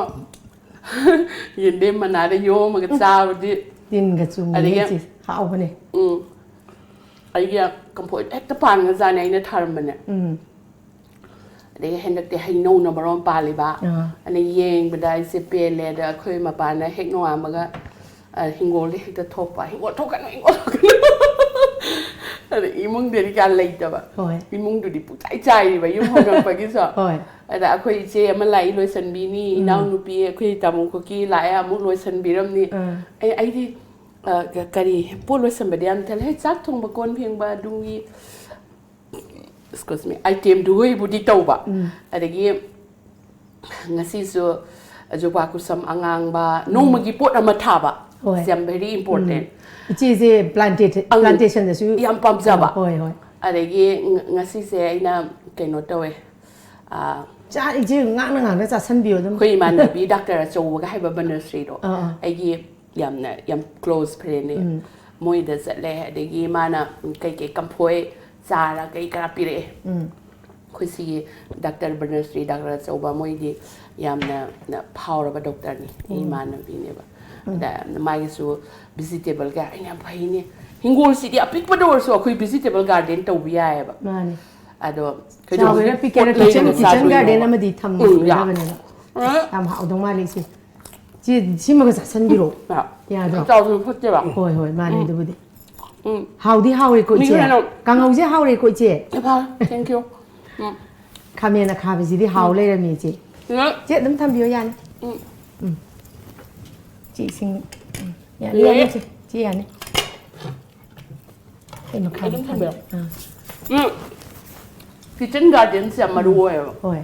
ꯌꯦꯟꯗꯦꯝ ꯃꯅꯥꯗ ꯌꯣꯝꯃꯒ ꯆꯥꯕꯗꯤ ꯇꯤꯟꯒ ꯆꯨꯝꯃꯤꯅꯦ ꯏꯆꯦ ꯍꯥꯎꯕꯅꯦ ꯑꯩꯒꯤ ꯀꯝꯐꯣꯏ ꯍꯦꯛꯇ ꯄꯥꯟꯒꯖꯥꯠꯅꯦ ꯑꯩꯅ ꯊꯥꯔꯝꯕꯅꯦ ꯑꯗꯒꯤ ꯍꯟꯗꯛꯇꯤ ꯍꯩꯅꯧꯅ ꯃꯔꯣꯝ ꯄꯥꯜꯂꯤꯕ ꯑꯗ ꯌꯦꯡꯕꯗ ꯑꯩꯁꯦ ꯄꯦꯜꯂꯦ ꯑꯗ ꯑꯩꯈꯣꯏ ꯃꯄꯥꯅ ꯍꯦꯛ ꯅꯣꯡꯉꯥꯟꯕꯒ ꯍꯤꯡꯒꯣꯜꯗ ꯍꯦꯛꯇ ꯊꯣꯛꯄ ꯍꯤꯡꯒꯣꯜ ꯊꯣꯛꯀꯅꯨ ꯍꯤꯡꯒꯣꯜ ꯊꯣꯛꯀꯅꯨ ꯑꯗ ꯏꯃꯨꯡꯗꯗꯤ ꯀꯌꯥ ꯂꯩꯇꯕ ꯏꯃꯨꯡꯗꯨꯗꯤ ꯄꯨꯡꯆꯥꯏ ꯆꯥꯏꯔꯤꯕ ꯌꯨꯝ ꯍꯣꯡꯉꯛꯄꯒꯤꯁꯨ ꯑꯗ ꯑꯩꯈꯣꯏ ꯏꯆꯦ ꯑꯃ ꯂꯥꯛꯏ ꯂꯣꯏꯁꯟꯕꯤꯅꯤ ꯏꯅꯥꯎꯅꯨꯄꯤ ꯑꯩꯈꯣꯏ ꯇꯥꯃꯣ ꯈꯣꯛꯀꯤ ꯂꯥꯛꯑꯦ ꯑꯃꯨꯛ ꯂꯣꯏꯁꯟꯕꯤꯔꯝꯅꯤ ꯑꯩꯗꯤ ꯀꯔꯤ ꯄꯣꯠ ꯂꯣꯏꯁꯟꯕꯗꯤ ꯌꯥꯝ ꯊꯜꯂꯦ ꯍꯦ ꯆꯥꯛ ꯊꯣꯡꯕ ꯀꯣꯟ ꯐꯦꯡꯕ ꯑꯗꯨꯒꯤ ꯑꯦꯛꯁꯀ꯭ꯌꯨꯁ ꯃꯤ ꯑꯥꯏꯇꯦꯝꯗꯨꯒꯩꯕꯨꯗꯤ ꯇꯧꯕ ꯑꯗꯒꯤ ꯉꯁꯤꯁꯨ ꯖꯨꯕꯥ ꯀꯨꯁꯝ ꯑꯉꯥꯡꯕ ꯅꯣꯡꯃꯒꯤ ꯄꯣꯠ ꯑꯃ ꯊꯥꯕ ꯌꯥꯝ ꯚꯦꯔꯤ ꯏꯝꯄꯣꯔꯇꯦꯟ ꯏꯆꯦꯁꯦ ꯄ꯭ꯂꯥꯟꯇꯦꯁꯟꯗꯁꯨ ꯌꯥꯝ ꯄꯥꯝꯖꯕ ꯍꯣꯏ ꯍꯣꯏ ꯑꯗꯒꯤ ꯉꯁꯤꯁꯦ ꯑꯩꯅ ꯀꯩꯅꯣ ꯇꯧꯋꯦ ꯏꯆꯦ ꯉꯥꯡꯅ ꯆꯥꯁꯟꯕꯤꯌꯣ ꯑꯗꯨꯝ ꯑꯩꯈꯣꯏ ꯏꯃꯥꯟꯅꯕꯤ ꯗꯥꯛꯇꯔ ꯑꯆꯧꯕꯒ ꯍꯥꯏꯕ ꯕꯅꯁ꯭ꯔꯤꯗꯣ ꯑꯩꯒꯤ ꯌꯥꯝ ꯀ꯭ꯂꯣꯖ ꯐ꯭ꯔꯦꯟꯅꯦ ꯃꯣꯏꯗ ꯆꯠꯂꯦ ꯑꯗꯒꯤ ꯃꯥꯅ ꯀꯩꯀꯩ ꯀꯝꯐꯣꯏ ꯆꯥꯔ ꯀꯩ ꯀꯔꯥ ꯄꯤꯔꯛꯑꯦ ꯑꯩꯈꯣꯏ ꯁꯤꯒꯤ ꯗꯥꯛꯇꯔ ꯕꯅꯁ꯭ꯔꯤ ꯗꯥꯛꯇꯔ ꯑꯆꯧꯕ ꯃꯣꯏꯗꯤ ꯌꯥꯝꯅ ꯐꯥꯎꯔꯕ ꯗꯣꯛꯇꯔꯅꯤ ꯏꯃꯥꯟꯅꯕꯤꯅꯦꯕ ꯑꯗ ꯃꯥꯒꯤꯁꯨ ꯚꯤꯖꯤꯇꯦꯕꯜ ꯀꯌꯥ ꯑꯩꯅ ꯌꯥꯝ ꯐꯩꯅꯦ ꯍꯤꯡꯒꯣꯜꯁꯤꯗꯤ ꯑꯄꯤꯛꯄꯗ ꯑꯣꯏꯔꯁꯨ ꯑꯩꯈꯣꯏ ꯚꯤꯖꯤꯇꯦꯕꯜ ꯒꯥꯔꯗꯦꯟ ꯇꯧꯕ ꯌꯥꯏꯑꯕ ꯑꯗꯣ ꯆꯥꯎꯒꯦꯔꯥ ꯄꯤꯛꯀꯦꯔꯥ ꯀꯤꯆꯟ ꯒꯥꯔꯗꯦꯟ ꯑꯃꯗꯤ ꯊꯝꯒꯗꯕꯅꯦꯕ ꯌꯥꯝ ꯍꯥꯎꯗꯧ ꯃꯥꯜꯂꯦ ꯏꯆꯦ ꯁꯤꯃꯒ ꯆꯥꯁꯟꯕꯤꯔꯣ ꯌꯥꯗ꯭ꯔꯣ ꯆꯥꯎꯁꯨ ꯐꯠꯇꯦꯕ ꯍꯣꯏ ꯍꯣꯏ ꯃꯥꯅꯦ ꯑꯗꯨꯕꯨꯗꯤ ꯍꯥꯎꯗꯤ ꯍꯥꯎꯔꯦꯀꯣ ꯏꯆꯦ ꯀꯥꯡꯍꯧꯁꯦ ꯍꯥꯎꯔꯦꯀꯣ ꯏꯆꯦ ꯊꯦꯡꯛ ꯌꯨ ꯈꯥꯃꯦꯟ ꯑꯈꯥꯕꯁꯤꯗꯤ ꯍꯥꯎ ꯂꯩꯔꯝꯃꯤ ꯏꯆꯦ ꯏꯆꯦ ꯑꯗꯨꯝ ꯊꯝꯕꯤꯌꯣ ꯌꯥꯅꯤ ꯏꯆꯦ ꯏꯁꯤꯡ ꯌꯥꯅꯤ ꯏꯆꯦ ꯏꯆꯦ ꯌꯥꯅꯤ ꯑꯩ ꯃꯈꯥꯗ ꯊꯝꯕꯤꯌꯣ ꯀꯤꯆꯟ ꯒꯥꯔꯗꯦꯟꯁꯦ ꯌꯥꯝ ꯃꯔꯨ ꯑꯣꯏꯌꯦꯕ ꯍꯣꯏ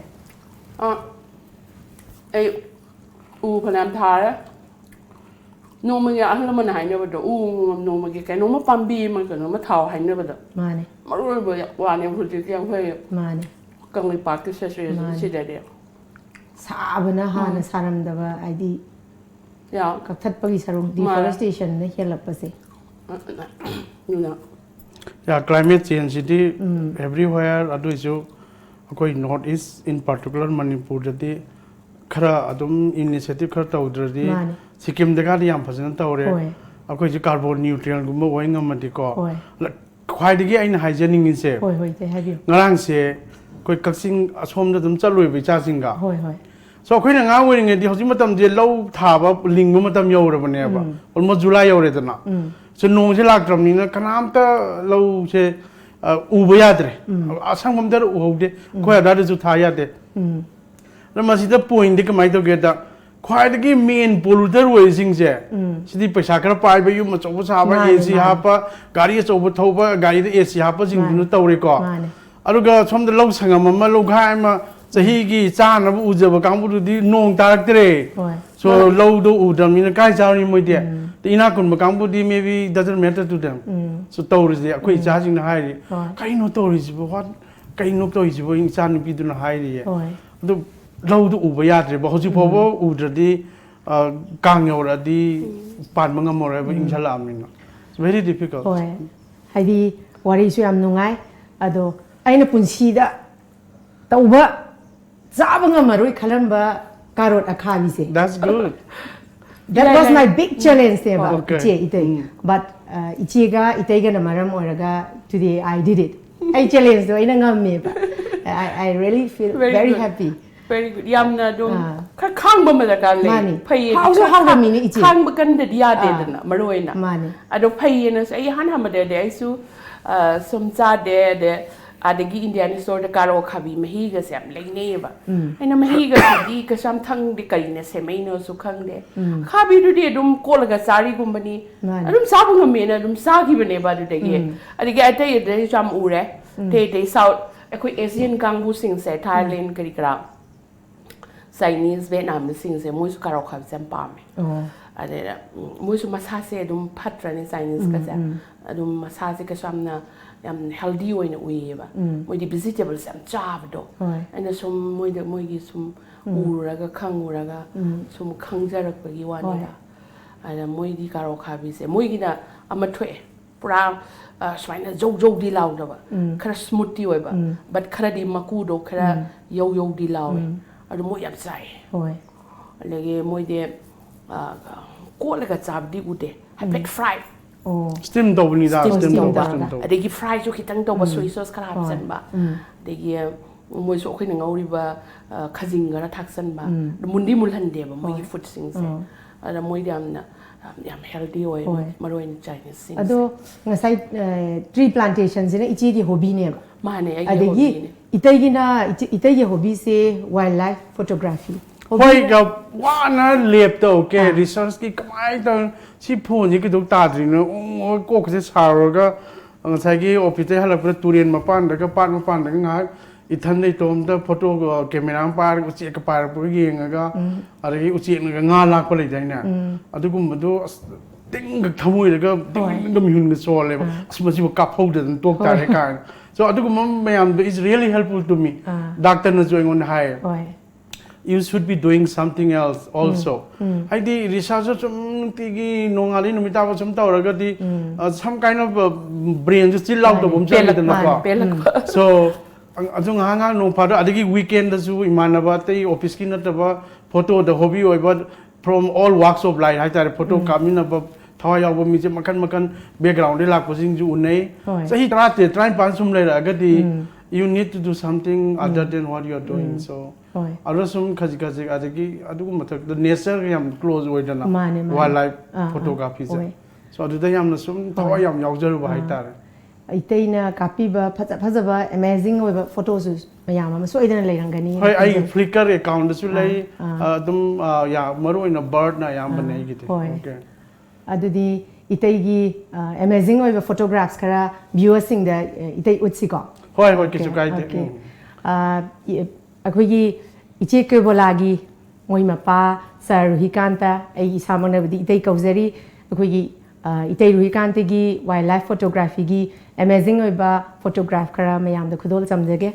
ꯑꯩ ꯎ ꯐꯅꯌꯥꯝ ꯊꯥꯔꯦ ꯅꯣꯡꯃꯒꯤ ꯑꯍꯜ ꯂꯃꯟ ꯍꯥꯏꯅꯕꯗꯣ ꯅꯣꯡꯃꯒꯤ ꯀꯩꯅꯣꯝꯃ ꯄꯥꯝꯕꯤ ꯑꯃ ꯀꯩꯅꯣꯝꯃ ꯊꯥꯎ ꯍꯥꯏꯅꯕꯗꯣ ꯃꯥꯅꯦ ꯃꯔꯨ ꯑꯣꯏꯕ ꯋꯥꯅꯦ ꯍꯧꯖꯤꯛꯇꯤ ꯑꯩꯈꯣꯏ ꯃꯥꯅꯦ ꯀꯪꯂꯩꯄꯥꯛꯀꯤ ꯁꯤꯗꯗꯤ ꯁꯥꯕꯅ ꯍꯥꯟꯅ ꯁꯥꯔꯝꯗꯕ ꯍꯥꯏꯗꯤ ꯀꯛꯊꯠꯄꯒꯤ ꯁꯔꯨꯛ ꯗꯤꯐꯣꯔꯦꯁꯇꯦꯁꯟꯅ ꯍꯦꯜꯂꯛꯄꯁꯦ climate change ꯁꯤꯗꯤ everywhere ꯑꯗꯨꯏꯁꯨ ꯑꯩꯈꯣꯏ ꯅꯣꯔꯠ ꯏꯁ ꯏꯟ ꯄꯥꯔꯇꯤꯀꯨꯂꯔ ꯃꯅꯤꯄꯨꯔꯗꯗꯤ ꯈꯔ ꯑꯗꯨꯝ ꯏꯅꯤꯁꯤꯌꯦꯇꯤꯚ ꯈꯔ ꯇꯧꯗ꯭ꯔꯗꯤ ꯁꯤꯀꯤꯝꯗꯒꯗꯤ ꯌꯥꯝ ꯐꯖꯅ ꯇꯧꯔꯦ ꯑꯩꯈꯣꯏꯁꯦ ꯀꯥꯔꯕꯣꯟ ꯅ꯭ꯌꯨꯇ꯭ꯔꯤꯌꯦꯟꯒꯨꯝꯕ ꯑꯣꯏ ꯉꯝꯃꯗꯤꯀꯣ ꯈ꯭ꯋꯥꯏꯗꯒꯤ ꯑꯩꯅ ꯍꯥꯏꯖꯅꯤꯡꯉꯤꯁꯦ ꯉꯔꯥꯡꯁꯦ ꯑꯩꯈꯣꯏ ꯀꯛꯆꯤꯡ ꯑꯁꯣꯝꯗ ꯑꯗꯨꯝ ꯆꯠꯂꯨꯏꯕ ꯏꯆꯥꯁꯤꯡꯒ ꯁꯣ ꯑꯩꯈꯣꯏꯅ ꯑꯉꯥꯡ ꯑꯣꯏꯔꯤꯉꯩꯗꯤ ꯍꯧꯖꯤꯛ ꯃꯇꯝꯁꯦ ꯂꯧ ꯊꯥꯕ ꯂꯤꯡꯕ ꯃꯇꯝ ꯌꯧꯔꯕꯅꯦꯕ ꯑꯣꯜꯃꯣꯁ ꯖꯨꯂꯥꯏ ꯌꯧꯔꯦꯗꯅ ꯁꯣ ꯅꯣꯡꯁꯦ ꯂꯥꯛꯇ꯭ꯔꯕꯅꯤꯅ ꯀꯅꯥꯝꯇ ꯂꯧꯁꯦ ꯎꯕ ꯌꯥꯗ꯭ꯔꯦ ꯑꯁꯪꯕ ꯑꯝꯇ ꯎꯍꯧꯗꯦ ꯑꯩꯈꯣꯏ ꯑꯗꯥꯏꯗꯁꯨ ꯊꯥ ꯌꯥꯗꯦ ꯑꯗꯣ ꯃꯁꯤꯗ ꯄꯣꯏꯟꯗꯤ ꯀꯃꯥꯏꯅ ꯇꯧꯒꯦꯗ ꯈ꯭ꯋꯥꯏꯗꯒꯤ ꯃꯦꯟ ꯄꯣꯂꯨꯇꯔ ꯑꯣꯏꯔꯤꯁꯤꯡꯁꯦ ꯁꯤꯗꯤ ꯄꯩꯁꯥ ꯈꯔ ꯄꯥꯏꯕ ꯌꯨꯝ ꯑꯆꯧꯕ ꯁꯥꯕ AC ꯍꯥꯞꯄ ꯒꯥꯔꯤ ꯑꯆꯧꯕ ꯊꯧꯕ ꯒꯥꯔꯤꯗ AC ꯍꯥꯞꯄꯁꯤꯡꯗꯨꯅ ꯇꯧꯔꯦꯀꯣ ꯑꯗꯨꯒ ꯁꯣꯝꯗ ꯂꯧ ꯁꯪꯉꯝ ꯑꯃ ꯂꯧꯈꯥꯏ ꯑꯃ ꯆꯍꯤꯒꯤ ꯆꯥꯅꯕ ꯎꯖꯕ ꯀꯥꯡꯕꯨꯗꯨꯗꯤ ꯅꯣꯡ ꯇꯥꯔꯛꯇ꯭ꯔꯦ ꯁꯣ ꯂꯧꯗꯣ ꯎꯗ꯭ꯔꯕꯅꯤꯅ ꯀꯥꯏ ꯆꯥꯔꯅꯤ ꯃꯣꯏꯗꯤ ꯏꯅꯥꯛ ꯈꯨꯟꯕ ꯀꯥꯡꯕꯨꯗꯤ ꯃꯦꯕꯤ ꯗꯖꯟ ꯃꯦꯇꯔ ꯇꯨ ꯗꯦꯝ ꯁꯣ ꯇꯧꯔꯤꯁꯦ ꯑꯩꯈꯣꯏ ꯏꯆꯥꯁꯤꯡꯅ ꯍꯥꯏꯔꯤ ꯀꯩꯅꯣ ꯇꯧꯔꯤꯁꯤꯕꯣ ꯀꯩꯅꯣ ꯇꯧꯔꯤꯁꯤꯕꯣ ꯏꯆꯥ ꯅꯨꯄꯤꯗꯨꯅ ꯍꯥꯏꯔꯤꯌꯦ ꯑꯗꯨ เราดูอุบยาตเลยบอกเขาจะพบว่าอุดดีกางเงาระดีปานมังงามอะไรแบบอินชาลามนี่นะ it's very difficult โอ้ยให้ดีวารีช่วยอำนุ่งไงอะดูไอ้น่ะปุ่นชีดะแต่อุบะจ้าบังมารุยขลันบะการอดอาคาวิเศษ that's good that was my big challenge there ba Okay. ichi ite but ichiga itega na maram oraga today I did it I challenge do ina ngam me ba I really feel very good. happy very good ยำนะดูข้างบ่มาจากการเลย Mani. พย How so how the mini ichi? ข้างบ่กันเดียเด็ดนะมารวยนะ Mani. อะดูพยนะไอ้หันทำมาเด็ดไอ้สู้สมจาเด็ดอะเด็กอินเดียนี่สอนการอขับมาฮีก็เสียมเลยเนี่ยบ่ไอ้นั่นมาฮีก็ดีก็ซ้ำทั้งดิกันเนี่ยเสียไม่เนาะสุขังเดขับดูดิดุมโกลกับสารีกุมบันีดุมซาบุงมีนะดุมซาquiบเนี่ยบ่ดูเด็กอะเด็กไอ้เตยเด็กจำอูเร่เตย South ไอ้คุยเอเชียนกังบูสิงเสไทยแลนด์กริกราChinese Vietnam sing se muy su karo khab sem pa me ade muy su masase dum patra ni Chinese ka sa dum masase ka samna yam healthy oina ui ba muy di vegetables am cha ba do ane sum muy gi sum ura ga khang ura ga sum khang jarak ba gi wani da ade muy di karo khabi se muy gi na ama thwe pura swaina jog di law da ba khara smoothie oi ba but khara di maku do khara yo di law ಅದು ಮೋಯ್ ಅಬ್ಸೈ ಹೋಯ್ ಅಲ್ಲಿಗೆ ಮೋಯ್ದೆ ಕೋಲಗ ಚಾಬ್ದಿ ಉದೆ ಹೈಪೆಟ್ fry ಓ steam dobni da steam do ಅದಕ್ಕೆ ಫ್ರೈ ಜೋ ಖಿತಂಗ್ ತೋ ಬಸೋಯ್ ಸೋಸ್ ಖರಾ ಹಬ್ಸನ್ ಬಾ ಅದಕ್ಕೆ ಮೋಯ್ ಸೋ ಖಿನ ngೌರಿಬ ಖಜಿಂಗರ ಥಾಕ್ಸನ್ ಬಾ ಮುಂದಿ ಮುಲ್ಹಂದೆ ಬ ಮೋಯ್ ಫುಡ್ ಸಿಂಗ್ಸ್ ಅದ ಮೋಯ್ದೆ amna yam healthy oil maroin Chinese things ado ngasai tree plantations ne ichi gi hobby ne ba mane ai adagi itai gi hobby se wildlife photography hoi ga wana lep to ke research ki kamai to si phone ji ki duk ta dri no ko ko se saro ga ngasai gi office hala pura turien ma pan da ka pan ma pan da nga ithan nei tom da photo camera par uchi ka par pu yeng ga ari uchi nga lak pa le dai na adu gum do ting ga thamoi ga ting ga mi hun ga so le asma si ka phau da tok ta re ka so adu gum mayam is really helpful to me doctor na join on high you should be doing something else also I di research chum tigi nongali numita ba chum tawraga di some kind of brain just chill out bom chal da na so azung hanga no phado adigi weekend da su imanaba te office ki na ba photo the hobby oi but from all walks of life hai tare photo kamina ba thawai yaw ba mi je makan background de lak posing ju unai sahi try pan sum le ra ga di you need to do something other than what you are doing so arasum khaji adigi adugu mathak the nature yam close oi da na wildlife photography so adu da yam na sum thawai yam yaw jaru ba hai tare itaina kapiba phajaba amazing oiba photos mayam ama soidana leirangani hoi ai flickr account su lai dum ya maru ina bird na yam banai gite okay adudi itaigi amazing oiba photographs kara viewers sing da itai utsi ko hoi kichu kai de akhoi iche Kebola gi moi MaPa sir Ruhikanta ai samana bidi itai kauzari akhoi itai Ruhikant gi wildlife photography gi amazing oiba photograph kara mayam da khudol samjage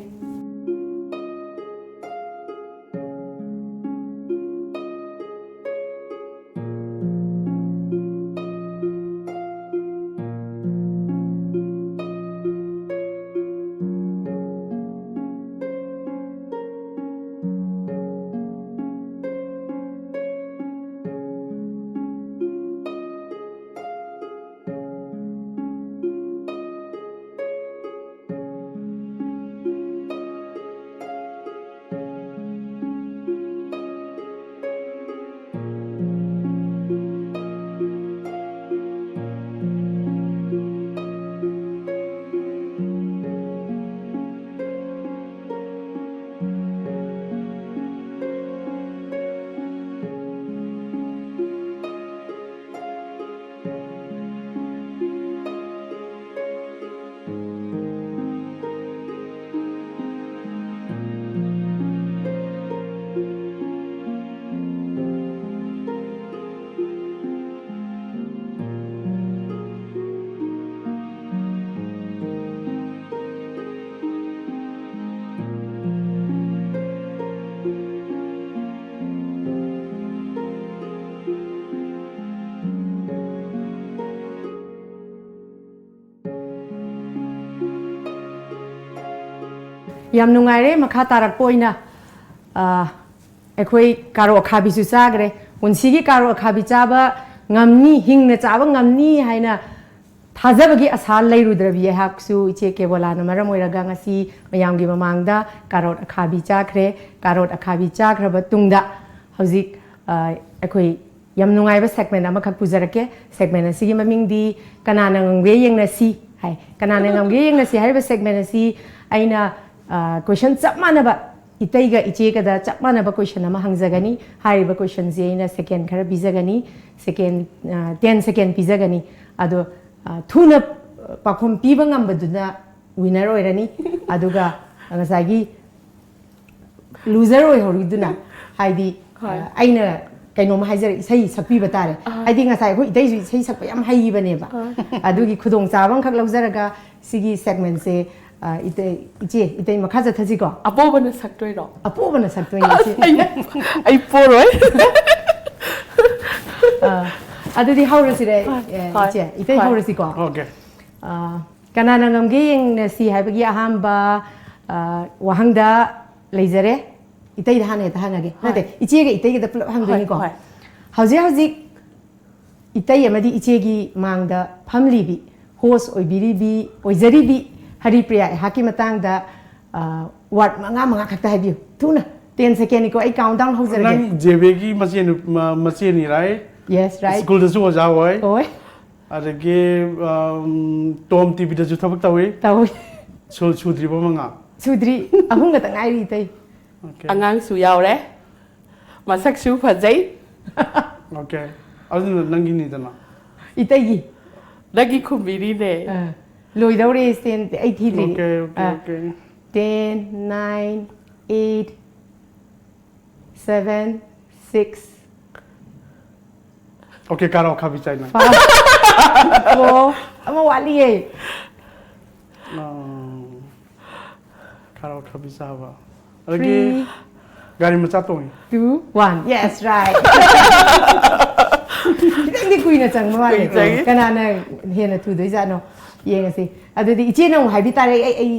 yam nungaire makha tarak poina ekhoi karo khabi su chagre unsigi karo khabi chaba ngamni hingna chaba ngamni haina thajabagi asal leirudrabi haksu iche kebola na maram oiraga ngasi mayamgi mamangda karot akhabi chakre karot akhabi chakra batungda hauzik ekhoi yam nungai ba segment ama khak pujarake segment asigi maming di kanana ngwe yengna si hai kanana ngwe yengna si haiba segment asi aina question chap manaba itaiga ichega da chap manaba question ama hangjagani haiba question je aina second khara bijagani second 10 second bijagani ado thuna pakhom piba ngambaduna winner oirani aduga ngasagi loser oi horiduna haidi aina kaino ma haijare sei sakpi batare haidi ngasai khoi dai sei sakpa yam hai bane ba adugi khudong chabang khak laujaraga sigi segment se itei makhaja thaji ko apobana saktoi ro apobana saktoi ni ai poroi adudi haurasi re itei haurasi ko okay kanana ngamge yeng na si haibagi ahamba wahangda leizare itei da hane ta hangage nate ichege itei da pulap hangdoni ko hauji itei amadi ichegi mangda family bi host oibiri bi oizari bi hari priya haki matang da word manga khakta habiu tuna 10 second ko ai countdown haujarage nang jebegi machine right yes right school da su oja hoy oi adage tom tv da ju thabak tawi sol chudri ba manga sudri ahunga ta ngai ri tei angang su yaure masak su phajai okay azun nangi ni dana itegi lagi khumiri ne loi daure sten 83 okay 10 9 8 7 6 okay karo khabi chai na 4 ama wali e karo khabi sawa agi gari macha tong 2 1 yes right Kita kuina chang ma le kanana hena thu doi ja no yengasi adudi iche na haibi tare ai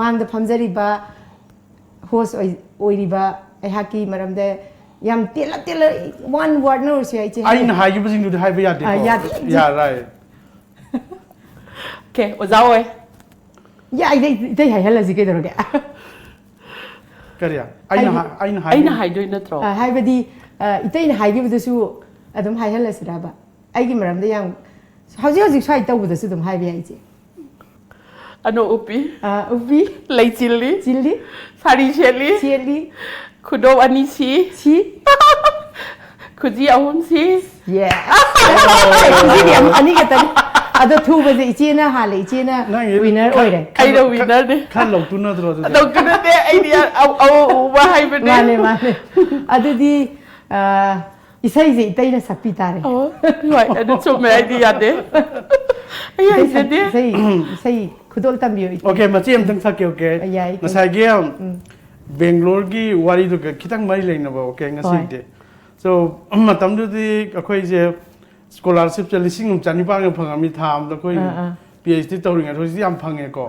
mang da phamjari ba host oiri ba ai haki maram de yam tela one word no se iche ai na hayu bjing du haibi ya de ya right okay oja oi ya dei hai hala ji ke dor ge kariya ai na hai doi na tro hai badi itei na haibi bu su adum hai hala sira ba ai gi maram de yang hauji sai tau bu su dum hai bi ai je ano upi upi lai chili sari cheli khudo ani si khuji ahum si yeah khuji am ani ka tani ado thu ba je iche na hale iche na winner oire ai da winner de khan lok tu na dro lok tu na de ai dia au wa hai be mane ado di isai je itai na sakpi tare right ado so me ai dia de ai se de sai khudol tambiyo okay machi am thang sakyo ke nasai ge Bangalore gi wari du kitang mari leina ba okay ngasi de so matam du di akhoi je scholarship cha lising chani pa ng phangami tham da khoi PhD tawring a thosi am phange ko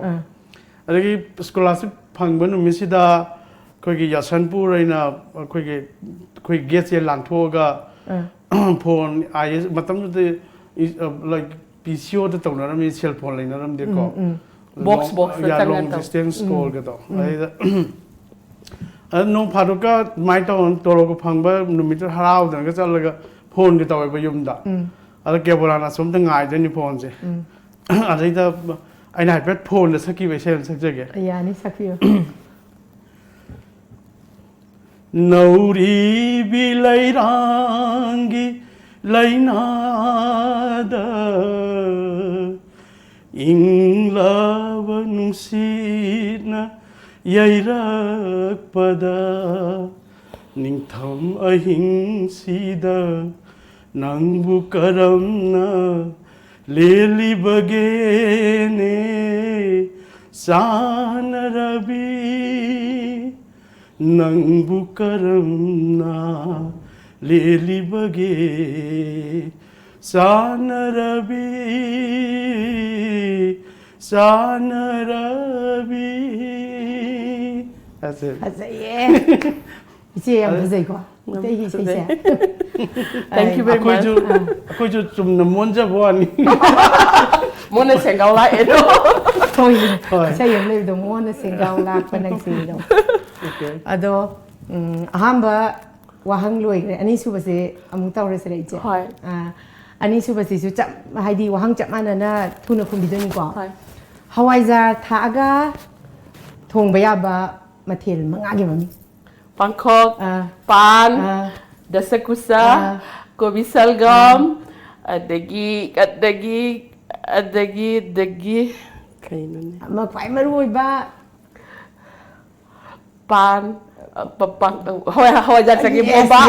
adagi scholarship phangba nu misida khoi gi yasanpur aina khoi get je langtho ga phone is matam du di like PCO da tawna ram cell phone leina ram de ko box ya long distance call ga to no phaduka mai tawn toro ko phangba numiter harau da ga chalaga phone ga tawi ba yumda ala kebola na som da ngai de ni phone je adai da aina pet phone da saki be sen sak jage ya ni sakio nauri bilai rangi laina da inglawa nungsina yairakpada ningtham ahingsida nangbu karamna lelibagene sanarabi nangbu karamna lelibage sanarabi sanarabi That's it. อาจจะเย่อีเจียมพูดใจกว่าได้ยินใช่ไหม Thank you very much. Aku ju cum namun je buat ni. Mona sengkau lah itu. โอ้ยใช่ยังเลยดูม้วนนะสิงเกาลากเป็นนังสีดอก Okay. อะโดอาหารบ่ว่าหังรวยเลยอันนี้สุภาษิตอามุตาวเรสเลยเจ้อันนี้สุภาษิตสุจับให้ดีว่าหังจับมันน่ะทุนคุณบิดนี่กว่าฮาวายจะทากาทงบยาบะมาเทลมังอากิมัน Bangkok, pan, dasa kusa, kopi salgam, dagi, kayak ni. มาไฟมารวยบ้า Pan, papang, hawa jangan sakit bomba.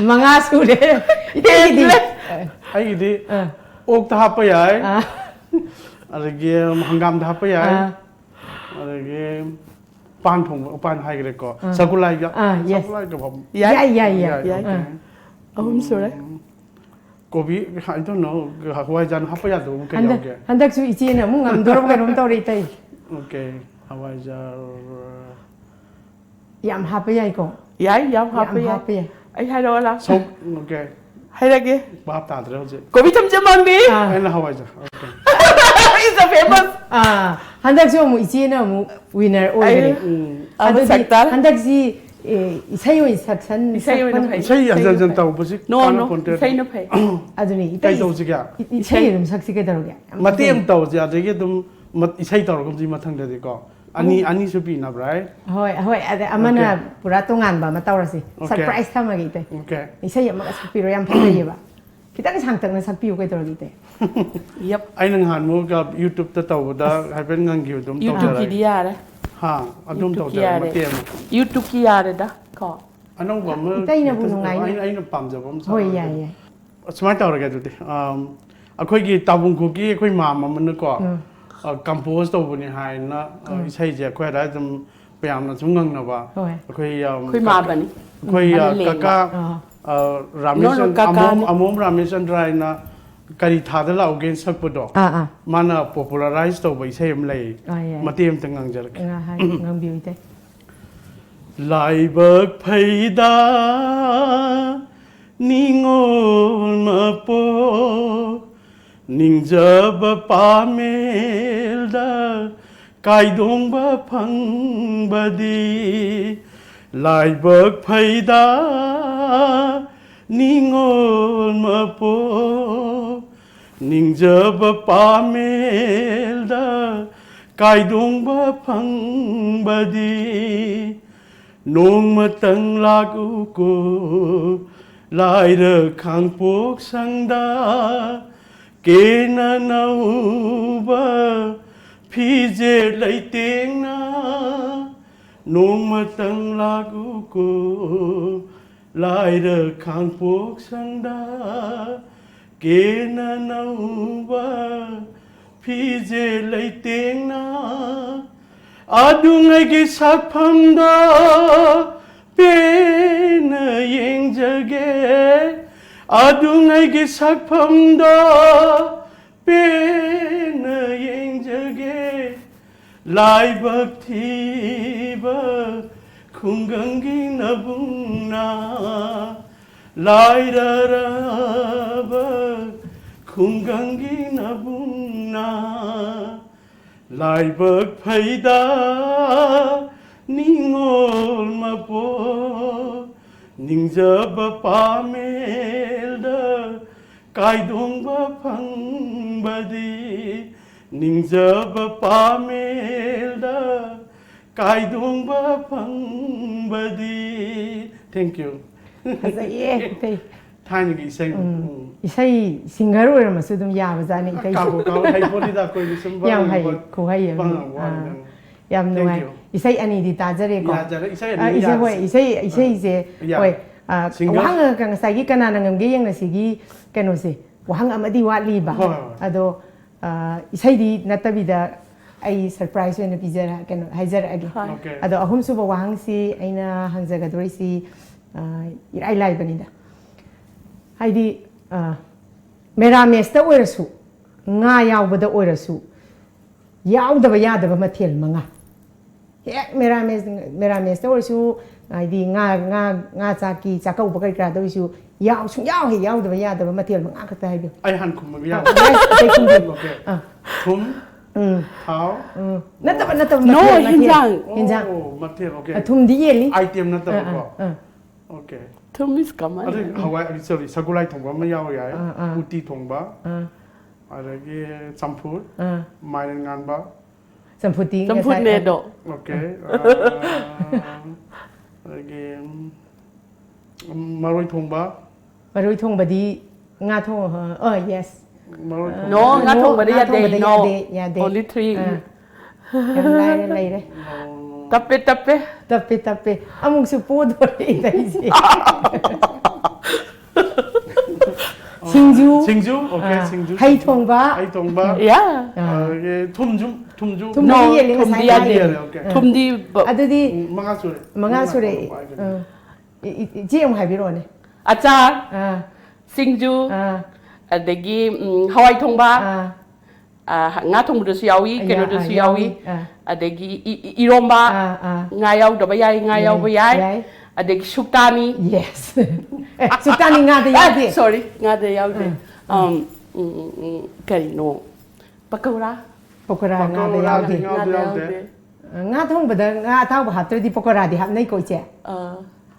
มังอาสุดเลยอีดี Ai ini ok tahap apa ya? Ada game hanggam tahap apa ya? Ada game pan thong pan hai cái ko. Sakulai ya. Sakulai keผม ใหญ่ใหญ่ใหญ่ Oh, sorry. Kopi, I don't know. Hawaii jan apa ya tu? Mungkin ya. Okay. ฮันดักสุอีจีน่ะมึงงำดรบกันผมต่อได้ไต Okay. Hawaii jan. ยามฮับไปใหญ่ก่อน Yai, yam ยาม apa ฮั ya? บไปใหญ่ Ay, hai doa lah. So, okay. Hai lagi. Bahap tak ada je. Kopi cem-cemang ni. Ai na Hawaii jan. Okay. It's a famous. ฮันดักสุมึงอีจีน่ะมึงวินเนอร์โอ้ยเลย Apa sektor? ฮันดักซีอีใช่ยังสักชั้น Isay yung napay. Saya asal jan tahu pasti. No, no. Isay na pay. อะดูนี่ Kay tahu sih ya. อีใช่ยังสักสิกระดาษแก Mati yang tahu sih ada gitu. Mat isai tahu kau sih matang dari kau. Ani supi na, right? เฮ้ยเฮ้ยแต่อามันน่ะปุระตรงงานบ่มาเต้าละสิเซอร์ไพรส์ทำมากี่เต Okay. อีใช่ยังมาสักปีเรายังพัฒนาอยู่บ่พี่ตั้งช่างตั้งนั้นสักปีอยู่กี่ตัวกี่เต Yep. Ai nang han mo ka YouTube ta tahu dah. Hai pen ngang gitu dum tahu YouTube ki dah. dia dah. Ha, adum tahu dah. Mati yang. YouTube ki ada dah. Kau. Anong ba mo? Itay na bunong ngayon. Ay na pam ja bam. เฮ้ยใหญ่ใหญ่ Smart tahu dah gitu deh. Aku ki tabung kuki aku mama mana ko. Compose tahu punya hai na. Isai je aku ada jam payam na sungang na ba. เฮ้ย Aku Kui ma ba ni? Aku kakak Ramesan amom Ramesan dry na kari thada la again sak podo. Mana popularize to bai sai am lai. Matem tangang jar. งาให้งามบิวเต Lai bak phaida ningol ma po ningjab pa melda kai dong ba phang badi lai bak phaida ningol ma po ningjab pa melda kai dong ba phang badi Nong matang lagu ko lai ra khang pok sang da ke na nau ba phi je lai teng na nong matang lagu ko lai ra khang pok sang da ke na nau ba phi je lai teng na Adungai sakpamda pena yang jage Adungai sakpamda pena yang jage Lai bakti ba khungangi nabungna Lai rara ba khungangi nabungna Lai bak phaida ningol ma po ningjab pa melda kai dong ba phang badi ningjab pa melda kai dong ba phang badi Thank you อาจจะเย่เต Thai ni iseng อีใช่สิงคโปร์มาสุดยาบจานี่เต kau hai poli da koi nisem ba ยังให้คู่ให้ยังยังหน่วยอีใช่อันนี้ดีตาจะเรียกก่อน Ya jara isai อีใช่เว้ยอีใช่เจเว้ยว่างกันใส่กี่กันนั่งเงี้ยงนะสิกี่กันโนสิว่างอามาดีวัดลีบะอะโดอีใช่ดีนัตบิดาไอเซอร์ไพรส์เวนพิจารณากันให้จาระกี่อะโดอาหุ่มสุบว่างสิไอน่าหังจากกันด้วยสิอีไอไลบันนี่ดาให้ดีเมราเมสต์อวยสุง่ายยาวบดอวยสุยาวดับยาดับมาเทียนมังอ่ะ ꯍꯦꯛ ꯃꯦꯔꯥꯃꯦꯁꯇ ꯑꯣꯏꯔꯁꯨ ꯍꯥꯏꯗꯤ ꯉꯥ ꯆꯥꯛꯀꯤ ꯆꯥꯛꯀꯧꯕ ꯀꯔꯤ ꯀꯔꯥꯗ ꯑꯣꯏꯔꯁꯨ ꯁꯨꯡꯌꯥꯎ ꯍꯦꯛ ꯌꯥꯎꯗꯕ ꯌꯥꯗꯕ ꯃꯊꯦꯜ ꯃꯉꯥ ꯈꯛꯇ ꯍꯥꯏꯕꯤꯌꯨ ꯑꯩ ꯍꯥꯟ ꯈꯨꯝꯃꯒ ꯌꯥꯎ ꯑꯇꯩ ꯈꯨꯝꯕꯤꯌꯨ ꯊꯨꯝ ꯊꯥꯎ ꯅꯠꯇꯕ No, hinjang. hinjang ꯃꯊꯦꯜ ꯑꯣꯀꯦ ꯊꯨꯝꯗꯤ ꯌꯦꯜꯂꯤ ꯑꯥꯏꯇꯦꯝ ꯅꯠꯇꯕꯀꯣ ꯑꯣꯀꯦ Tumis kaman. ꯑꯗꯨ ꯍꯋꯥꯏ ꯁꯣꯔꯤ ꯁꯒꯣꯜꯍꯋꯥꯏ ꯊꯣꯡꯕ ꯑꯃ ꯌꯥꯎ ꯌꯥꯏ ꯎꯇꯤ ꯊꯣꯡꯕ ꯑꯗꯒꯤ ꯆꯝꯐꯨꯠ ꯃꯥꯏꯔꯦꯟ ꯉꯥꯟꯕ ꯆꯝꯐꯨꯠꯇꯤ Campur nedo. ꯑꯣꯀꯦ ꯑꯗꯒꯤ ꯃꯔꯣꯏ ꯊꯣꯡꯕ ꯃꯔꯣꯏ ꯊꯣꯡꯕꯗꯤ ꯉꯥ ꯊꯣꯡꯕ yes ꯃꯔꯣꯏ ꯊꯣꯡꯕ No, nga thongbada nga thongbada yade. No. yade. Only 3. ꯌꯥꯝ ꯂꯥꯏꯔꯦ ꯂꯩꯔꯦ Tappe tappe. ꯇꯞꯄꯦ ꯑꯃꯨꯛꯁꯨ ꯄꯣꯗꯣꯔꯦ ꯏꯇꯩꯁꯦ ꯁꯤꯡꯖꯨ ꯑꯣꯀꯦ ꯁꯤꯡꯖꯨ ꯍꯩ ꯊꯣꯡꯕ Yeah. ꯑꯗꯒꯤ ꯊꯨꯝꯁꯨ ꯊꯨꯝꯗꯤ No, ꯌꯦꯜꯂꯤ thumdi ꯉꯁꯥꯏ yade. Okay. Thumdi. ꯑꯗꯨꯗꯤ ꯃꯉꯥ ꯁꯨꯔꯦ ꯏꯆꯦ ꯑꯃꯨꯛ ꯍꯥꯏꯕꯤꯔꯛꯑꯣꯅꯦ Achar. ꯑꯥ Singju. ꯑꯥ Adagi hawai thongba. ꯑꯥ Nga thongbudasu yawi, kenodasu yawi. Adagi iromba. Nga yaudaba yai, nga yauba yai. Adagi suktani. yes ꯁꯨꯛꯇꯥꯅꯤ ꯉꯥꯗ ꯌꯥꯎꯗꯦ Sorry, nga de yaude. Karino. Pakora. ꯄꯀꯣꯔꯥ ꯉꯥꯗ ꯌꯥꯎꯗꯦ ꯉꯥ ꯊꯣꯡꯕꯗ ꯉꯥ ꯑꯇꯥꯎꯕ ꯍꯥꯞꯇ꯭ꯔꯗꯤ ꯄꯀꯣꯔꯥꯗꯤ ꯍꯥꯞꯅꯩꯀꯣ ꯏꯆꯦ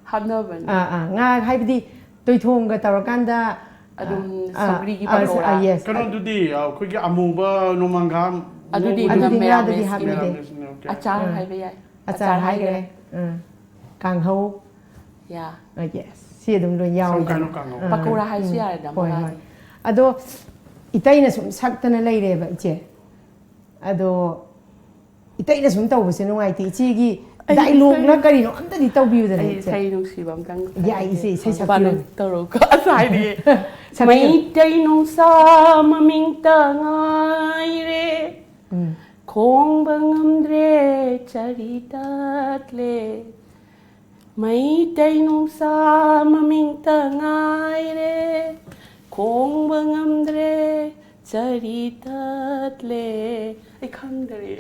Hapnaban. ꯉꯥ ꯍꯥꯏꯕꯗꯤ ꯇꯣꯏꯊꯣꯡꯒ ꯇꯧꯔꯀꯥꯟꯗ Adum sabrigi pakora. yes ꯀꯩꯅꯣꯗꯨꯗꯤ ꯑꯩꯈꯣꯏꯒꯤ ꯑꯃꯨꯕ ꯅꯣꯡꯃꯥꯡꯈꯥ Adudi ꯉꯥꯗꯗꯤ merames. ꯍꯥꯞꯅꯗꯦ Achar haiba yai. ꯑꯆꯥꯔ ꯍꯥꯏꯈ꯭ꯔꯦ ꯀꯥꯡꯍꯧ Yeah. yes ꯁꯤ ꯑꯗꯨꯝ ꯂꯣꯏ ꯌꯥꯎꯏ Pakora haisu yare da ꯍꯣꯏ mga. ꯍꯣꯏ ꯑꯗꯣ ꯏꯇꯩꯅ ꯁꯨꯝ ꯁꯛꯇꯅ ꯂꯩꯔꯦꯕ ꯏꯆꯦ ꯑꯗꯣ ꯏꯇꯩꯅ ꯁꯨꯝ ꯇꯧꯕꯁꯦ ꯅꯨꯡꯉꯥꯏꯇꯦ ꯏꯆꯦꯒꯤ ꯗꯥꯏꯂꯣꯛꯅ ꯀꯔꯤꯅꯣ ꯑꯝꯇꯗꯤ ꯇꯧꯕꯤꯌꯨꯗꯅ Ay ꯏꯆꯦ say nungsiba amtang. ꯌꯥꯏ ꯏꯆꯦ ꯏꯁꯩ ꯁꯛꯄꯤꯌꯨ Taro ka asay di. May tay nung sa maming tangay re. Kong bangamdre charitatle. May tay nung sa maming tangay re. Kong bangamdre charitatle. Ay kandre.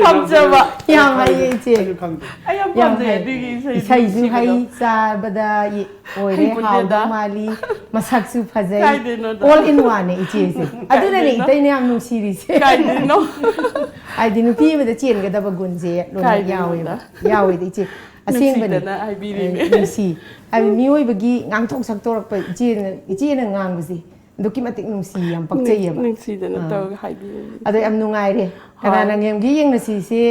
Pamjaba. ꯌꯥꯝ ꯍꯩꯌꯦ ꯏꯆꯦ Ay am ꯌꯥꯝ pamjay ꯍꯩ digi ꯏꯁꯩꯁꯨ ꯍꯩ ꯆꯥꯕꯗ ꯑꯣꯏꯔꯦ ꯍꯥꯎꯗꯧ ꯃꯥꯜꯂꯤ ꯃꯁꯛꯁꯨ ꯐꯖꯩ ꯀꯥꯏꯗꯩꯅꯣꯗ ꯑꯣꯜ ꯏꯟ ꯋꯥꯟꯅꯦ ꯏꯆꯦꯁꯦ ꯑꯗꯨꯅꯅꯦ ꯏꯇꯩꯅ ꯌꯥꯝ ꯅꯨꯡꯁꯤꯔꯤꯁꯦ Kaidino. ꯍꯥꯏꯗꯤ ꯅꯨꯄꯤ ꯑꯃꯗ ꯆꯦꯟꯒꯗꯕ ꯒꯨꯟꯁꯦ ꯂꯣꯏꯅ ꯌꯥꯎꯋꯦꯕ ꯌꯥꯎꯋꯦꯗ ꯏꯆꯦ ꯑꯁꯦꯡꯕꯅꯤ ꯅꯨꯡꯁꯤ ꯍꯥꯏꯕꯗꯤ ꯃꯤꯑꯣꯏꯕꯒꯤ ꯉꯥꯡꯊꯣꯛ ꯁꯛꯇꯣꯔꯛꯄ ꯏꯆꯦꯅ ꯉꯥꯡꯕꯁꯦ ꯑꯗꯨꯛꯀꯤ ꯃꯇꯤꯛ ꯅꯨꯡꯁꯤ ꯌꯥꯝ ꯄꯛꯆꯩꯌꯦꯕ Nungsidana tawag haibini. ꯑꯗꯣ ꯌꯥꯝ ꯅꯨꯡꯉꯥꯏꯔꯦ ꯀꯅꯥꯅ ꯉꯦꯝꯒꯤ ꯌꯦꯡꯅꯁꯤꯁꯦ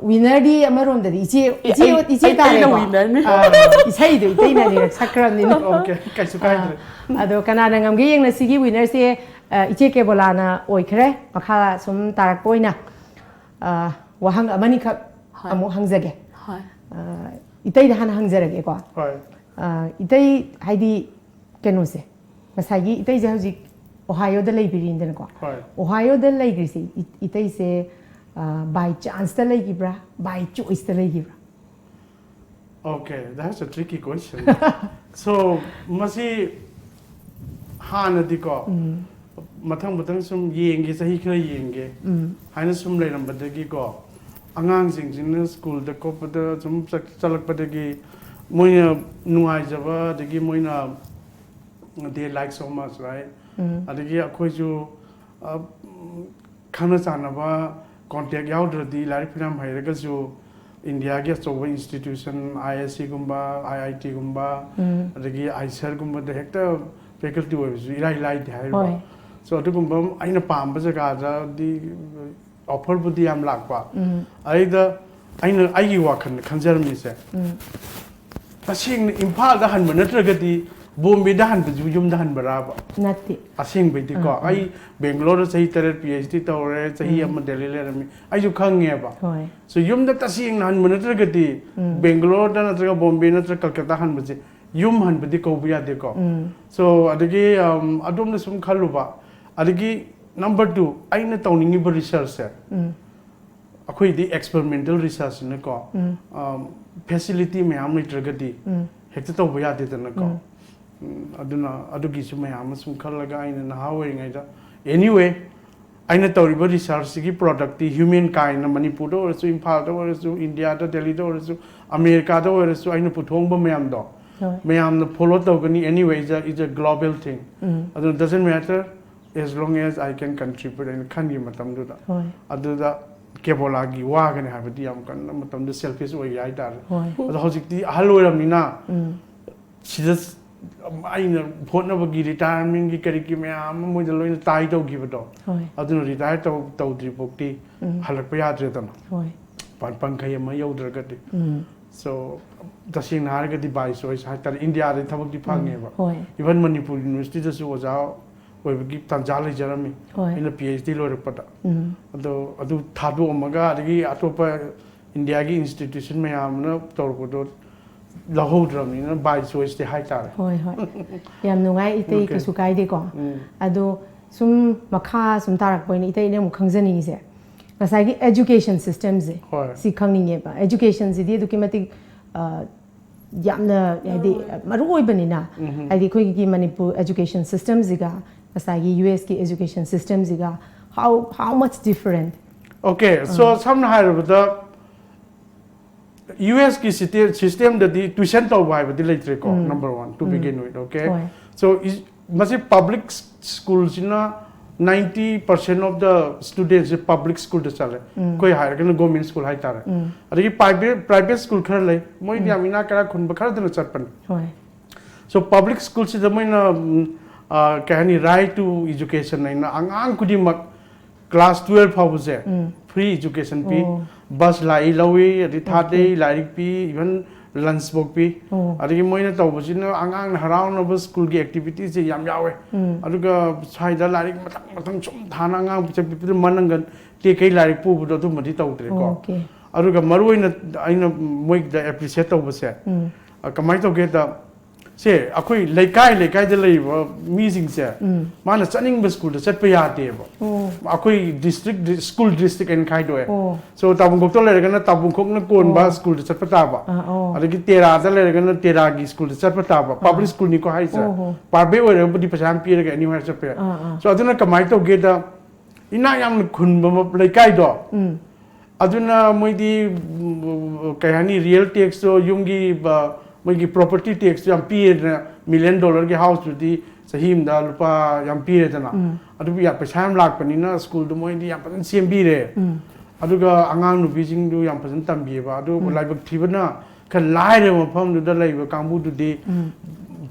ꯋꯤꯅꯔꯗꯤ ꯑꯃꯔꯣꯝꯗꯗꯤ ꯏꯆꯦ ꯇꯥꯔꯦꯀꯣ ꯏꯁꯩꯗꯣ ꯏꯇꯩꯅ ꯑꯅꯤꯔꯛ ꯁꯛꯈ꯭ꯔꯕꯅꯤꯅ ꯑꯣꯀꯦ ꯀꯩꯁꯨ ꯀꯥꯏꯗ꯭ꯔꯦ ꯑꯗꯣ ꯀꯅꯥꯅ ꯉꯝꯒꯦ ꯌꯦꯡꯅꯁꯤꯒꯤ ꯋꯤꯅꯔꯁꯦ ꯏꯆꯦ ꯀꯦꯕꯣꯂꯥꯅ ꯑꯣꯏꯈ꯭ꯔꯦ ꯃꯈꯥ ꯁꯨꯝ ꯇꯥꯔꯛꯄ ꯑꯣꯏꯅ ꯋꯥꯍꯪ ꯑꯃꯅꯤꯈꯛ ꯑꯃꯨꯛ ꯍꯪꯖꯒꯦ 이따이다 하나 항제라게고. 이따이 하이디 깨노세. 사기 이따이제 하우직 오하이오다 레이비린데는고. 오하이오다 레이비리세 이따이세 by chance 다 레이기브라, by choice 다 레이기브라. Okay, that's a tricky question. So, masi hanadiko. Matang sum yenge sahi kira yenge. Haina sum leiram badagi ko. Angang sing school the ko pada sum chalak badagi moina nuai jaba dagi moina they like so much, right? Adagi akhoi ju khana chanaba contact yaudra lari phiram hairaga ju India ge choba institution ISC gumba IIT gumba adagi ISER gumba de hekta faculty oisu ilai dhai so adu gumba aina pamba jaga ja di offer budi am lakpa aida aina aigi wakhan khanjarmi se tasing imphal da han manatragadi Bombay da han baju yum da han baraba natti asing bedi ko ai Bangalore sahi tarer PhD tawre sahi am Delhi le rami ai ju khange ba so yum da tasing han manatra gati Bangalore da natra Bombay natra Kolkata han baje yum han bedi ko biya de ko so adagi adom na sum khalu ba adagi number 2 aina tawningi ba research se akhoi di experimental research ne ko facility me am nitragati hekta to biya de na ko aduna adugi sum mayam sum khalaga aina na hawe ngai da anyway aina tawriba research ki product ti human kind na manipur do or su imphal do or su india da delhi do or su america do or su aina puthong ba mayam do mayam na follow tawgani anyway is a global thing it doesn't matter as long as I can contribute and khangi matam do da adu da Kebola gi wa gani habati yam kan matam da selfish oi yai tar adu hojik ti ahal oiramina sida aina photna bagi retirement gi kari ki mayam mo da loina tai taw gi bado adu retire taw dri bokti halak pa yadre tan pan pan khai ma yaudra gati so tasing na ga di bai so is hatar india re thabak di phange ba even manipur university da su oja oi bagi tanjal le jarami in a phd lo repata adu thadu amaga agi atopa india gi institution mayam na tor ko do lahodram ni na by choice de high tar hoi yam nungai itei ka su kai de ko ado sum makha sum tarak point itei ne mu khangjani se ngasai gi education system se si khangning ye ba education si di du ki mati yamna hadi maru oi bani na hadi khoi gi manipur education system ziga ngasai gi us ki education system ziga how much different okay so some higher with the US ki system that the tuition to why but the ko number 1 to begin with okay so is must public schools na 90% of the students is public school to chale koi higher kan government school hai tar ari private school khar lai moi dia mina kara khun ba khar dana charpan so public school si da moi na kahani right to education na angang kudimak class 12 how was there free education pi bus lai lawi adi thate lairik pi even lunch box pi adi moina tawbusina angang harau na bus school gi activities je yam yawe aduga saida lairik matang chum thana angang pi manangan te kai lairik pu bu do madi tawdre ko aduga maruina aina moi da appreciate tawbuse kamai tawge da se akoi laikai da leiba meeting se mana chaning ba school da chatpa yate ba akoi district school district en khai doe so tabung kok to le ga na tabung kok na kon ba school da chatpa ta ba adagi tera da le ga na tera gi school da chatpa ta ba public school ni ko hai sa parbe oi re budi pasam pi ga anywhere chatpa so aduna kamai to ge da ina yam khun ba laikai do aduna moi di kahani real tax so yumgi मोगी property tax yam pi $1 million ki house di sahim da lupa yam pi तना adu ya paisa yam lak pani na school do moi di yam pan CMB re adu ga angang nu bijing du yam pan tam bi ba adu lai bak thibana kan lai re ma pham du da lai ba kambu du di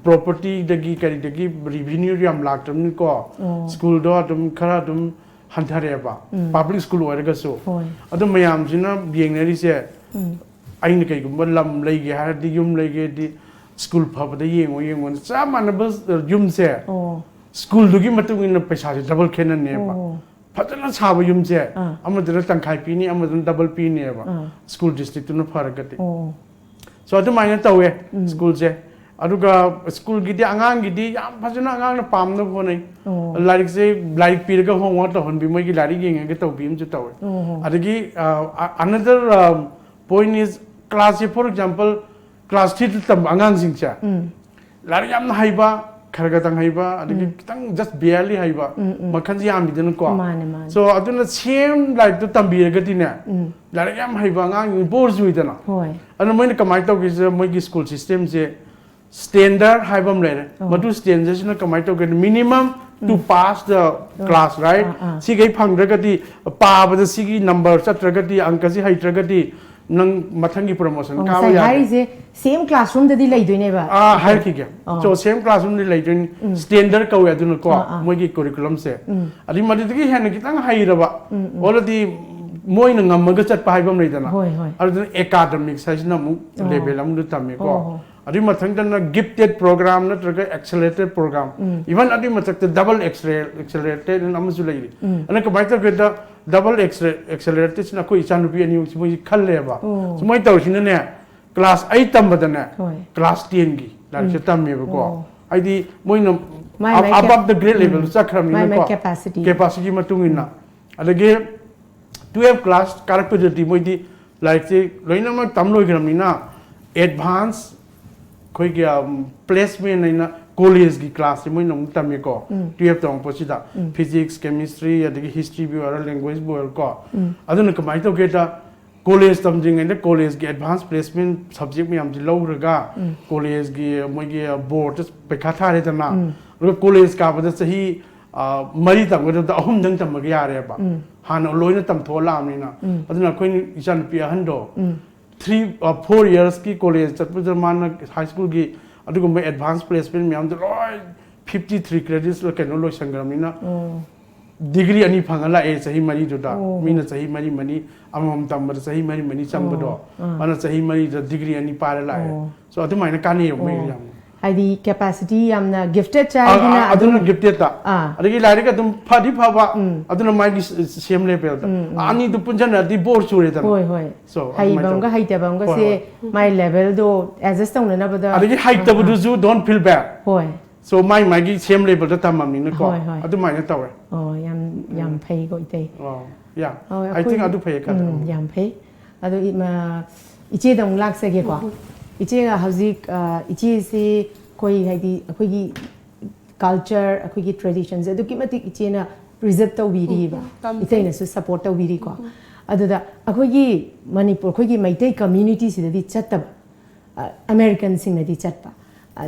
property dagi kari dagi revenue yam lak tam ni ko school do dum khara dum hanthare ba public school wa ga so adu mayam jina bieng ne ri se aina kai gum lam lege har di yum lege di school phab da yengo cha man bus yum se school du gi matung in paisa je double kenan ne ba phajana cha ba yum se amadra tangkhai pi ni amadra double pi ne ba school district tu na faragati so adu mai na tawe school je aduga school gi di angang gi di yam phajana angang na pam na bonai larik pi ga hong wa to hon bi moi gi larik yeng ga taw bi im ju tawe adagi another point is class for example class 3 tam angang sing cha lar yam na haiba kharga tang haiba adagi kitang just barely haiba makhan yam bi den ko so aduna same like to tam bi ga ti ne lar yam haiba ngang bor zui dana anu moi kamai to gi moi gi school system je standard haibam le madu standard na kamai to gi minimum to pass the class right si gai phang ra ga ti pa ba si gi number chat ra ga ti anka si hai ra ga ti nang mathangi promotion ka ya hai je same classroom da di lai doine ba hai ki ge so same classroom di lai doin standard ka ya dun ko moi gi curriculum se ari mari gi han ki tang hai ra ba already moi na ngam ga chat pa hai bam lai dana ari academic size na mu level am du tam ko ari mathang dan gifted program na traga accelerated program even ari mathak double accelerated na am su lai ana ka bai ta ge da double accelerated na ko ichan rupi ani mo khal le ba so moi taw sin ne class 8 tam badana class 10 gi la se tam me ko ai di moi no above the grade level sakram ni ko capacity matung ina adage 12 class characteristic moi di like se loina ma tam loi gram ni na advance koi ge placement na college กี class ไม่น้องทำยังก็เทียบตรงพอสิดา physics chemistry อะไรที่ history บิวอะไร language บิวก็อันนั้นก็หมายถึงว่า college ทำจริงไงเนี่ย college กี advanced placement subject ไม่ยอมจะเล่าหรือก็ college กีไม่กี่ board จะไปคัดท่าได้ตั้งนานหรือ college กับว่าจะสहीไม่ได้ทำก็จะอ้อมดึงทำมากี่อะไรบ้างหาหนูลอยนั่นทำทั่วลามนี่นะอันนั้นคนอีจันปีหันโด 3 or 4 years กี college จัดประมาณ high school กีอันนี้ก็ไม่ advanced placement ไม่ยอมจะ53 credits แล้วแค่นู้นลอยสังกัดนี่นะดีกรีอันนี้พังอะไรสहीมารีดูดามีน่ะสहीมารีมันนี่อามันทำมาสहीมารีมันนี่จังบดออันนั้นสहीมารีจะดีกรีอันนี้ปาร์อะไรส่วนที่หมายในการนี้ไม่ยังไอ้ดี capacity ยามนะ gifted ใจนะอันนั้น gifted อ่ะอันนี้หลายก็ต้องพอดีพอว่าอันนั้นไม่กี่เสียมเลยเปล่าอันนี้ตุปุ่นจันนะที่บอร์ชูเลยตั้งให้บางก็ให้แต่บางก็เสีย my level ดู adjust ตรงนั้นนะบ่ได้อันนี้ให้แต่บุษู don't feel bad so ไม่กี่เสียมเลยเปล่าจะทำแบบนี้นะก็อันนั้นไม่เนี่ยตัวยามเพย์ก็อีเตyeah I think อันนั้นเพย์กันยามเพย์อันนั้นอีเจต้องลักเสียกว่าอีเจก็เขาสิอีเจสิคุยให้ดีคุย culture คุย traditions ดูกี่มาติอีเจน่ะ preserve ตัววิริบ่อีเจน่ะสุ support ตัววิริกว่าอันนั้นคุยมณีปุรคุยไม่ได้ community สิเดีจัดตับ American สิ่งนั้นดีจัดป่ะ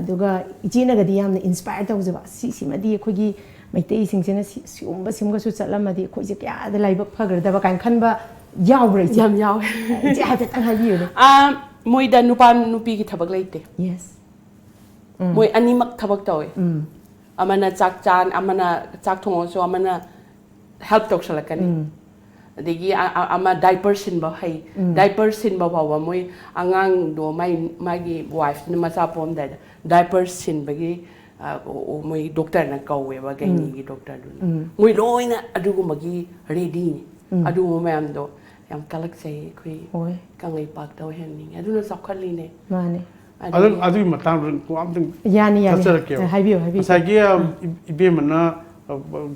ดูก็อีเจน่ะก็ดียามเนี่ย inspire ตัวจะว่าสิมาดีคุยไม่ได้สิ่งเช่นนั้นสิมก็สุดจัดแล้วมาดีคุยจะแก่ได้ไรบ้างพักแต่ว่าการขันว่ายาวเลยยามยาวจะให้ตั้งให้อยู่เลยมวยดันนุปานนุปีกิทับกเลยเตะ yes มวยอันนี้มักทับกตัวอามันน่ะจักจานอามันน่ะจักทงโซอามันน่ะ help ตกสลักกันเด็กอามัน diaper สินบ่ให้ diaper สินบ่เพราะว่ามวยอ่างดูไม่กี่ wife นี่มาซาพร้อมได้ diaper สินบ่กี่มวยด็อกเตอร์น่ะเก่าเว้ยว่าแกนี่กี่ด็อกเตอร์ดูมวยลอยน่ะอดูก็บ่กี่ ready อดูมวยอันโดยามกาลักใจคุยกังเลยปากเต้าเห็นนี่อดูน่ะสักคันลีเนี่ยมาเนี่ยอันนี้มาตั้งกูอันตึงยานี่ให้บิวใส่เกี่ยวอีเบี้ยมันนะ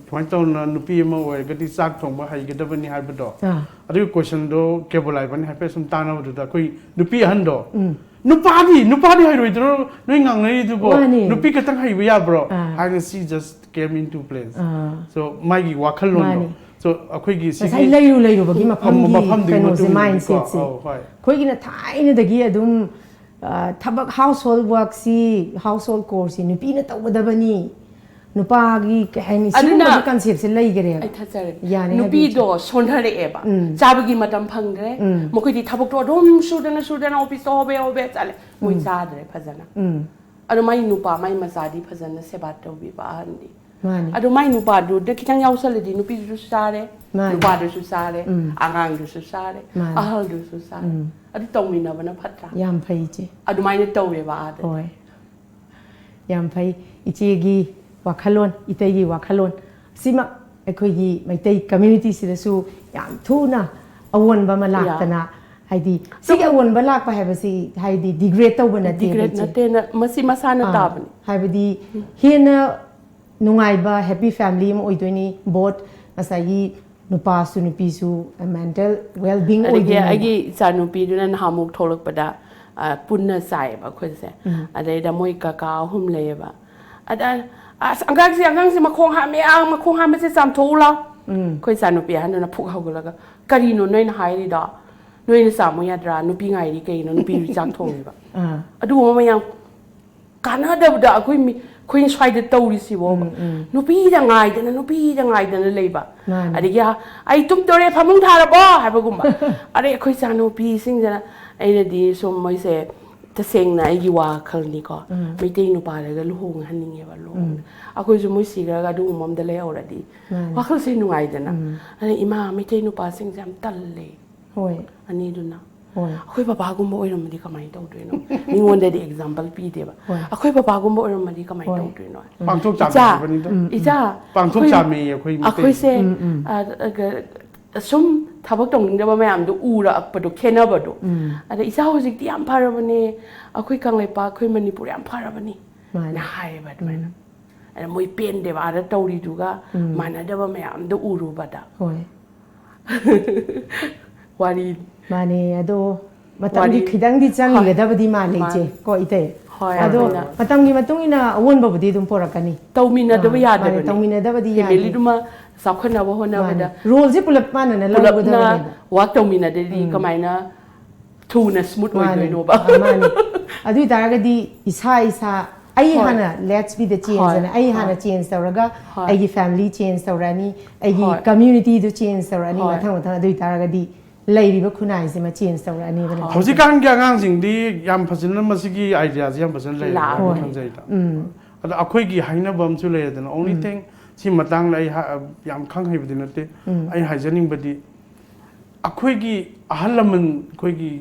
พอยต้นนุปีมาไว้ก็ที่ซักถงมาให้ก็ได้วันนี้ให้ไปดอกอันนี้ question โดเก็บอะไรวันนี้ให้ไปสมตานาดูแต่คุยนุปีหันดอกนุปาดีให้ด้วยตัวน้อยงังเลยตัวบ่นุปีก็ตั้งให้วิยา bro I can see just came into place so ไม่กี่ว่าขั้นลงso คุยกี่สิ่งใช่เลยบางทีมาพัมดีเป็นโอซิมายน์สิคุยกี่น่ะท้ายนี่ตะกี้ดุมทับ household work สิ household course สินุปีน่ะตัวดับนี่นุปากีแค่นี้สิ่งที่กันเสียบสิเลยกันเลยไอ้ท่าใจนุปีโดชนทะเลเอบะจ้าบกีมาดำพังเลยมันคุยที่ทับตัวดมสูดนะออฟฟิศโอเบจ้าเลยมุ้ยจ้าเลยพัฒนาอันนั้นไม่นุปาไม่มาจ้าดีพัฒนาเสบัดตัววิบากอันนี้อันนั้นไม่นุปาดูเด็กที่ยังยาวสุดเลยดีนุปีดูสุดเลยนุปาดูสุดเลยอ่างดูสุดเลยอาหารดูสุดเลยอันนี้ตรงมีนะวันนั้นพัฒนายามพายจีอันนั้นไม่เนี่ยตัววิบากโอ้ยยามพายอีจีกีว่าขลุ่นอีเตยีว่าขลุ่นสิมาไอ้คุยยีไม่เตย community สิละสูยามทูน่ะอวนบะมาลักตนะให้ดีสิอวนบะลักไปให้บสิให้ดี degrade ตัวบนะเต degrade นะเตนะมาสิมาสานตาบนี่ให้บดีเฮียนะนุ่งไงบะ happy family มออยตัวนี้ both มาใส่ยีนุปาสุนุปีสู mental well being โอ้ยไอ้ยีจานุปีดูนั่นหามุกโทรกปะดาปุ่นน่ะใส่บะคนเสอะไรดามวยกะกาวหุ่มเลยบะอันอังกังสิมาคงหาไม่เอามาคงหาไม่ใช่จำทูแล้วคุยสานุปีฮันดูนะพูดเขาก็แล้วก็การีนุนน้อยหายดีดอกน้อยสามมวยดรานุปีไงดีเกยนุปีจังทงเลยแบบดูมันยังการน่าเดือดคุยช่วยเดือดตัวดิสิวะนุปียังไงเดี๋ยวนุปียังไงเดี๋ยวเลยแบบอะไรแกไอ้ตุ้มตัวเล็กพามุงทาระบ่ให้พวกกูมาอะไรคุยสานุปีสิ่งจะไอ้เนี่ยดีสมมติเสแต่เซ็งนะไอ้ยีว่าครั้งนี้ก็ไม่ได้นุปาเลยก็ลูกหันนี่ไงว่าลูกอาคุยจะมุ่งสิ่งก็ดูมันได้แล้วอะไรดีว่าเขาเซ็งหนุ่มไอ้เจ้านะอันนี้มาไม่ได้นุปาเซ็งจำตันเลยอันนี้ดูนะคุยป้ากูบอกว่ามันดีก็ไม่ต้องด้วยเนาะนี่วันเดียว example ปีเดียวคุยป้ากูบอกว่ามันดีก็ไม่ต้องด้วยเนาะปังทุกจามวันนี้อีจ้าปังทุกจามีคุยเซ็งสมทับตรงนี้เดี๋ยวแม่อันดูอูระปะดูแค่นั้นปะดูอะไรอีสาวสิ่งที่อัมพาราบันนี่คุยกังเลยปะคุยมันนี่ปุริอัมพาราบันนี่น่าหายแบบนั้นอะไรมวยเปลี่ยนเดี๋ยวอะไรตัวดีดูก็มันเดี๋ยวแม่อันดูอูรุบัดอ่ะวารีมาเนี่ยดูมาตอนที่คิดดังดิจังเลยแต่พอดีมาเลยเจ้ก็อีเต้ ꯍꯣꯏ ꯑꯗꯣ ꯃꯇꯝꯒꯤ ꯃꯇꯨꯡ ꯏꯟꯅ ꯑꯑꯣꯟꯕꯕꯨꯗꯤ ꯑꯗꯨꯝ ꯄꯣꯔꯛꯀꯅꯤ ꯇꯧꯃꯤꯟꯅꯗꯕ ꯌꯥꯗꯕꯅꯤ ꯇꯧꯃꯤꯟꯅꯗꯕꯗꯤ ꯌꯥꯗꯦ ꯐꯦꯃꯤꯂꯤꯗꯨꯃ ꯆꯥꯎꯈꯠꯅꯕ ꯍꯣꯠꯅꯕꯗ ꯔꯣꯜꯁꯦ ꯄꯨꯂꯞ ꯃꯥꯟꯅꯅ ꯄꯨꯂꯞꯅ ꯂꯧꯒꯗꯕꯅꯦꯕ ꯋꯥꯛ ꯇꯧꯃꯤꯟꯅꯗꯗꯤ ꯀꯃꯥꯏꯅ ꯊꯨꯅ ꯁ꯭ꯃꯨꯠ ꯑꯣꯏꯗꯣꯏꯅꯣꯕ ꯃꯥꯅꯤ ꯑꯗꯨ ꯑꯣꯏꯇꯥꯔꯒꯗꯤ ꯏꯁꯥ ꯑꯩ ꯍꯣꯏ ꯍꯥꯟꯅ ꯂꯦꯠꯁ ꯕꯤ ꯗ ꯆꯦꯟꯖ ꯍꯣꯏ ꯑꯅ ꯑꯩ ꯍꯣꯏ ꯍꯥꯟꯅ ꯆꯦꯟꯖ ꯇꯧꯔꯒ ꯍꯣꯏ ꯑꯩꯒꯤ ꯐꯦꯃꯤꯂꯤ ꯆꯦꯟꯖ ꯇꯧꯔꯛꯑꯅꯤ ꯑꯩꯒꯤ ꯍꯣꯏ ꯀꯝꯃ꯭ꯌꯨꯅꯤꯇꯤꯗꯨ ꯆꯦꯟꯖ ꯇꯧꯔꯛꯑꯅꯤ ꯍꯣꯏ ꯃꯊꯪ ꯑꯗꯨ ꯑꯣꯏꯇꯥꯔꯒꯗꯤ ꯂꯩꯔꯤꯕ ꯈꯨꯟꯅꯥꯏꯁꯤꯃ ꯆꯦꯟꯖ ꯇꯧꯔꯛꯑꯅꯤꯕ ꯅꯠꯇ꯭ꯔꯥ ꯍꯧꯖꯤꯛꯀꯥꯟꯒꯤ ꯑꯉꯥꯡꯁꯤꯡꯗꯤ ꯌꯥꯝ ꯐꯖꯅ ꯃꯁꯤꯒꯤ ꯑꯥꯏꯗꯤꯌꯥꯁꯤ ꯌꯥꯝ ꯐꯖꯅ ꯂꯩꯔꯦ ꯂꯥꯛꯑꯕꯅꯤ. ꯈꯟꯖꯩꯗ ꯑꯗꯣ ꯑꯩꯈꯣꯏꯒꯤ ꯍꯥꯏꯅꯕ ꯑꯃꯁꯨ ꯂꯩꯔꯗꯅ ꯑꯣꯟꯂꯤ ꯊꯤꯡ ꯁꯤ ꯃꯇꯥꯡꯗ ꯑꯩ ꯌꯥꯝ ꯈꯪ ꯍꯩꯕꯗꯤ ꯅꯠꯇꯦ ꯑꯩ ꯍꯥꯏꯖꯅꯤꯡꯕꯗꯤ ꯑꯩꯈꯣꯏꯒꯤ ꯑꯍꯜ ꯂꯃꯟ ꯑꯩꯈꯣꯏꯒꯤ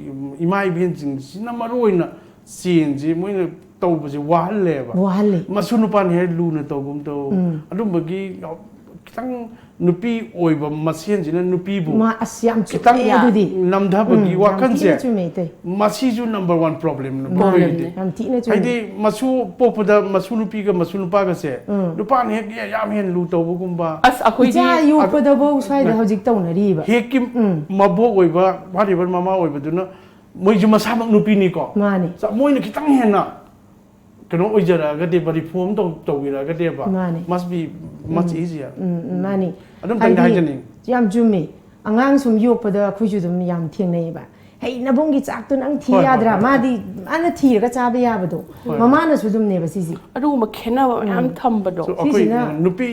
ꯏꯃꯥ ꯏꯕꯦꯟꯁꯤꯡꯁꯤꯅ ꯃꯔꯨꯑꯣꯏꯅ ꯆꯦꯟꯁꯤ ꯃꯣꯏꯅ ꯇꯧꯕꯁꯦ ꯋꯥꯍꯜꯂꯦꯕ ꯋꯥꯍꯜꯂꯤ ꯃꯁꯨ ꯅꯨꯄꯥꯅ ꯍꯦꯛ ꯂꯨꯅ ꯇꯧꯒꯨꯝ ꯇꯧ ꯑꯗꯨꯝꯕꯒꯤ ꯈꯤꯇꯪ ꯅꯨꯄꯤ ꯑꯣꯏꯕ ꯃꯁꯦꯟꯁꯤꯅ ꯅꯨꯄꯤꯕꯨ ꯑꯁ ꯌꯥꯝ ꯆꯨꯝꯃꯦ ꯈꯤꯇꯪ ꯑꯗꯨꯗꯤ ꯅꯝꯊꯕꯒꯤ ꯌꯥꯝ ꯋꯥꯈꯜꯁꯦ ꯊꯤꯅ ꯆꯨꯝꯃꯦ ꯏꯇꯩ ꯃꯁꯤꯁꯨ ꯅꯝꯕꯔ ꯋꯥꯟ ꯄ꯭ꯔꯣꯕ꯭ꯂꯦꯝꯅꯤ ꯄ꯭ꯔꯣꯕ꯭ꯂꯦꯝꯅꯤ. ꯌꯥꯝ ꯊꯤꯅ ꯆꯨꯝꯃꯦ ꯍꯥꯏꯗꯤ ꯃꯁꯨ ꯄꯣꯛꯄꯗ ꯃꯁꯨ ꯅꯨꯄꯤꯒ ꯃꯁꯨ ꯅꯨꯄꯥꯒꯁꯦ ꯅꯨꯄꯥꯅ ꯍꯦꯛ ꯌꯥꯝ ꯍꯦꯟꯅ ꯂꯨ ꯇꯧꯕꯒꯨꯝꯕ ꯑꯁ ꯑꯩꯈꯣꯏꯗꯤ ꯏꯆꯥ ꯌꯣꯛꯄꯗꯐꯧ ꯁ꯭ꯋꯥꯏꯗ ꯍꯧꯖꯤꯛ ꯇꯧꯅꯔꯤꯕ ꯍꯦꯛꯀꯤ ꯃꯕꯣꯛ ꯑꯣꯏꯕ ꯋꯥꯔꯤꯕ ꯃꯃꯥ ꯑꯣꯏꯕꯗꯨꯅ ꯃꯣꯏꯁꯨ ꯃꯁꯥꯃꯛ ꯅꯨꯄꯤꯅꯤꯀꯣ ꯃꯥꯅꯤ ꯃꯣꯏꯅ ꯈꯤꯇꯪ ꯍꯦꯟꯅ ꯀꯩꯅꯣ ꯑꯣꯏꯖꯔꯛꯑꯒꯗꯤꯕ ꯔꯤꯐꯣꯔꯝ ꯇꯧꯕꯤꯔꯛꯑꯒꯗꯤꯕ ꯃꯥꯅꯤ. ꯃꯁ ꯕꯤ ꯃꯆ ꯏꯖꯤꯌꯔ ꯃꯥꯅꯤ ꯑꯗꯨꯝꯇꯪꯗꯤ ꯍꯥꯏꯖꯅꯤꯡꯉꯤ ꯌꯥꯝ ꯆꯨꯝꯃꯤ ꯑꯉꯥꯡ ꯁꯨꯝ ꯌꯣꯛꯄꯗ ꯑꯩꯈꯣꯏꯁꯨ ꯑꯗꯨꯝ ꯌꯥꯝ ꯊꯦꯡꯅꯩꯌꯦꯕ ꯍꯩ ꯅꯕꯨꯡꯒꯤ ꯆꯥꯛꯇꯣ ꯅꯪ ꯊꯤ ꯍꯣꯏ, ꯍꯣꯏ, ꯌꯥꯗ꯭ꯔꯥ ꯍꯣꯏ. ꯃꯥꯗꯤ ꯃꯥꯅ ꯊꯤꯔꯒ ꯆꯥꯕ ꯌꯥꯕꯗꯣ ꯃꯃꯥꯅꯁꯨ ꯑꯗꯨꯝꯅꯦꯕ ꯁꯤꯁꯤ ꯑꯗꯨꯒꯨꯝꯕ ꯈꯦꯠꯅꯕ ꯃꯌꯥꯝ ꯊꯝꯕꯗꯣ ꯑꯩꯈꯣꯏ ꯁꯤꯁꯤꯅ ꯅꯨꯄꯤ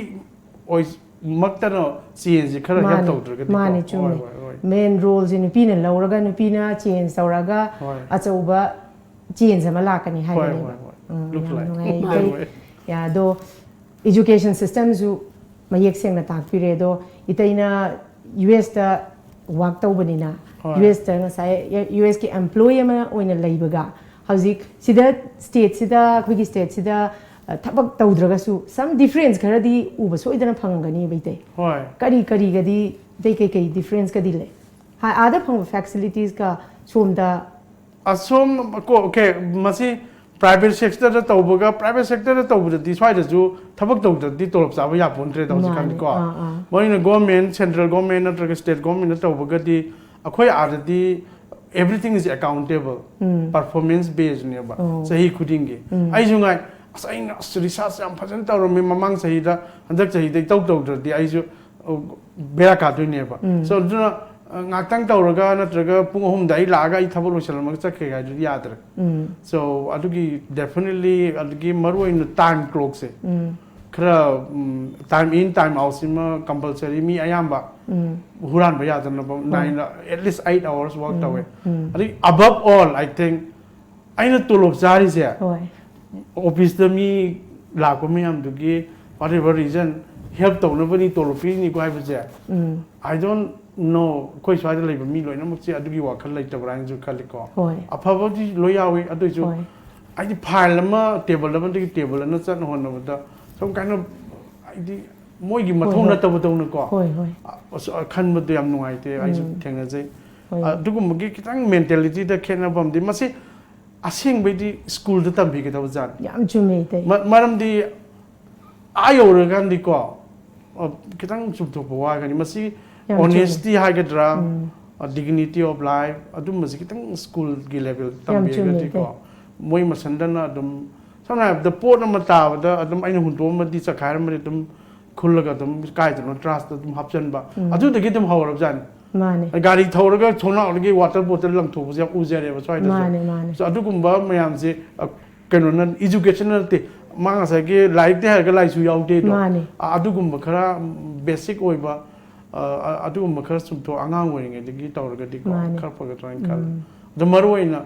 ꯃꯛꯇꯅ ꯆꯦꯟꯖꯁꯤ ꯈꯔ ꯍꯦꯜꯞ ꯃꯥꯅꯤ ꯇꯧꯗ꯭ꯔꯒꯗꯤ ꯃꯥꯅꯤ ꯍꯣꯏ ꯆꯨꯝꯃꯤ ꯍꯣꯏ ꯍꯣꯏ ꯃꯦꯟ ꯔꯣꯜꯁꯦ ꯅꯨꯄꯤꯅ ꯂꯧꯔꯒ ꯅꯨꯄꯤꯅ ꯆꯦꯟꯖ ꯇꯧꯔꯒ ꯍꯣꯏ ꯑꯆꯧꯕ ꯆꯦꯟꯖ ꯑꯃ ꯂꯥꯛꯀꯅꯤ ꯍꯣꯏ ꯍꯥꯏꯕꯅꯦꯕ ꯍꯣꯏ ꯍꯣꯏ ꯂꯨꯛ ꯌꯥꯝ ꯂꯥꯏꯛ ꯅꯨꯡꯉꯥꯏ ꯍꯣꯏ ꯏꯇꯩ ꯍꯣꯏ ꯑꯗꯣ ꯏꯖꯨꯀꯦꯁꯟ ꯁꯤꯁꯇꯦꯝꯁꯨ ꯃꯌꯦꯛ ꯁꯦꯡꯅ ꯇꯥꯛꯄꯤꯔꯦ ꯑꯗꯣ ꯏꯇꯩꯅ ꯌꯨ ꯑꯦꯁꯇ ꯋꯥꯛ ꯇꯧꯕꯅꯤꯅ ꯍꯣꯏ. ꯌꯨ ꯑꯦꯁꯇ ꯉꯁꯥꯏ ꯌꯨ ꯑꯦꯁꯀꯤ ꯑꯦꯝꯄ꯭ꯂꯣꯌꯤ ꯑꯃ ꯑꯣꯏꯅ ꯂꯩꯕꯒ ꯍꯧꯖꯤꯛ ꯁꯤꯗ ꯁ꯭ꯇꯦꯠꯁꯤꯗ ꯑꯩꯈꯣꯏꯒꯤ ꯁ꯭ꯇꯦꯠꯁꯤꯗ ꯊꯕꯛ ꯇꯧꯗ꯭ꯔꯒꯁꯨ ꯁꯝ ꯗꯤꯐ꯭ꯔꯦꯟꯁ ꯈꯔꯗꯤ ꯎꯕ ꯁꯣꯏꯗꯅ ꯐꯪꯒꯅꯤꯕ ꯏꯇꯩ ꯍꯣꯏ ꯀꯔꯤꯒꯗꯤ इतै कई डिफरेंस ले आदा फंग फैसिलिटीज का सोमदा असोम ओके मसी प्राइवेट सेक्टर तौबगा प्राइवेट सेक्टर तौबदि स्वाइदसु थबक तौददि तोलब चाबा यापोन्ट्रे दौजिकान को मोइना गवर्नमेंट सेंट्रल गवर्नमेंट नत्रग स्टेट गवर्नमेंट तौबगदि अखोय आददि everything is accountable performance based नेबा सही खुदिंगे आइजुंगाय असैना रिसर्च याम फजन तौरमी ममांग सहीदा हंदक सहीदा तौददि आइजु बेरा कादुनेबा सो दुना ngakhtang tawraga natraga pung ahum dai laga I thabak loisalmaga chakhe ga ju yadra so adugi definitely adugi maruin time clock se khara time in time out sima compulsory mi ayamba huran ba yadna ba 9 at least 8 hours work tawe adi above all I think aina tolop jari se office da mi lakwa mi am dugi whatever reason help tawna bani tolopi ni ko ai ba I don't no koi swai da leiba mi loina muk chi adugi wakhal lai tabra ju khaliko afaba di loyawi adu ju ai di file ma table ma di table na chan hon na da some kind of ai di moi gi mathong na tabu tong na ko khan ma du yam nuai te ai ju thengna jai adugu mugi kitang mentality da khena bam di masi asing be di school da tam bi ke tabu jan yam chume te maram di ayo ra gan di ko kitang chum to wa ga ni masi honesty hagadra dignity of life adum masi kitang school gi level tambi ga ko moi masandana adum samna the port na mata da adum aina hunto ma di chakhar ma adum khullaga adum kai no trust adum hapchan ba adu de gi dum hawrab jan mane gari thawraga thona orgi water bottle lang thobu ja ujare ba swai da so adu gumba mayam se keno na educational te manga sa ge like te har ga lai su yaute do adu gumba khara basic oiba अदुगुम्बा खर सुमथो आंगांग ओइरिङेदगी तौरगदि को खर फगत्राइन खल the मरोइना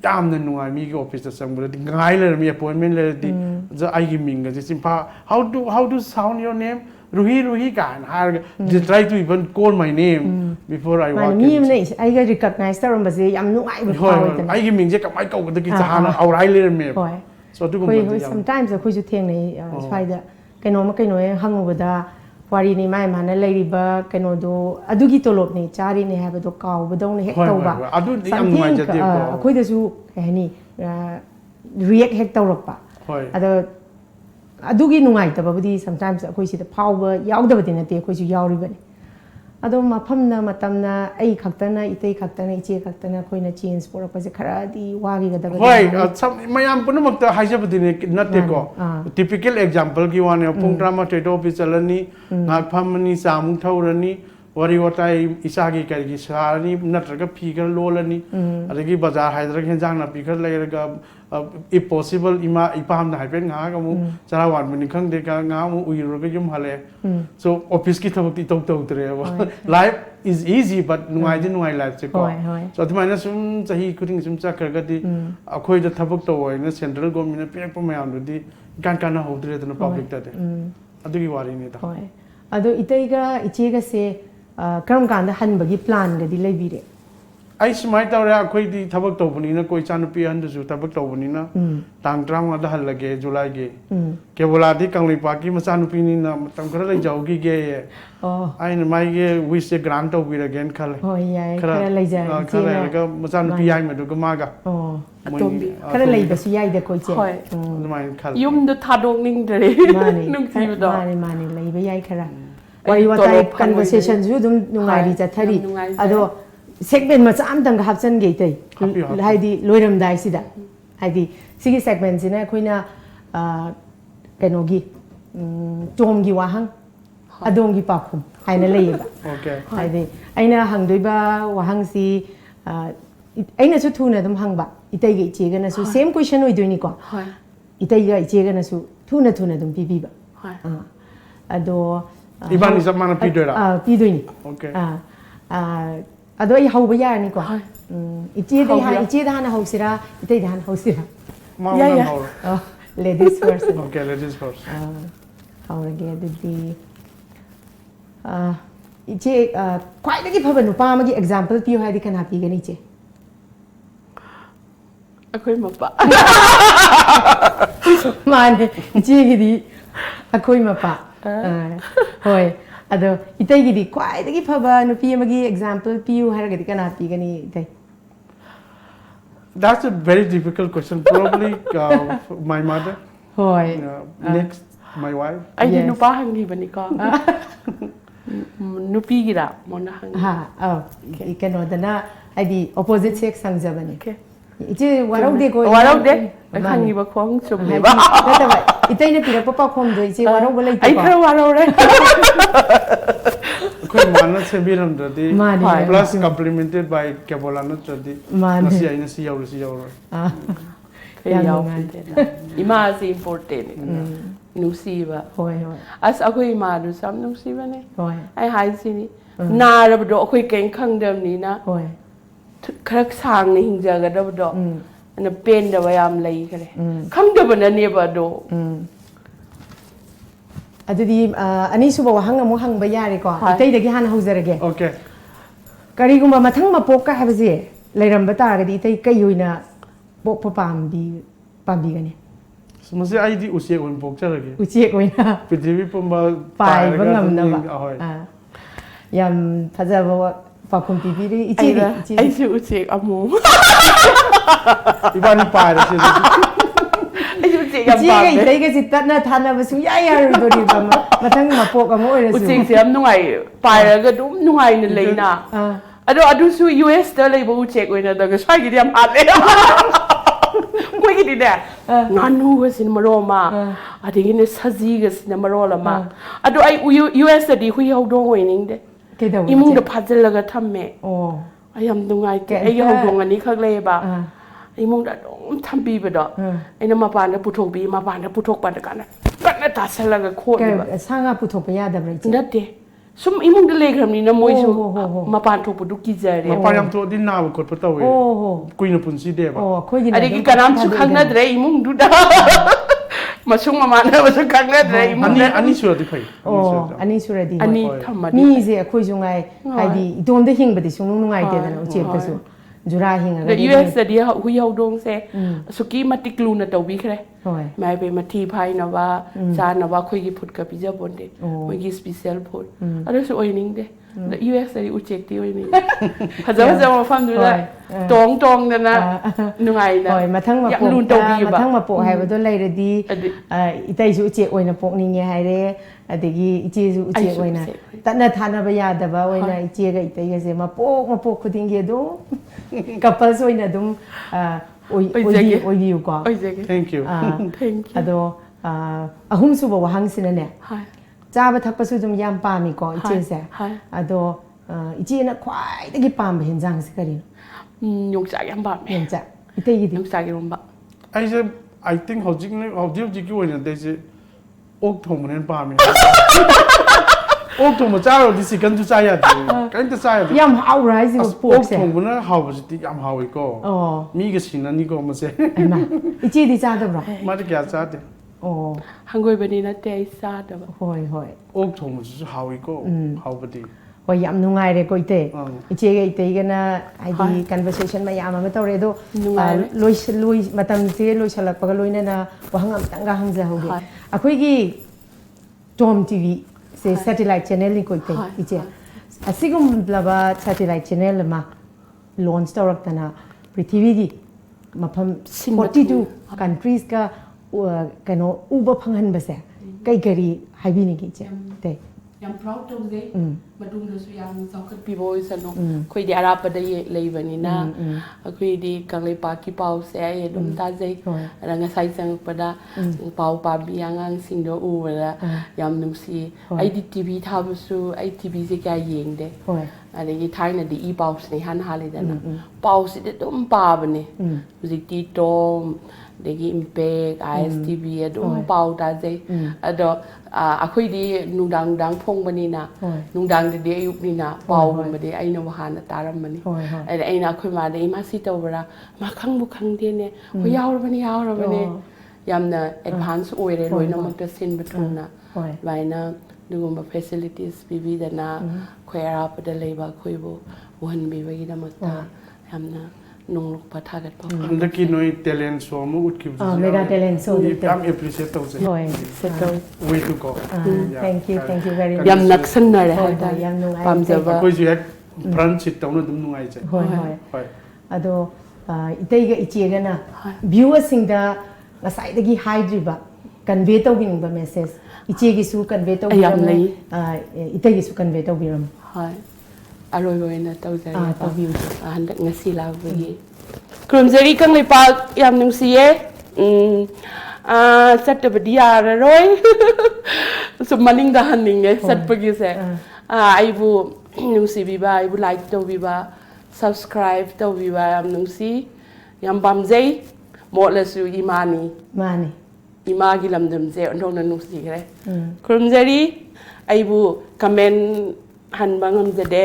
यामना नुंगाइ मी के office द संगबदि गाइ लेरमी अपॉइंटमेंट लेरदि ज आइगी मिंग ज सिंपा how to sound your name रुही गान हार they try to even call my name before I walk मी ने आइगा रिकॉग्नाइज तौरमबसे याम नुंगाइ बा फावइदन आइगी मिंग जे कमाइ कौगदगी जहाना औराइ लेरमे सो अदुगुम्बा होय समटाइम्स अखोइजु थेंनै स्वाइदा कैनो हंगुबदा वारी नि माय माने लेरिबा कैनो दो अदुगी तोलोब ने चारी ने हाबदो कावबदौन हेक तौबा अदु याम नुमाइ जते को अखोइदसु कहनी रिएक्ट हेक तौरकपा अद अदुगी नुंगाइ तबबदी समटाइम्स अखोइ सिदा फावबा यावदबदि नते अखोइसु यावरिबने ꯑꯗꯣ ꯃꯐꯝꯅ ꯃꯇꯝꯅ ꯑꯩ ꯈꯛꯇꯅ ꯏꯇꯩ ꯈꯛꯇꯅ ꯏꯆꯦ ꯈꯛꯇꯅ ꯑꯩꯈꯣꯏꯅ ꯆꯦꯟꯖ ꯄꯣꯔꯛꯄꯁꯦ ꯈꯔꯗꯤ ꯋꯥꯈꯤꯒꯗꯕ ꯍꯣꯏ ꯃꯌꯥꯝ ꯄꯨꯝꯅꯃꯛꯇ ꯍꯥꯏꯖꯕꯗꯤꯅꯦ ꯅꯠꯇꯦꯀꯣ ꯇꯤꯄꯤꯀꯦꯜ ꯑꯦꯛꯖꯥꯝꯄꯜꯒꯤ ꯋꯥꯅꯦ ꯄꯨꯡ 12 ꯑꯣꯐꯤꯁ ꯆꯠꯂꯅꯤ ꯉꯥꯛ ꯐꯝꯃꯅꯤ ꯆꯥꯃꯨꯛ ꯊꯧꯔꯅꯤ wari watai isagi kari sarani natraga figure lolani adagi bazar haidra henjang na figure layraga if possible ima ipam na haipen nga gamu chara wan mini khang de ka nga mu uiroga yum hale so office ki thabak ti tok tok tre life is easy but nuai din nuai life che ko so thmana sum chahi kuring sum chakraga di akhoi da thabak to oina central government pirak pa mayam di kan kan na hodre da public da de adagi wari ni da hoi ado itaiga ichega se karam kanda hanbagi plan ga di lebire ai smai tawra akhoi di thabak tawbani na koi chan pi han du thabak tawbani na tang trang da hal lage july ge kebola di kanglai pa ki macha nu pi ni na tam khara lai jaw gi ge ai na mai ge wish se grant to bi again khale oh yai khara lai ja khara ga macha nu pi ai ma du ga ma ga atombi khara lai ba su yai da koi che hoi mai khal yum du thadok ning dre nung ti do mani lai ba yai khara wari watai conversation ju dum nungai ri cha thari ado segment macha am dang hap chan ge tai haidi loiram dai sida haidi sigi segment sina khoina kenogi tom gi wahang adong gi pakhum haina leiba okay haidi aina hangdoiba wahang si aina su thuna dum hangba itai ge che ga na su same question oi doini ko hoi itai ga che ga na su thuna dum pi ba hoi ado ibani sab mana pi doira pi doini okay ado ai hauba yarani ko ichi da hana hausira itai da hana hausira yeah ladies first okay ladies first haurage adudi ichi kwai da gi phaba nupa ma gi example piu hai di kan happy gani che akhoi MaPa mane ichi gi di akhoi MaPa hoi ado itai gi di kwai da gi phaba nupi ma gi example piu har ga di kan happy gani itai that's a very difficult question probably my mother hoi next my wife ai di nupa hangi bani ko nupi gira mona hangi ha ikano dana ai di opposite sex sangjabani okay ichi warau de ko hangi ba khong chum le ba nata itai na pira papa khom do ichi warau ba lai ai khara warau re koi mana se biram dadi plus complemented by Kebola na dadi nasi ai nasi yaur ima is important nusi ba hoi hoi as akhoi ma du sam nusi ba ne hoi ai hai sini na rab do akhoi ken khang dam ni na hoi khrak sang ni hingja ga da do ana pen da bayam lai kare khang da ba na ne ba do adudi ani suba wahang amu hang ba yare ko itai dagi han haujarage okay kari gumba mathang ma pok ka habaje leiram ba ta ga di itai kai hoina pok pa pambi gani mase ai di usie on pok charage usie koina prithivi pumba pai ba ngamna ba yam phajaba pakhum pipiri ichi ai su usie amu ibani pai ra se ichi ga itai ga sitat na thana ba su ya ya ru dori ba mathang ma pok amu oi ra su usie se am nungai pai ra ga dum nungai na leina adu su US da lei ba usie koina da ga sai gi diam hale Wih gini deh, nganu gasin maroma, ada gini saji gasin marola ma. Aduh, ay US tadi hui hau dong wening deh. Imung dah pazal laga thamme. Ayam dungai ke, ay hau dong ani kag leba. Imung dah dong thambi bedo. Ay nama MaPa na putok bi, MaPa na putok pada kana. Kana tasal laga khot ba. Sanga putok pa ya da brai. Nade. Sum imung de legram ni na moi sum MaPa thok pudu ki jare MaPa yam to din na ko pata we kuina punsi de ba khoi gi adi ki kanam chu khang na dre imung du da masung mama na masung khang na dre imung ani sura di phai ani sura di ani thamma mi je khoi jungai haidi idom de hing ba di sung nungai te da uche pa su จุราหิง The US เดียวหุยเฮาดงเซสุกี้มาติกลูนะตวิเคร โอ้ย ไม่ไปมาทีพายนะว่าจานนะว่าคุยกี่พุดกับพิจาบนเดคุยกี่สเปเชียลพุดอะไรสุดโอ้ยนิ่งเด The US เดียวอุจเจกตีโอ้ยนิ่งพระเจ้าจะมาฟังดูได้ตรงนั่นนะหน่วยนะ โอ้ยมาทั้งมา อยาก ปก ลุ้นตวิ มาทั้งมาปกให้ว่าตัวเลยดีอีไตสุเจโอ้ยนะปกนี่ไงให้เด้อดีกีอีเจสุเจโอ้ยนะแต่น่ะทานบยาดบ่าโอ้ยนะอีเจก็อีไตก็เสมาปกคุดิงเกดูกับเปิ้ลโอ้ยนะดุมโอ้ยดีอยู่กว่า โอ้ยเจ๊ thank you thank you อโดหุ่มสุบวหังสินะเนี่ย ใช่ จ้าบทักประสุดมยามปามีก่ออีเจเสอโดอีเจนะควายตะกี้ปามไปเห็นจังสิกะดิ ยงจากยังบ้าไหม เห็นจ้ะอีเตยีดิ ยงจากยังบ้า I think how jing how jing you in this ok thong man pa mi ok thong ma cha ro di sikan tu cha ya kan ta cha ya ยำเอาไรสิปวด ok เสีย thong bu na how ba ti am how i ko อ๋อ mi ga sin na ni ko ma se ไอ้มาอีเจดีจ้าตัวหรอ ma de kya cha de อ๋อ ฮังกวยบันนี้นะเตยซาดแบบ หอย ok thong ma ju how i ko how ba di หอยยำนุ่งไงเลยก็อีเตอีเจก็อีเตกันนะไอ้ดี conversation มายามมาตัวเรดูลุยมาตั้งเจลุยฉลักปากลุยเนี่ยนะว่าหังตั้งกะหังจะหูดีอ่ะคุยกี่จอมทีวีเซ satellite channel นี่ก็อีเตอีเจอ่ะสิ่งมันแบบว่า satellite channel มา launch ตัวรักนะปริธีวีกี่มาพัม42 countries ก็กันโออุบพังหันภาษาใกล้กรีให้บินิกิเจเตยัง proud ตรงนี้มาดูดูสุยามสองคนปีโบยสนุกคุยดีอาราบได้เลยวันนี้นะคุยดีกังเลยปากีเปาเสียดุมตาใจแล้วก็ใส่จังปะดาเปาปาบียังงังสิงโดอูเวลายามนุ่งสีไอดีทีวีทำสู้ไอทีวีจะแกยิงเด้อะไรที่ไทยน่ะดีอีเปาสในฮันฮาเลยนะเปาสิเด็ดดุมปาบนี่มุสิตีโตมเด็กอิมเปกไอเอสทีวีดุมเปาตาใจอะดอคุยดีนุ่งดังพงบันนี้นะนุ่งดังเดียยุคนี้นะเปาบันนี้ไอ้นวหานตารัมบันนี้ไอ้น่ะคุยมาได้มาสิโตเวลามาครั้งบุครั้งเดียเนี่ยว่ายาวบันนี้ยาวบันนี้ยามน่ะแอดวานซ์โอ้ยเลยรวยน้ำมันจะสิ้นประทุนนะไว้นะดูมา facilities บีบีแต่นะคุยอาปได้เลยว่าคุยบ่วันบีไว้กินมาตายามนะนุ่งลูกพัดทัดปะ anda ki noi talent show mu ut ki mega talent show am appreciate to se หอย way to go thank you very much ยามนักสันน่ะเลย ยามนุ่งไอ้ ปั๊มจะว่า ko ju ek front sit taw na dum nu ai che หอยอะโดอีเตยก็อีเจกันนะ viewers สิงดางาใส่ตะกี้ high ดริบะ convey ตัววินบะ message อีเจกิสู้ convey ตัววินอีเตยกิสู้ convey ตัววินอร่อยๆนะเต้าใจตัววิวอันดักงสีลาววีกลุ่มเจริกังเลยปากยามนุ่งสีสัตว์บดีอร่อยสมมันนิ่งดาหันนิ่งไงสัตว์ปกิเสไอ้บุนุ่งสีวิบาไอ้บุไลค์ตัววิบา subscribe ตัววิบายามนุ่งสียามบัมเจหมดเลยสู่อีมานีอีมากิลำดมเจอันทงนั้นนุ่งสีเลยกลุ่มเจริไอ้บุคอมเมนต์หันบางคำจะเด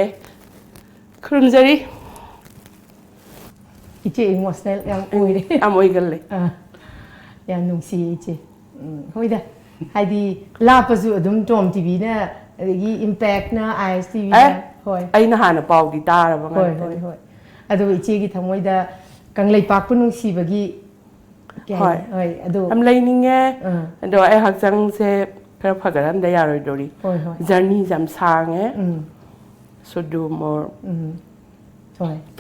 ครุมเจริอีเจอิโมชั่นแนลยังอุ้ยเลยอามวยกันเลยยังนุ่งสีอีเจคุยได้ให้ดีลาปัจจุบันจอมทีวีเนี่ยดีอิมแพคนะไอเอสทีวีนะคุยไอ้น่าหาเป่ากีตาร์บ้างคุยอะดูอีเจกี่ทำไว้ได้กังเลยปากปุ่นนุ่งสีบกี้คุยอะดูทำไรนี่ไงดูไอ้หักจังเซพระพักกันได้ยารอยดอรีจานี่จำสางเงี้ยso do more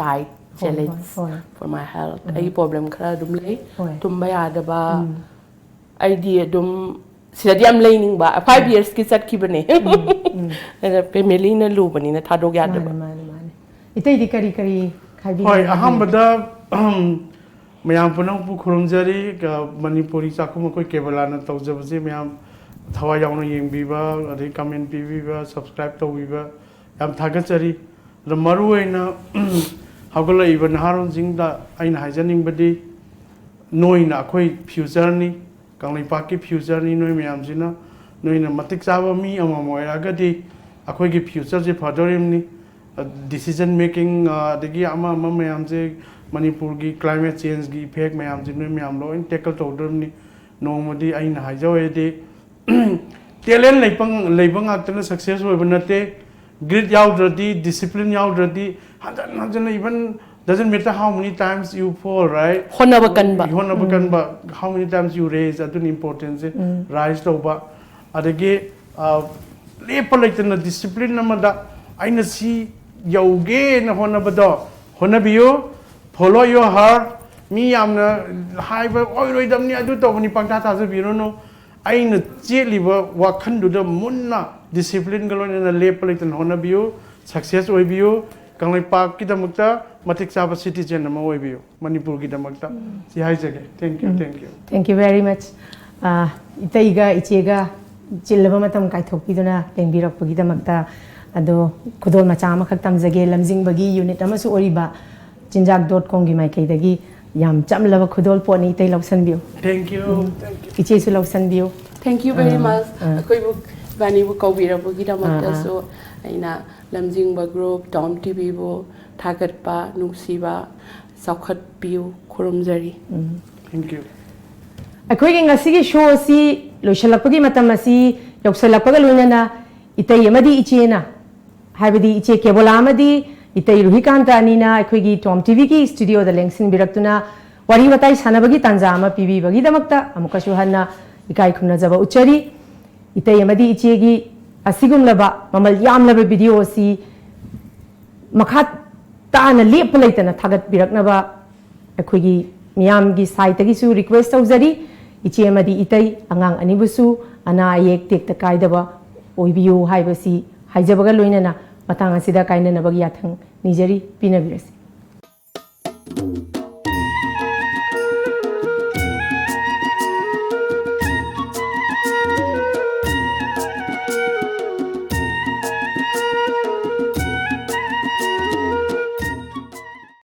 diet challenge for my health ไอ้ problem คราดุมเลยตุ่มใบอาดบ้าไอเดียดุมสิลาดิอัมเลยนิ่งบ้า 5 years กิจสัตว์คิดบันนี่แต่เป็นเมลิน่าลูบันนี่นะท่าดอกยาดบ้าอีเตยดีการีใครดีหอยอาหารบัดไม่ยามพนักผู้ครองจารีกับมันนี่ปุริสักคุมาคุยเก็บเวลานะตัวจะไปไม่ยามทว่ายังน้อยยังบีบ้าอะไรคอมเมนต์บีบ้า subscribe ตัวบีบ้ายามทักจารีเรามารู้เองนะเขาก็เลยอีวันหารงจริงแต่ไอ้นายจะนิ่งบัดดีน้อยนะคุยฟิวเจอร์นี่กังเลยปากกี้ฟิวเจอร์นี่น้อยไม่ยามสินะน้อยนะมาติดซาบมีเอามาหมวยแล้วก็ดีคุยกี่ฟิวเจอร์จะพอดริมนี่ decision making เด็กอามาไม่ยามจะมณีปุรกี climate change กี effect ไม่ยามจะน้อยไม่ยามเราอินเทคตัวดริมนี่น้องมาดีไอ้นายจะว่าดีเทเลนเลยปังอัตโน success ไว้บนนั้นเต grit ยาวดรดี discipline ยาวดรดีฮันจันอีวัน doesn't matter how many times you fall, right? Honaba kanba. Honaba kanba, how many times you raise, that's an importance. Rise to ba. Adage, lepa like the discipline namada. I na see yoge na honaba do. Honabiyo, follow your heart. Me amna high ba oil idam ni adu to ni pangta ta biro no. I na cheli ba wakan do the munna discipline galon na lepa like the honabiyo success oibiyo. Kanglai Park kita makta matik saba citizen nama oibiyo Manipur kita makta si hai jage thank you very much itaiga ichega chilaba matam kai thokpiduna lengbirak pagida makta ado khudol macha ma khak tamjage lamjing bagi unit amasu oriba chinjak.com gi mai kaidagi yam chamlaba khudol poni tai lausan biyo thank you iche su lausan biyo Thank you very much. Koi bu bani bu kawira bu gida makta so aina lamjingba group Tom TV bu thagatpa nungsiba saukhat piu khurumjari. thank you अखोई ngasi show si loishalapagi matam asi yoksalapaga loinana itai amadi ichena habidi iche Kebola amadi itai Ruhikant anina अखोई Tom TV ki studio da lengsin biraktuna wari watai sanabagi tanja ama pibi bagi damakta amuka shuhanna ikai khumna jaba uchari itai amadi ichegi asigum laba mamal yam laba video si makhat ताना लेप लेतना थागत बिरकनबा अखोगी मियाम की site की सु request तौजरी इचे मदी इतै अंगांग अनिबुसु अना येक take त कायदबा ओइबियो हाइबसी हाइजबगा लोइनना मतांग असिदा कायननबगी याथंग निजरी पिनबिरसी